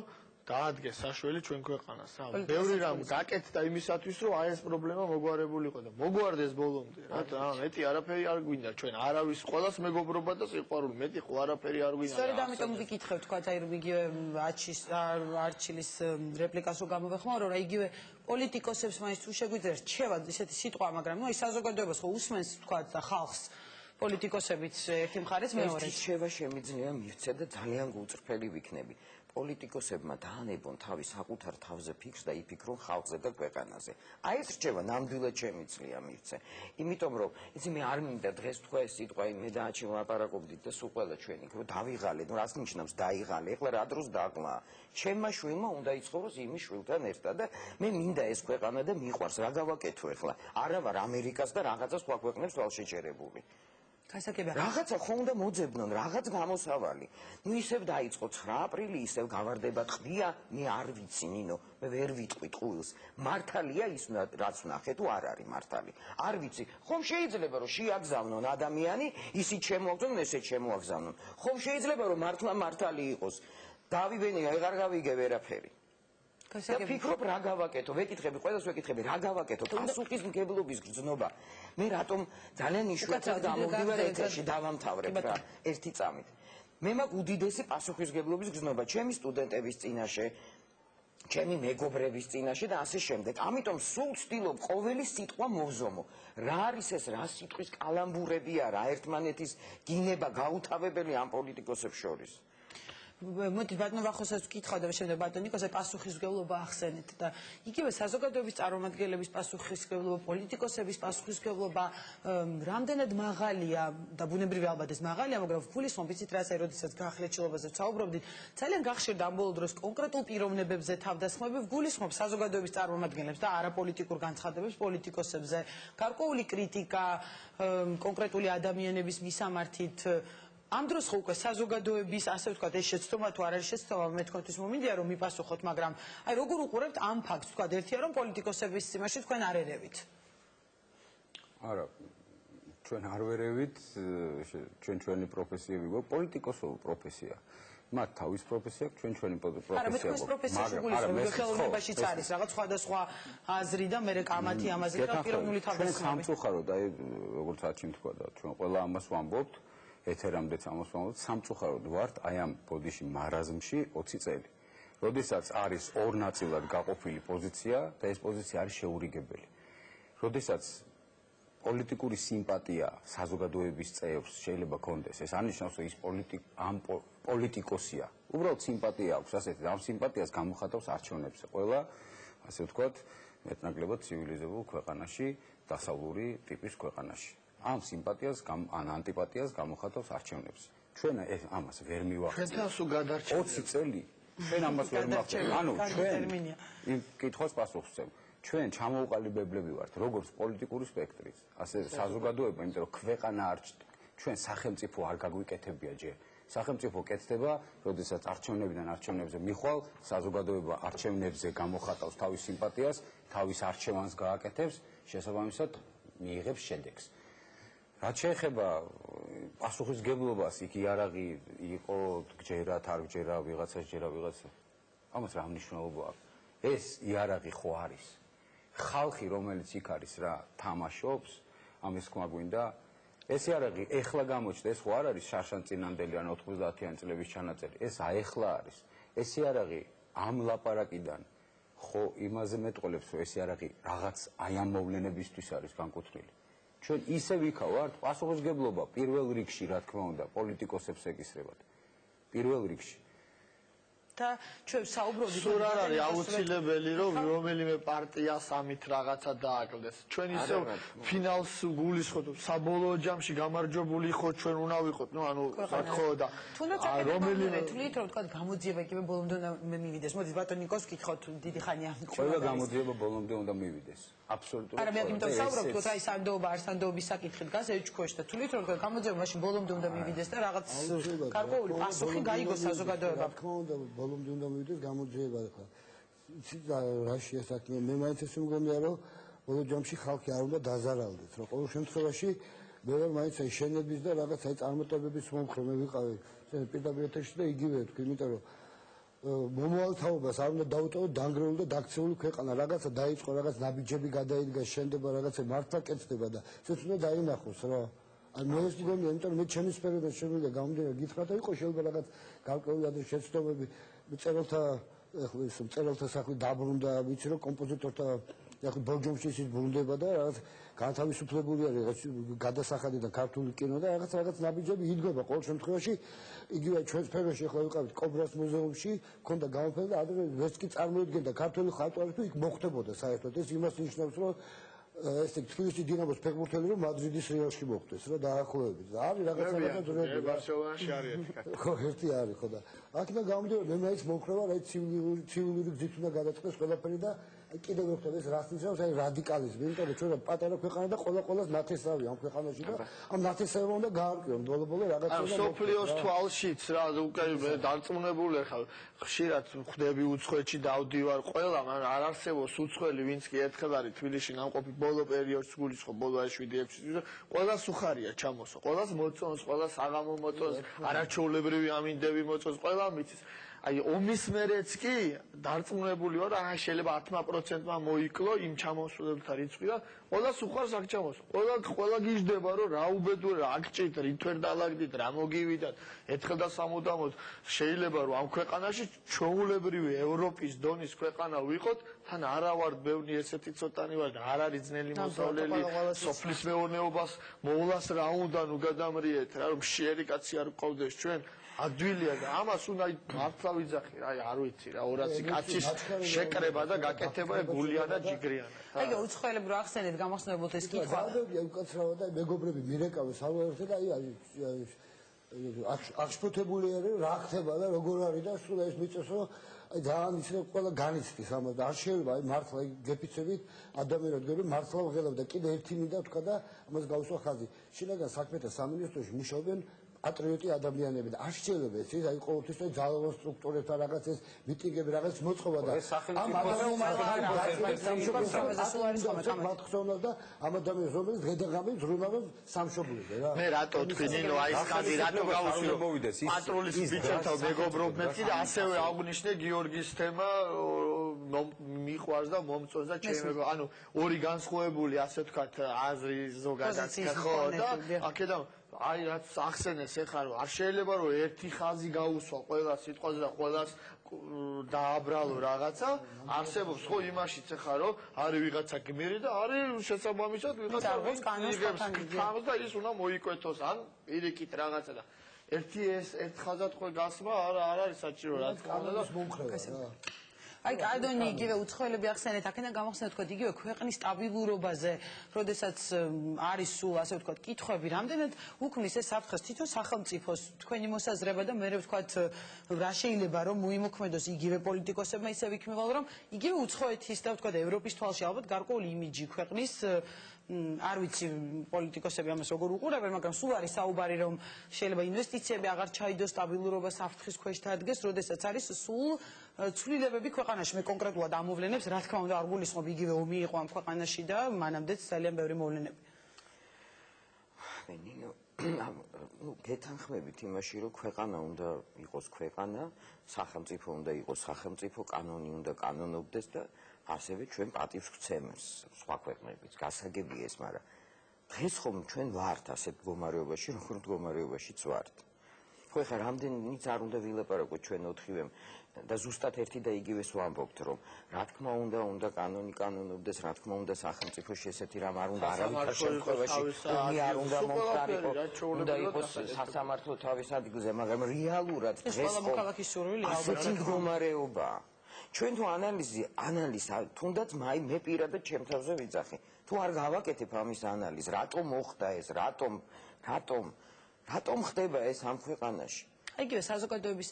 დაადგეს საშველი ჩვენ ქვეყანას. ბევრი რამ გაკეთდა იმისათვის რომ აი ეს პრობლემა მოგვარებულიყო და მოგვარდეს ბოლომდე. რა მეტი არაფერი არ გვინდა ჩვენ არავის ყოველას მეგობრობა და სიყვარული მეტი ხო არაფერი არ გვინდა. სწორედ ამიტომ ვიკითხებ თქვა აი რომ იგივე არჩილის რეპლიკას რო გამოვეხმარო რომ იგივე პოლიტიკოსებს მაინც თუ შეგვიძლია რჩევა ისეთი სიტყვა, მაგრამ ნუ აი საზოგადოებას ხო უსმენს თქვა და ხალხს პოლიტიკოსებიც ერთი მხარეს მეორე. ეს რჩევა შემიძლია მივცე და ძალიან გულწრფელი ვიქნები. პოლიტიკოსებმა დაანებონ თავის საკუთარ თავზე ფიქრს და იფიქრონ ხალხზე და ქვეყანაზე. აი ეს რჩევა ნამდვილად შემიძლია მივცე. იმიტომ რომ იცი მე არ მინდა დღეს თქვა ეს სიტყვა, მე და აჩი ვლაპარაკობდით და სულ ყველა ჩვენი რომ დავიღალე, ნუ რას ნიშნავს დაიღალე? ეხლა რა დროს დაღლა? ჩემმა შვილმა უნდა იცხოვროს იმის შვილთან ერთად და მე მინდა ეს ქვეყანა და მიყვარს. რა გავაკეთო ეხლა? არა ვარ ამერიკას და რაღაცა სხვა ქვეყნებს ვალშეჭერებული. რაღაცა ხო უნდა მოძებნონ, რაღაც გამოსავალი. ნუ ისევ დაიწყო 9 აპრილი, ისევ გავარდება ტყვია, მე არ ვიცი ნინო, მე ვერ ვიტყვი ტყუილს. მართალია ის რაც ვნახე თუ არ არის მართალი. არ ვიცი. ხომ შეიძლება რომ შეაგზავნონ ადამიანი, ისიც შემოაგზავნონ, ესეც შემოაგზავნონ. ხომ შეიძლება რომ მართლა მართალი იყოს. დავიბენი, აღარ გავიგე ვერაფერი. და ფიქრობ რა გავაკეთო, ვეკითხები, ყველას ვეკითხები, რა გავაკეთო, პასუხისმგებლობის გრძნობა. მე რატომ ძალიან იშვიათად გამოვდივარ ეთერში დავამთავრებ რა, ერთი წამით. მე მაქვს უდიდესი პასუხისმგებლობის გრძნობა ჩემი სტუდენტების წინაშე, ჩემი მეგობრების წინაშე და ასე შემდეგ. ამიტომ სულ ვცდილობ ყოველი სიტყვა მოვზომო. რა არის ეს, რა სიტყვის კალამბურებია რა, ერთმანეთის გინება გაუთავებელი ამ პოლიტიკოსებს შორის. მოდი ბატონო ვახოსაც ვკითხავ და შემდეგ ბატონ ნიკოს პასუხისმგებლობა ახსენეთ და იგივე საზოგადოების წარმომადგენლების პასუხისმგებლობა, პოლიტიკოსების პასუხისმგებლობა რამდენად მაღალია და ბუნებრივი ალბათ ეს მაღალია, მაგრამ გულისხმობ იცით რა, როდესაც გახლეჩილობაზე ვსაუბრობდით, ძალიან გახშირდა ამ ბოლო დროს კონკრეტულ პიროვნებებზე თავდასხმები, გულისხმობ საზოგადოების წარმომადგენლებს და არაპოლიტიკურ განცხადებებს პოლიტიკოსებზე, გარკვეული კრიტიკა კონკრეტული ადამიანების მისამართით. ამ დროს ხო უკვე საზოგადოების ასე ვთქვათ ეს შეცდომა თუ არ არის შეცდომა მე თქვენთვის მომინდია რომ მიპასუხოთ, მაგრამ აი როგორ უყურებთ ამ ფაქტს, ვთქვათ ერთია რომ პოლიტიკოსების წინაშე თქვენ არ ერევით. არა, ჩვენ არ ვერევით, ჩვენი პროფესიები გვაქვს, პოლიტიკოსო პროფესია. მათ თავის პროფესია აქვს, ჩვენი პროფესია გვაქვს. არა, მე თქვენს პროფესიაში გულისხმობ, ხელოვნებაშიც არის რაღაც სხვადასხვა აზრი და მე კამათი ამაზე და პიროვნული თავდასხმები. ჩვენ სამწუხაროდ, აი როგორც აჩიმ თქვა და ჩვენ ყველა ამას ვამბობთ. ეთერამდეც ამას ვამბობთ, სამწუხაროდ ვართ აი ამ ბოდიში მარაზმში 20 წელი. როდესაც არის ორ ნაწილად გაყოფილი პოზიცია და ეს პოზიცია არის შეურიგებელი. როდესაც პოლიტიკური სიმპათია საზოგადოების წევრს შეიძლება კონდეს, ეს არნიშნავს, რომ ის პოლიტიკოსია. უბრალოდ სიმპათია აქვს, ასეთი ამ სიმპათიას გამოხატავს არჩევნებზე. ყველა, ასე ვთქვათ, მეტნაკლებად ცივილიზებულ ქვეყანაში, დასავლური ტიპის ქვეყანაში. ამ სიმპათიას ან ანტიპათიას გამოხატავს არჩევნებზე. ჩვენ ამას ვერ მივახცევთ. ჩვენთან სულ გადარჩენილი 20 წელი ჩვენ ამას ვერ მივახცევთ. ანუ ჩვენ იმ კითხვას პასუხს ვცემ. ჩვენ ჩამოუყალიბებლები ვართ, როგორც პოლიტიკური სპექტრის, ასე საზოგადოება, იმიტომ რომ ქვეყანა არ ჩვენ სახელმწიფო არ გაგვიკეთებია ჯერ. სახელმწიფო კეთდება, როდესაც არჩევნებიდან არჩევნებზე მიხვალ, საზოგადოება არჩევნებზე გამოხატავს თავის სიმპათიას, თავის არჩევანს გააკეთებს, შესაბამისად მიიღებს შედეგს. რაც შეეხება პასუხისგებლობას იქ იარაღი იყო გჯერათ არ გჯერა ვიღაცას ჯერა ვიღაცა ამას რა მნიშვნელობა აქვს ეს იარაღი ხო არის ხალხი რომელიც იქ არის რა თამაშობს ამის თქმა გვინდა ეს იარაღი ეხლა გამოჩნდა ეს ხო არ არის შარშან წინანდელი ან 90-იანი წლების ჩანაწერი ეს აეხლა არის ეს იარაღი ამ ლაპარაკიდან ხო იმაზე მეტყოლებს რომ ეს იარაღი რაღაც აი ამ მოვლენებისთვის არის განკუთვნილი ჩვენ ისე ვიქა ვართ პასუხისგებლობა პირველ რიგში რა თქმა უნდა პოლიტიკოსებს ეკისრებათ პირველ რიგში და ჩვენ საუბრობთ სულ არ არის აუცილებელი რომ რომელიმე პარტიას ამით რაღაცა დააკლდეს ჩვენ ისე ფინალს გულისხმობთ საბოლოო ჯამში გამარჯვებული ხო ჩვენ უნდა ვიყოთ ნუ ანუ ხო და რომელიმე თვლით რომ თქვა გამოძიება იგივე ბოლომდე უნდა მივიდეს მოდი ბატონი ნიკოს გითხოთ დიდი ხანია ყველა გამოძიება ბოლომდე უნდა მივიდეს აბსოლუტურად არა მე იმიტომ საუბრობ რომ აი სანდოობა არ სანდოობის საკითხი დგას ეჭქვეშ და თვლით რომ გამოძიება მაშინ ბოლომდე უნდა მივიდეს და რაღაც გარკვეული პასუხი გაიგოს საზოგადოებამ ბოლომდე უნდა მივიდეს გამოძიება ხა იცით რაშია საქმე მე მაინც ეს მგონია რომ ბოლო ჯამში ხალხი არ უნდა დაზარალდეს რომ ყოველ შემთხვევაში მე ვარ მაინც აი შენების და რაღაც აი წარმატებების მომხრე მე ვიყავი პირდაპირ ეთერში და იგივე თქვი იმიტომ რომ მომავალთაობას არ უნდა დაუტოვოთ დანგრეული და დაქცეული ქვეყანა რაღაცა დაიწყო რაღაც ნაბიჯები გადაიდგა შენდება რაღაცა მართლა კეთდება და ეს უნდა დაინახოს რა აი მე ეს მგონია იმიტომ მე ჩემი სფეროდან შემიძლია გამომდინარე გითხრათ და იყო შეიძლება რაღაც გარკვეული ადრე შეცდომები მწერალთა საქმე დაბრუნდა ვიცი რომ კომპოზიტორთა ახლა ბოლჯომში ის ბრუნდება და რაღაც განთავისუფლებული არის რაღაც გადასახადი და ქართული კინო და რაღაც ნაბიჯები იდგება ყოველ შემთხვევაში იგივე ჩვენ სფეროში ახლა ვიყავით კობრას მუზეუმში ქონდა გამოფენა და ადრე ვერც კი წარმოიდგენდა ქართული ხალხი თუ იქ მოხდებოდა საერთოდ ეს იმას ნიშნავს რომ ესე თბილისის დინამოს ფეხბურთელი რომ მადრიდის რეალში მოხვდეს რა დაახლოებით და არის რაღაცა დროები ბარსელონაში არის ერთი ხო ერთი არის ხო და აქედან გამომდინარე მე მაინც მომხრევა რა ცივილური გზით უნდა გადაწყდეს ყველაფერი და კიდევ ერთხელ ეს რას ნიშნავს აი რადიკალიზმი იმიტომ რომ ჩვენ პატარა ქვეყანა და ყოველას ნათესავი ამ ქვეყანაში და ამ ნათესავმა უნდა გაარკვიონ ბოლო რაღაცა და სოფლიოს თვალშიც რა უკვე დარწმუნებული ხარ ხშირად ხვდები უცხოეთში დავდივარ ყველა არ არსებობს უცხოელი ვინც კი ერთხელ არის თბილისში გამყოფი ბოლო პერიოდს გულისხმობ ბოლო 7-8 ყველას უხარია ჩამოსო ყველას მოწონს ყველას აღამო მოწონს არაჩვეულებრივი ამინდები მოწონს ყველა მიცის აი ომის მერეც კი დარწმუნებული ვარ რა შეიძლება 10%-მა მოიკლო იმ ჩამოსულთა რიცხვი და ყველას უხარს აქ ჩამოსო ყველა გიждდება რომ რა უბედური აქ ჭით რითვერ დალაგდით რა მოგივიდათ ერთხელ და სამუდამოდ შეიძლება რომ ამ ქვეყანაში ჩვეულებრივი ევროპის დონის ქვეყანა ვიყოთ თან არა ვარ ბევრი ესეთი ცოტანი ვარ და არ არის ძნელი მოსავლელი სოფლის მეურნეობას მოვლას რა უნდა ნუ გადამრიეთ რა რომ შეერი კაცი არ გყავდეს ჩვენ ადვილია და ამას უნდა მართლა ვიძახი რა არ ვიცი რა 200 კაცის შეკრება და გაკეთება გულია და ჯიგრიანა აი უცხოელები რო ახსენეთ გამახსნებოთ ეს კითხვა აი უკაცრავა და მეგობრები მირეკავენ საუბრობთ და აი აღშფოთებული არის რა ხდება და როგორ არის და სულ ეს მიწევს რომ აი ძალიან ისე ყველა განიცდის ამას და არ შეიძლება აი მართლა გეფიცებით ადამიანებს მართლა ვღელავ და კიდე ერთი მინდა თქვა და ამას გავუსვა ხაზი შინაგან საქმეთა სამინისტროში მუშაობენ პატრიოტი ადამიანები და არ შეიძლება ეს აი ყოველთვის ძალოვან სტრუქტურებთან რაღაც ეს მიტინგები რაღაც მოწყობა და ამ ადამიანებს და ამ ადამიანებს რომელიც ღედაღამი ზრუნავენ სამშობლოზე რა მე რატო თქვი ნინო აი ეს კადი რატო გავუსვიო პატრულის ბიჭებთან მეგობრობდეთ და ასევე აღნიშნე გიორგის თემა მიყვარს და მომწონს და ჩემი ანუ ორი განსხვავებული ასე ვთქვათ აზრი ზოგადად ხო და აქედან აი რაც ახსენეს ეხლა რომ არ შეიძლება რომ ერთი ხაზი გაუსვა ყველა სიტყვაზე და ყველას დააბრალო რაღაცა არსებობს ხო იმაშიც ეხლა რომ არის ვიღაცა გმირი და არის შესაბამისად ვიღაცა კანონს და ის უნდა მოიკვეთოს ან პირიქით რაღაცა და ერთ ხაზად ხო გასმა არ არის საჭირო რა თქმა უნდა აი კადონი იგივე უცხოელები ახსენეთ აქედან გამახსენეთ თქვა იგივე ქვეყნის სტაბილურობაზე როდესაც არის სულ ასე ვთქვათ კითხვები რამდენად უქმნის ეს საფრთხეს თვითონ სახელმწიფოს თქვენი მოსაზრება და მე ვთქვათ რა შეიძლება რომ მოიმოქმედოს იგივე პოლიტიკოსებმა ისე ვიქმნებალ რომ იგივე უცხოეთის და ვთქვათ ევროპის თვალში ალბათ გარკვეული იმიჯი ქვეყნის არ ვიცი პოლიტიკოსები ამას როგორ უყურებენ მაგრამ სულ არის საუბარი რომ შეიძლება ინვესტიციები აღარ ჩაიდოს სტაბილურობა საფრთხის ქვეშ დადგეს როდესაც არის სულ ცვლილებები ქვეყანაში მე კონკრეტულად ამოვლენებს რა თქმა უნდა არ გულისხმობ იგივე ომი იყო ამ ქვეყანაში და მანამდეც ძალიან ბევრი მოვლენები გეთანხმებით იმაში, რომ ქვეყანა უნდა იყოს ქვეყანა, სახელმწიფო უნდა იყოს სახელმწიფო, კანონი უნდა კანონობდეს და ასევე ჩვენ პატივს გვცემს სხვა ქვეყნებიც. გასაგებია ეს, მაგრამ დღეს ხომ ჩვენ ვართ ასეთ მდგომარეობაში, როგორ მდგომარეობაშიც ვართ. ხო, ეხლა რამდენიც არ უნდა ვილაპარაკოთ ჩვენ ოთხივემ და ზუსტად ერთი და იგივეს ვამბობთ, რომ რა თქმა უნდა კანონი კანონობდეს, რა თქმა უნდა სახელმწიფოში ესეთი რამ არ უნდა არავითარ შემთხვევაში ომი არ უნდა მომხდარიყო, უნდა იყოს სასამართლო თავის ადგილზე, მაგრამ რეალურად დღეს ასეთი მდგომარეობაა. ჩვენ თუ ანალიზ თუნდაც მე პირადად ჩემ თავზე ვიძახი. თუ არ გავაკეთებ ამის ანალიზს, რატომ მოხდა ეს, რატომ ხდება ეს ამ ქვეყანაში? იგივე საზოგადოების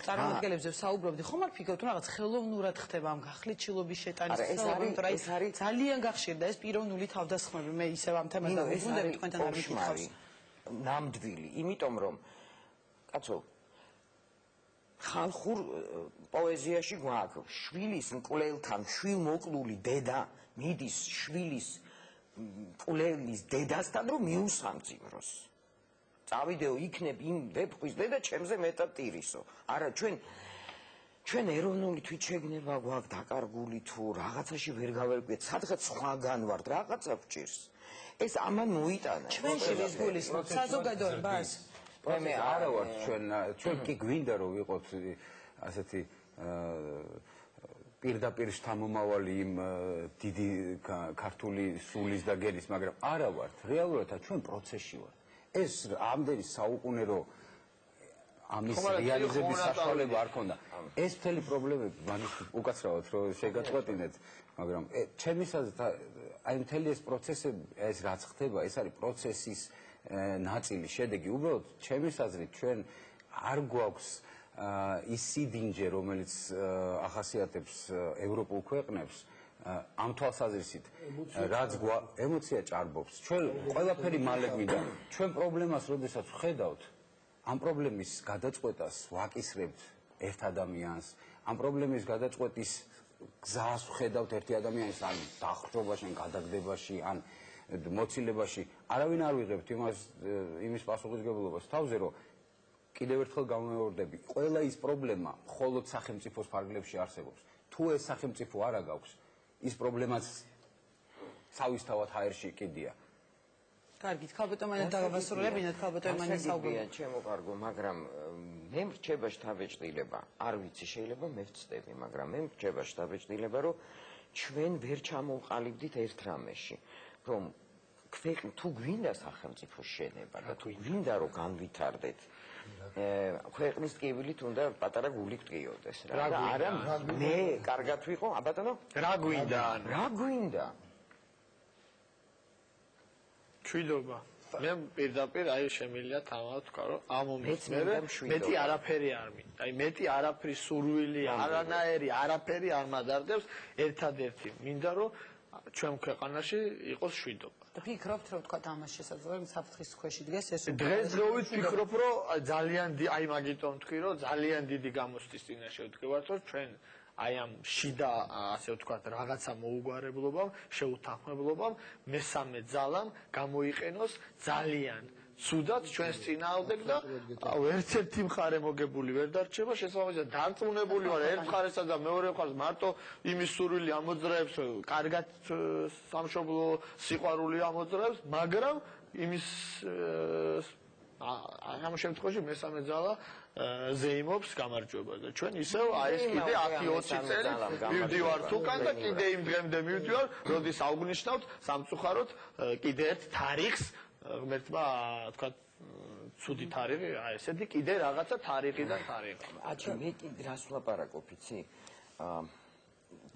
წარმომადგენლებზე ვსაუბრობდი, ხომ არ ფიქრობთ, რომ რაღაც ხელოვნურად ხდება ამ გახლეჩილობის შეტანის ხელოვნურად, ეს არის ძალიან გახშირდა ეს პიროვნული თავდასხმები, მე ისევ ამ თემას დავუბრუნდები თქვენთან არ მიკითხავს. ნამდვილი, იმიტომ რომ კაცო ხალხურ პოეზიაში გვაქვს შვილის მკვლელთან შვილმოკლული დედა მიდის შვილის მკვლელის დედასთან რომ მიუსამძიმროს. წავიდეო იქნებ იმ ვეფხვის დედა ჩემზე მეტად ტირისო. არა ჩვენ ეროვნული თვითშეგნება გვაქვს დაკარგული თუ რაღაცაში ვერ გავერკვიეთ, სადღაც სხვაგან ვართ, რაღაცა გვჭირს. ეს ამან მოიტანა. ჩვენში ეს გულისხმობ საზოგადოებას. მე არა ვარ ჩვენ კი გვინდა რომ ვიყოთ ასეთი პირდაპირ შთამომავალი იმ დიდი ქართული სულის და გენის, მაგრამ არა ვართ. რეალურად ჩვენ პროცესში ვართ. ეს ამდენი საუკუნე რომ ამის რეალიზების საშუალება არ ქონდა. ეს მთელი პრობლემები მაინც უკაცრავად რომ შეგაწყვეტინეთ, მაგრამ ჩემის აზრით აი მთელი ეს პროცესები, ეს რაც ხდება, ეს არის პროცესის ნაწილი, შედეგი. უბრალოდ ჩემის აზრით ჩვენ არ გვაქვს ის სიდინჯე, რომელიც ახასიათებს ევროპულ ქვეყნებს, ამ თვალსაზრისით, რაც ემოცია ჭარბობს. ჩვენ ყველაფერი მალე გვინდა. ჩვენ პრობლემას, როდესაც ვხედავთ, ამ პრობლემის გადაწყვეტას ვაკისრებთ ერთ ადამიანს, ამ პრობლემის გადაწყვეტის გზას ვხედავთ ერთი ადამიანის ან დახრობაში, ან გადაგდებაში, ან მოცილებაში. არავინ არ ვიღებთ იმის პასუხისმგებლობას თავზე, რომ კიდევ ერთხელ გამოვიორდები, ყველა ის პრობლემა მხოლოდ სახელმწიფოს ფარგლებში არსებობს. თუ ეს სახელმწიფო არა გაქვს, ის პრობლემაც თავისთავად ჰაერში კიდია. კარგით, ქალბატონმა დავასრულებინათ, ქალბატონმა საუბრობთ. ჩემო კარგო, მაგრამ მე მრჩება შთაბეჭდილება. არ ვიცი, შეიძლება მე ვწდები, მაგრამ მე მრჩება შთაბეჭდილება, რომ ჩვენ ვერ ჩამოვყალიბდით ერთ რამეში, რომ ქვეყნა თუ გვინდა სახელმწიფოს შენება და თუ გვინდა რომ განვითარდეთ, ქვეყნის ტკივილით უნდა პატარა გული გტკიოდეს. არა, მე კარგად ვიყო, ბატონო? რა გვინდა? რა გვინდა? ჩვიდობა. მე პირდაპირ აი შემიძლია თამამად ვთქვა, რომ ამ ომის მერე მეტი არაფერი არ მინდა. აი მეტი არაფერი სურვილი, არანაირი არაფერი არ მადარდებს, ერთადერთი მინდა რომ ჩვენ ქვეყანაში იყოს შვიდობა. და ფიქრობთ რომ თქვა ამას შესაძლოა საფრთხის ქვეშ იდგეს ეს დღესდღეობით ფიქრობ რომ ძალიან აი მაგიტომ ვთქვი რომ ძალიან დიდი გამოცდის წინაშე ვდგევართ რომ ჩვენ აი ამ შიდა ასე ვთქვათ რაღაცა მოუგვარებლობამ შეუთანხმებლობამ მესამე ძალამ გამოიყენოს ძალიან ცუდად ჩვენს წინააღმდეგ და ერთ-ერთი მხარე მოგებული ვერ დარჩება შესაბამისად დარწმუნებული ვარ ერთ მხარესა და მეორე მხარეს მარტო იმის სურვილი ამოძრაებს კარგად სამშობლო სიყვარული ამოძრაებს მაგრამ იმის ამ შემთხვევაში მესამე ძალა ზეიმობს გამარჯვებას და ჩვენ ისევ აი ეს კიდე 10-20 წელი მივდივართ უკან და კიდე იმ დღემდე მივდივარ როდის აუგნიშნავთ სამწუხაროდ კიდე ერთ თარიღს ღმერთმა თქვა ცუდი თარიღი აი ესეთი კიდე რაღაცა თარიღიდან თარიღი. აჩი მე კიდე რას ვლაპარაკობ იცი?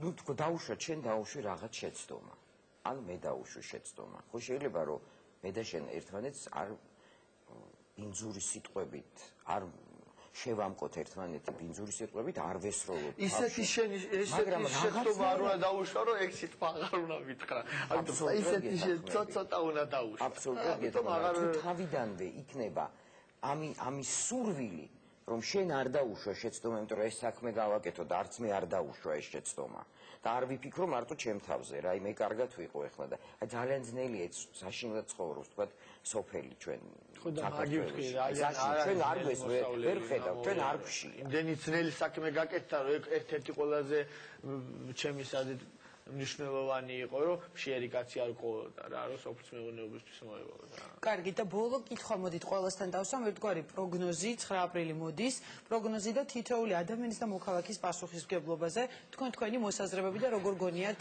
ნუ თქო დაუშვა ჩვენ დაუშვი რაღაც შეცდომა. ან მე დაუშვი შეცდომა. ხო შეიძლება რომ მე და შენ ერთმანეთს არ ბინძური სიტყვებით არ შევამკოთ ერთმანეთი ბინძური სიტყვებით არ ვესროლოთ. ისეთი შეცდომა არ უნდა დაუშვა რომ ეგ სიტყვა აღარ უნდა მითხრა. ისეთი ცოტა უნდა დაუშვა. აბსოლუტურად თავიდანვე იქნება ამის სურვილი რომ შენ არ დაუშვა შეცდომა, იმიტომ რომ ეს საქმე გავაკეთო და არც მე არ დაუშვა ეს შეცდომა. და არ ვიფიქრო მარტო ჩემ თავზე, რა, მე კარგად ვიყო ახლა და ძალიან ძნელია საშინლად ცხოვრობს, თქვა სოფელი ჩვენ. ხო და მაგი ვთქვი, ჩვენ არ გვეს ვერ ხედავ, ჩვენ არ ვში. იმდენი ძნელი საქმე გაკეთდა, რომ ერთ-ერთი ყველაზე ჩემი სადით მნიშვნელოვანი იყო, რომ მშიერი კაცი არ ყოლოდა რა, რომ სოფლის მეურნეობისთვის მოებოდა. კარგი და ბოლო კითხვა მოდით ყველასთან დავსვამ ერთგვარი პროგნოზი 9 აპრილი მოდის, პროგნოზი და თითოეული ადამიანის და მოქალაქის პასუხისმგებლობაზე, თქვენი მოსაზრებები და როგორ გონიათ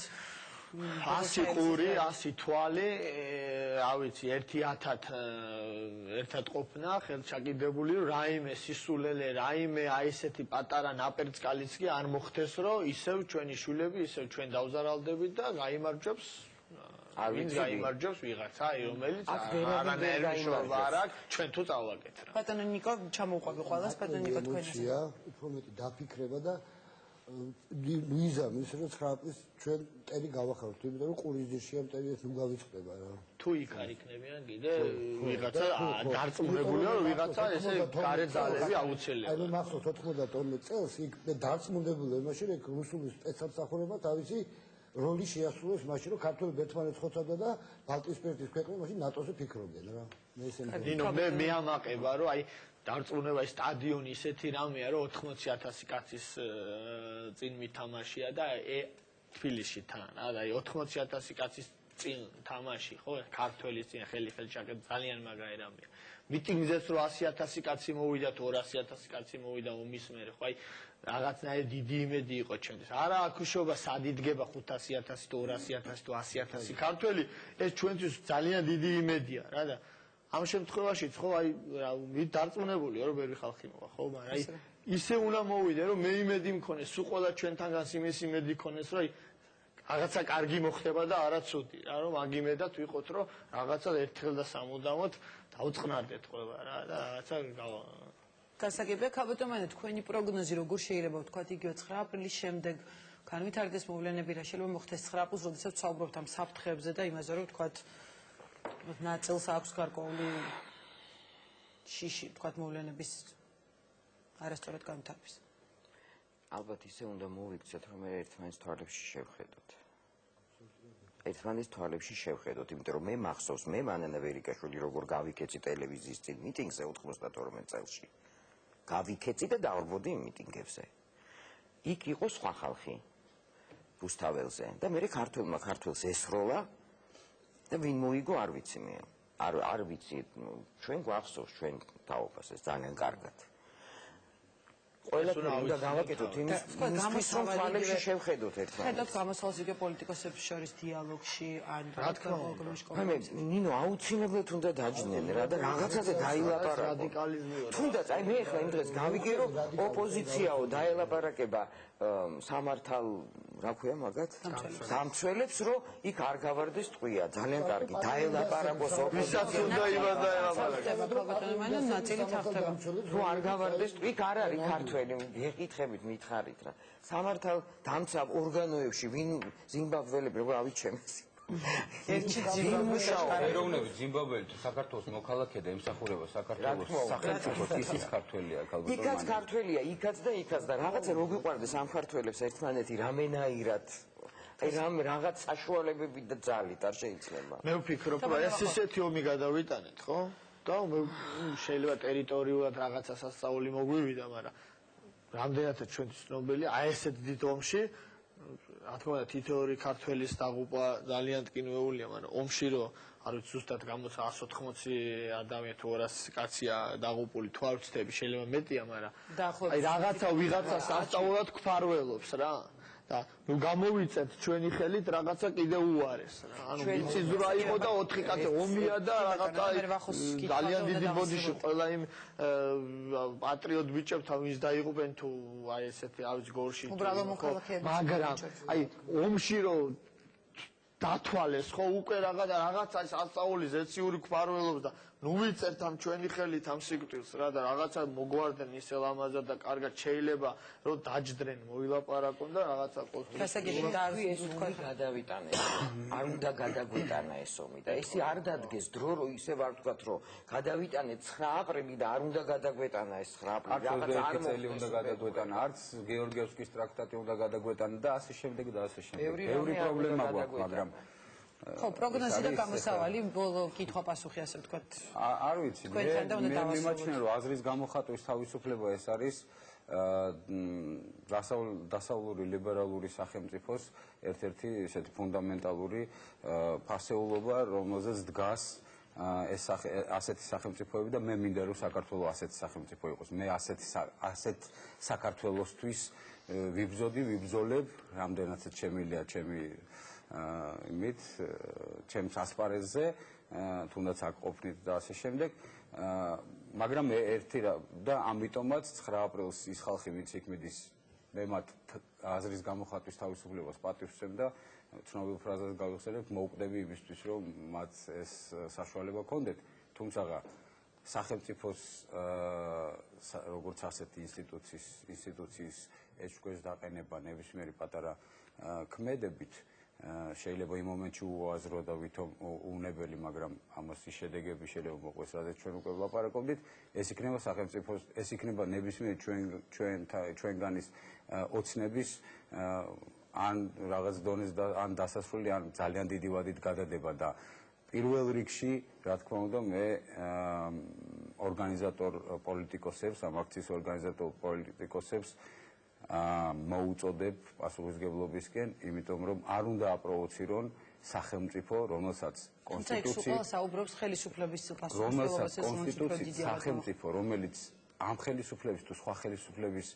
100 ყური, 100 თვალი, რა ვიცი, ერთი ათად ერთად ყოფნა, ხელჩაკიდებული, რაიმე სისულელე, რაიმე აი ესეთი პატარა ნაპერწკალიც კი არ მოხდეს, რომ ისევ ჩვენი შვილები, ისევ ჩვენ დავზარალდებით და გაიმარჯვებს ვინც გაიმარჯვებს ვიღაცა, რომელიც არანაირი მნიშვნელობა არ აქვს, ჩვენ თუ წავაკეთ რა. ბატონო ნიკო, ჩამოვყვები ყველას, ბატონო ნიკო თქვენი. უფრო მეტი დაფიქრება და მიზამის რომ 9 აპრილს ჩვენ მტერი გავახაროთ, იმიტომ რომ ყურის ძირშია მტერი ეს ნუ გავიწყდება რა. თუ იქ არ იქნებიან კიდე ვიღაცა დარწმუნებულია რომ ვიღაცა ესე გარე ძალები აუცილებელია. აი მე მახსოვს 92 წელს იქ დარწმუნებული იმაში რომ რუსული სპეცსამსახურება თავისი როლი შეასრულოს მაშინ რომ ქართველი ერთმანეთს ხოცავდა და ბალტიისპირეთის ქვეყნები მაშინ ნატოზე ფიქრობდნენ რა. მე ესე მე ამაყება რომ აი დარწმუნება ის სტადიონი ისეთი რამეა რომ 80,000 კაცის წინ მითამაშია და თბილისში თან რა და 80,000 კაცის წინ თამაში ხო ქართველის წინ ხელჩაკეთ ძალიან მაგრა რამეა მიტინგზეც რომ 100,000 კაცი მოვიდა თუ 200,000 კაცი მოვიდა ომის მერე ხო აი რაღაცნაირი დიდი იმედი იყო ჩემთვის არა აქუშობა სად იდგება 500,000 თუ 200,000 თუ 100,000 ქართველი ეს ჩვენთვის ძალიან დიდი იმედია რა და ამ შემთხვევაშიც ხო აი მე დარწმუნებულია რომ ბევრი ხალხი მოვა ხო მაგრამ აი ისე უნდა მოვიდე რომ მე იმედი მქონეს სულ ყველა ჩვენთანგანს იმის იმედი ქონეს რომ აი რაღაცა კარგი მოხდება და არა ცუდი რა რომ მაგ იმედად ვიყოთ რომ რაღაცა ერთხელ და სამუდამოდ დაუწყნარდეთ ყველა რა და რაღაცა გასაგებია ქაბატონმანა თქვენი პროგნოზი როგორ შეიძლება ვთქვათ იგივე 9 აპრილის შემდეგ განვითარდეს მოვლენები რა შეიძლება მოხდეს 9 აპრილს როდესაც საუბრობთ ამ საფრთხეებზე და იმაზე რომ ვთქვათ ნაწილს აქვს გარკვეული შიში, თქვათ მოვლენების არასწორად განვითარების. ალბათ ისე უნდა მოვიქცეთ, რომ ერთმანეთის თვალებში შევხედოთ. ერთმანეთის თვალებში შევხედოთ, იმიტომ რომ მე მახსოვს, მე მანანა ვერიკაშვილი როგორ გავიქეცი ტელევიზიის წინ მიტინგზე 92 წელს. გავიქეცი და დავარბოდი იმ მიტინგებზე. იქ იყო სხვა ხალხი რუსთაველზე და მე ქართველს ესროლა და ვინ მოიგო არ ვიცი მე არ ვიცი ჩვენ გვახსოვს ჩვენ თაობას ეს ძალიან კარგად ყველაფერი უნდა გავაკეთოთ იმის რომ თვალებში შევხედოთ ერთმანეთს ხედავთ გამოსავალს იგივე პოლიტიკოსებს შორის დიალოგში ან რა თქმა უნდა ნინო აუცილებლად უნდა დაჯდნენ რა და რაღაცაზე დაილაპარაკო თუნდაც აი მე ახლა იმ დღეს გავიგე რომ ოპოზიციაო დაელაპარაკება სამართალ რა ქვია მაგათ სამცველებს რომ იქ არ გავარდეს ტყვია ძალიან კარგი დაელაპარაკოს ვისაც უნდა იბადა ელაპარაკოს ნაწილი თახტება რომ არ გავარდეს იქ არ არის ქართველი ეკითხებით მითხარით რა სამართალ დამცავ ორგანოებში ვინ ზიმბაბველები როგორ ავიჩემეს ერთი ეროვნები ზიმბაბველი თუ საქართველოს მოქალაქე და ემსახურება საქართველოს სახელმწიფოს ისიც ქართველია ქალბატონო იქაც ქართველია იქაც და იქაც და რაღაცა რო გიყვარდეს ამ ქართველებს ერთმანეთი რამენაირად აი რაღაც საშუალებები და ძალით არ შეიძლება მე ვფიქრობ რომ ეს ისეთი ომი გადავიტანეთ ხო და მე შეიძლება ტერიტორიულად რაღაცა სასწაული მოგვივიდა მაგრამ რამდენადაც ჩვენთვის ცნობილია აი ესეთ დიდ ომში რა თქმა უნდა თითოეული ქართველის დაღუპვა ძალიან ტკინვეულია მაგრამ ომში რომ არ ვიცი ზუსტად გამოცა 180 ადამიანი თუ 200 კაცია დაღუპული თუ არ ვცდები შეიძლება მეტია მაგრამ აი რაღაცა ვიღაცა სასწაულად გვფარველობს რა და ნუ გამოვიწეთ ჩვენი ხელით რაღაცა კიდე უარეს რა ანუ მიწიზვრა იყო და 4 კაცი ომია და რაღაცა ძალიან დიდი ბოდიში ყველა იმ პატრიოტ ბიჭებთან ვის დაიღუპენ თუ აი ესეთი რა ვიცი გორში მაგრამ აი ომში რომ დათვალეს ხო უკვე რაღაცა სასწაულის ეციური გვფარველობს და ნუ ვიწერთ ამ ჩვენი ხელით ამ სიკვდილს რა და რაღაცა მოგვარდნენ ისე ლამაზად და კარგად შეიძლება რომ დაჯდრენ მოილაპარაკონ და რაღაცა qos გასაგები და ეს თქვა გადავიტანე არ უნდა გადაგვიტანა ეს ომი და ესე არ დადგეს დრო რომ ისე ვარ ვთქვათ რომ გადავიტანე 9 აპრილი და არ უნდა გადაგვეტანა ეს 9 აპრილი რაღაცა არ წელი უნდა გადაგვეტანა არც გეორგიევსკის ტრაქტატი უნდა გადაგვეტანა და ასე შემდეგ და ასე შემდეგ ბევრი პრობლემა გვაქვს მაგრამ ხო პროგნოზი და გამოსავალი ბოლო კითხვა-პასუხი ასე ვთქვათ არ ვიცი მე მიმაჩნია რომ აზრის გამოხატვის თავისუფლება ეს არის დასავლური ლიბერალური სახელმწიფოს ერთ-ერთი ესეთი ფუნდამენტალური ფასეულობა რომელზეც დგას ეს ასეთი სახელმწიფოები და მე მინდა რომ საქართველოს ასეთი სახელმწიფო იყოს მე ასეთ საქართველოსთვის ვიბრძოლებ რამდენადაც შემიძლია ჩემი იმით ჩემს ასპარეზზე თუნდაც აქ ყოფნით და ასე შემდეგ მაგრამ ერთი და ამიტომაც 9 აპრილს ის ხალხი ვინც იქ მიდის მე მათ აზრის გამოხატვის თავისუფლებას პატივს ვცემ და ცნობილ ფრაზას გავიხსენებ მოუკვდები იმისთვის რომ მათ ეს საშუალება ჰქონდეთ თუმცა სახელმწიფოს როგორც ასეთი ინსტიტუციის ეჭვქვეშ დაყენება ნებისმიერი პატარა ქმედებით შეიძლება იმ მომენტში უაზრო და ვითომ უნებელი, მაგრამ ამას ის შედეგები შეიძლება მოყვეს, რადგან ჩვენ უკვე ვლაპარაკობდით, ეს იქნება სახელმწიფოს, ეს იქნება ნებისმიერი ჩვენგანის ოცნების ან რაღაც დონეს ან დასასრული, ან ძალიან დიდი ვადით გადადება და პირველ რიგში, რა თქმა უნდა, მე ორგანიზატორ პოლიტიკოსებს, ამ აქციის ორგანიზატორ პოლიტიკოსებს მოუწოდებ პასუხისმგებლობისკენ, იმიტომ რომ არ უნდა აპროვოცირონ სახელმწიფო, რომელსაც სახელმწიფო, რომელიც ამ ხელისუფლების თუ სხვა ხელისუფლების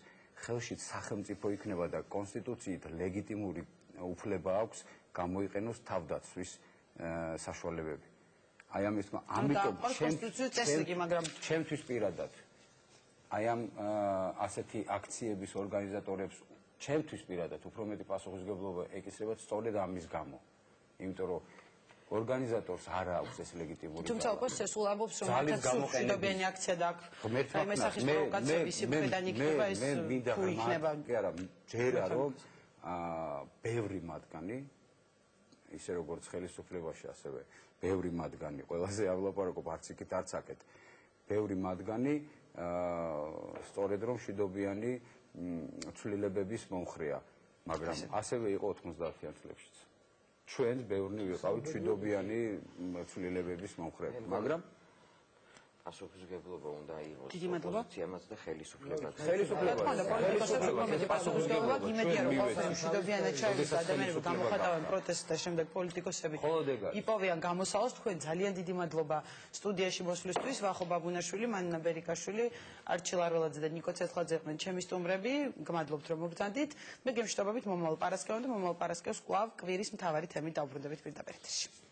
ხელშიც სახელმწიფო იქნება და კონსტიტუციით ლეგიტიმური უფლება აქვს გამოიყენოს თავდაცვის საშუალებები. აი ამიტომ ჩემთვის პირადად აი ამ ასეთი აქციების ორგანიზატორებს ჩემთვის პირადად უფრო მეტი პასუხისმგებლობა ეკისრებათ სწორედ ამის გამო. იმიტომ რომ ორგანიზატორს არ აქვს ეს ლეგიტიმური თუმცა უკვე შესულ ამბობს რომ მშვიდობიანი აქცია და აქ მესახის პროვოკაციების მხრიდან იქნება ეს თუ იქნება კი არა ჯერა რომ ბევრი მათგანი ისე როგორც ხელისუფლებაში ასევე ბევრი მათგანი ყველაზე არ ვლაპარაკობ არც იქით არც აქეთ ბევრი მათგანი სწორედ რომ მშვიდობიანი ცვლილებების მომხრეა მაგრამ ასევე იყო 90-იან წლებშიც ჩვენს ბევრნი ვიყავით მშვიდობიანი ცვლილებების მომხრეები მაგრამ პასუხისმგებლობა უნდა იყოს დიდი მადლობა ოპოზიციამაც და ხელისუფლებაც პასუხისმგებლობა იმედია რომ ყოფილი მშვიდობიანად ჩაივლის ადამიანები გამოხატავენ პროტესტს და შემდეგ პოლიტიკოსები იპოვიან გამოსავალს თქვენ ძალიან დიდი მადლობა სტუდიაში მოსვლისთვის ვახო ბაბუნაშვილი მანინა ბერიკაშვილი არჩილ არველაძე და ნიკო ცეცხლაძე იყვნენ ჩემი სტუმრები გმადლობთ რომ მოგბრძანდით მე გემშვიდობებით მომავალ პარასკევამდე მომავალ პარასკევს კვლავ კვირის მთავარი თემით დავბრუნდებით პირდაპირ ეთერში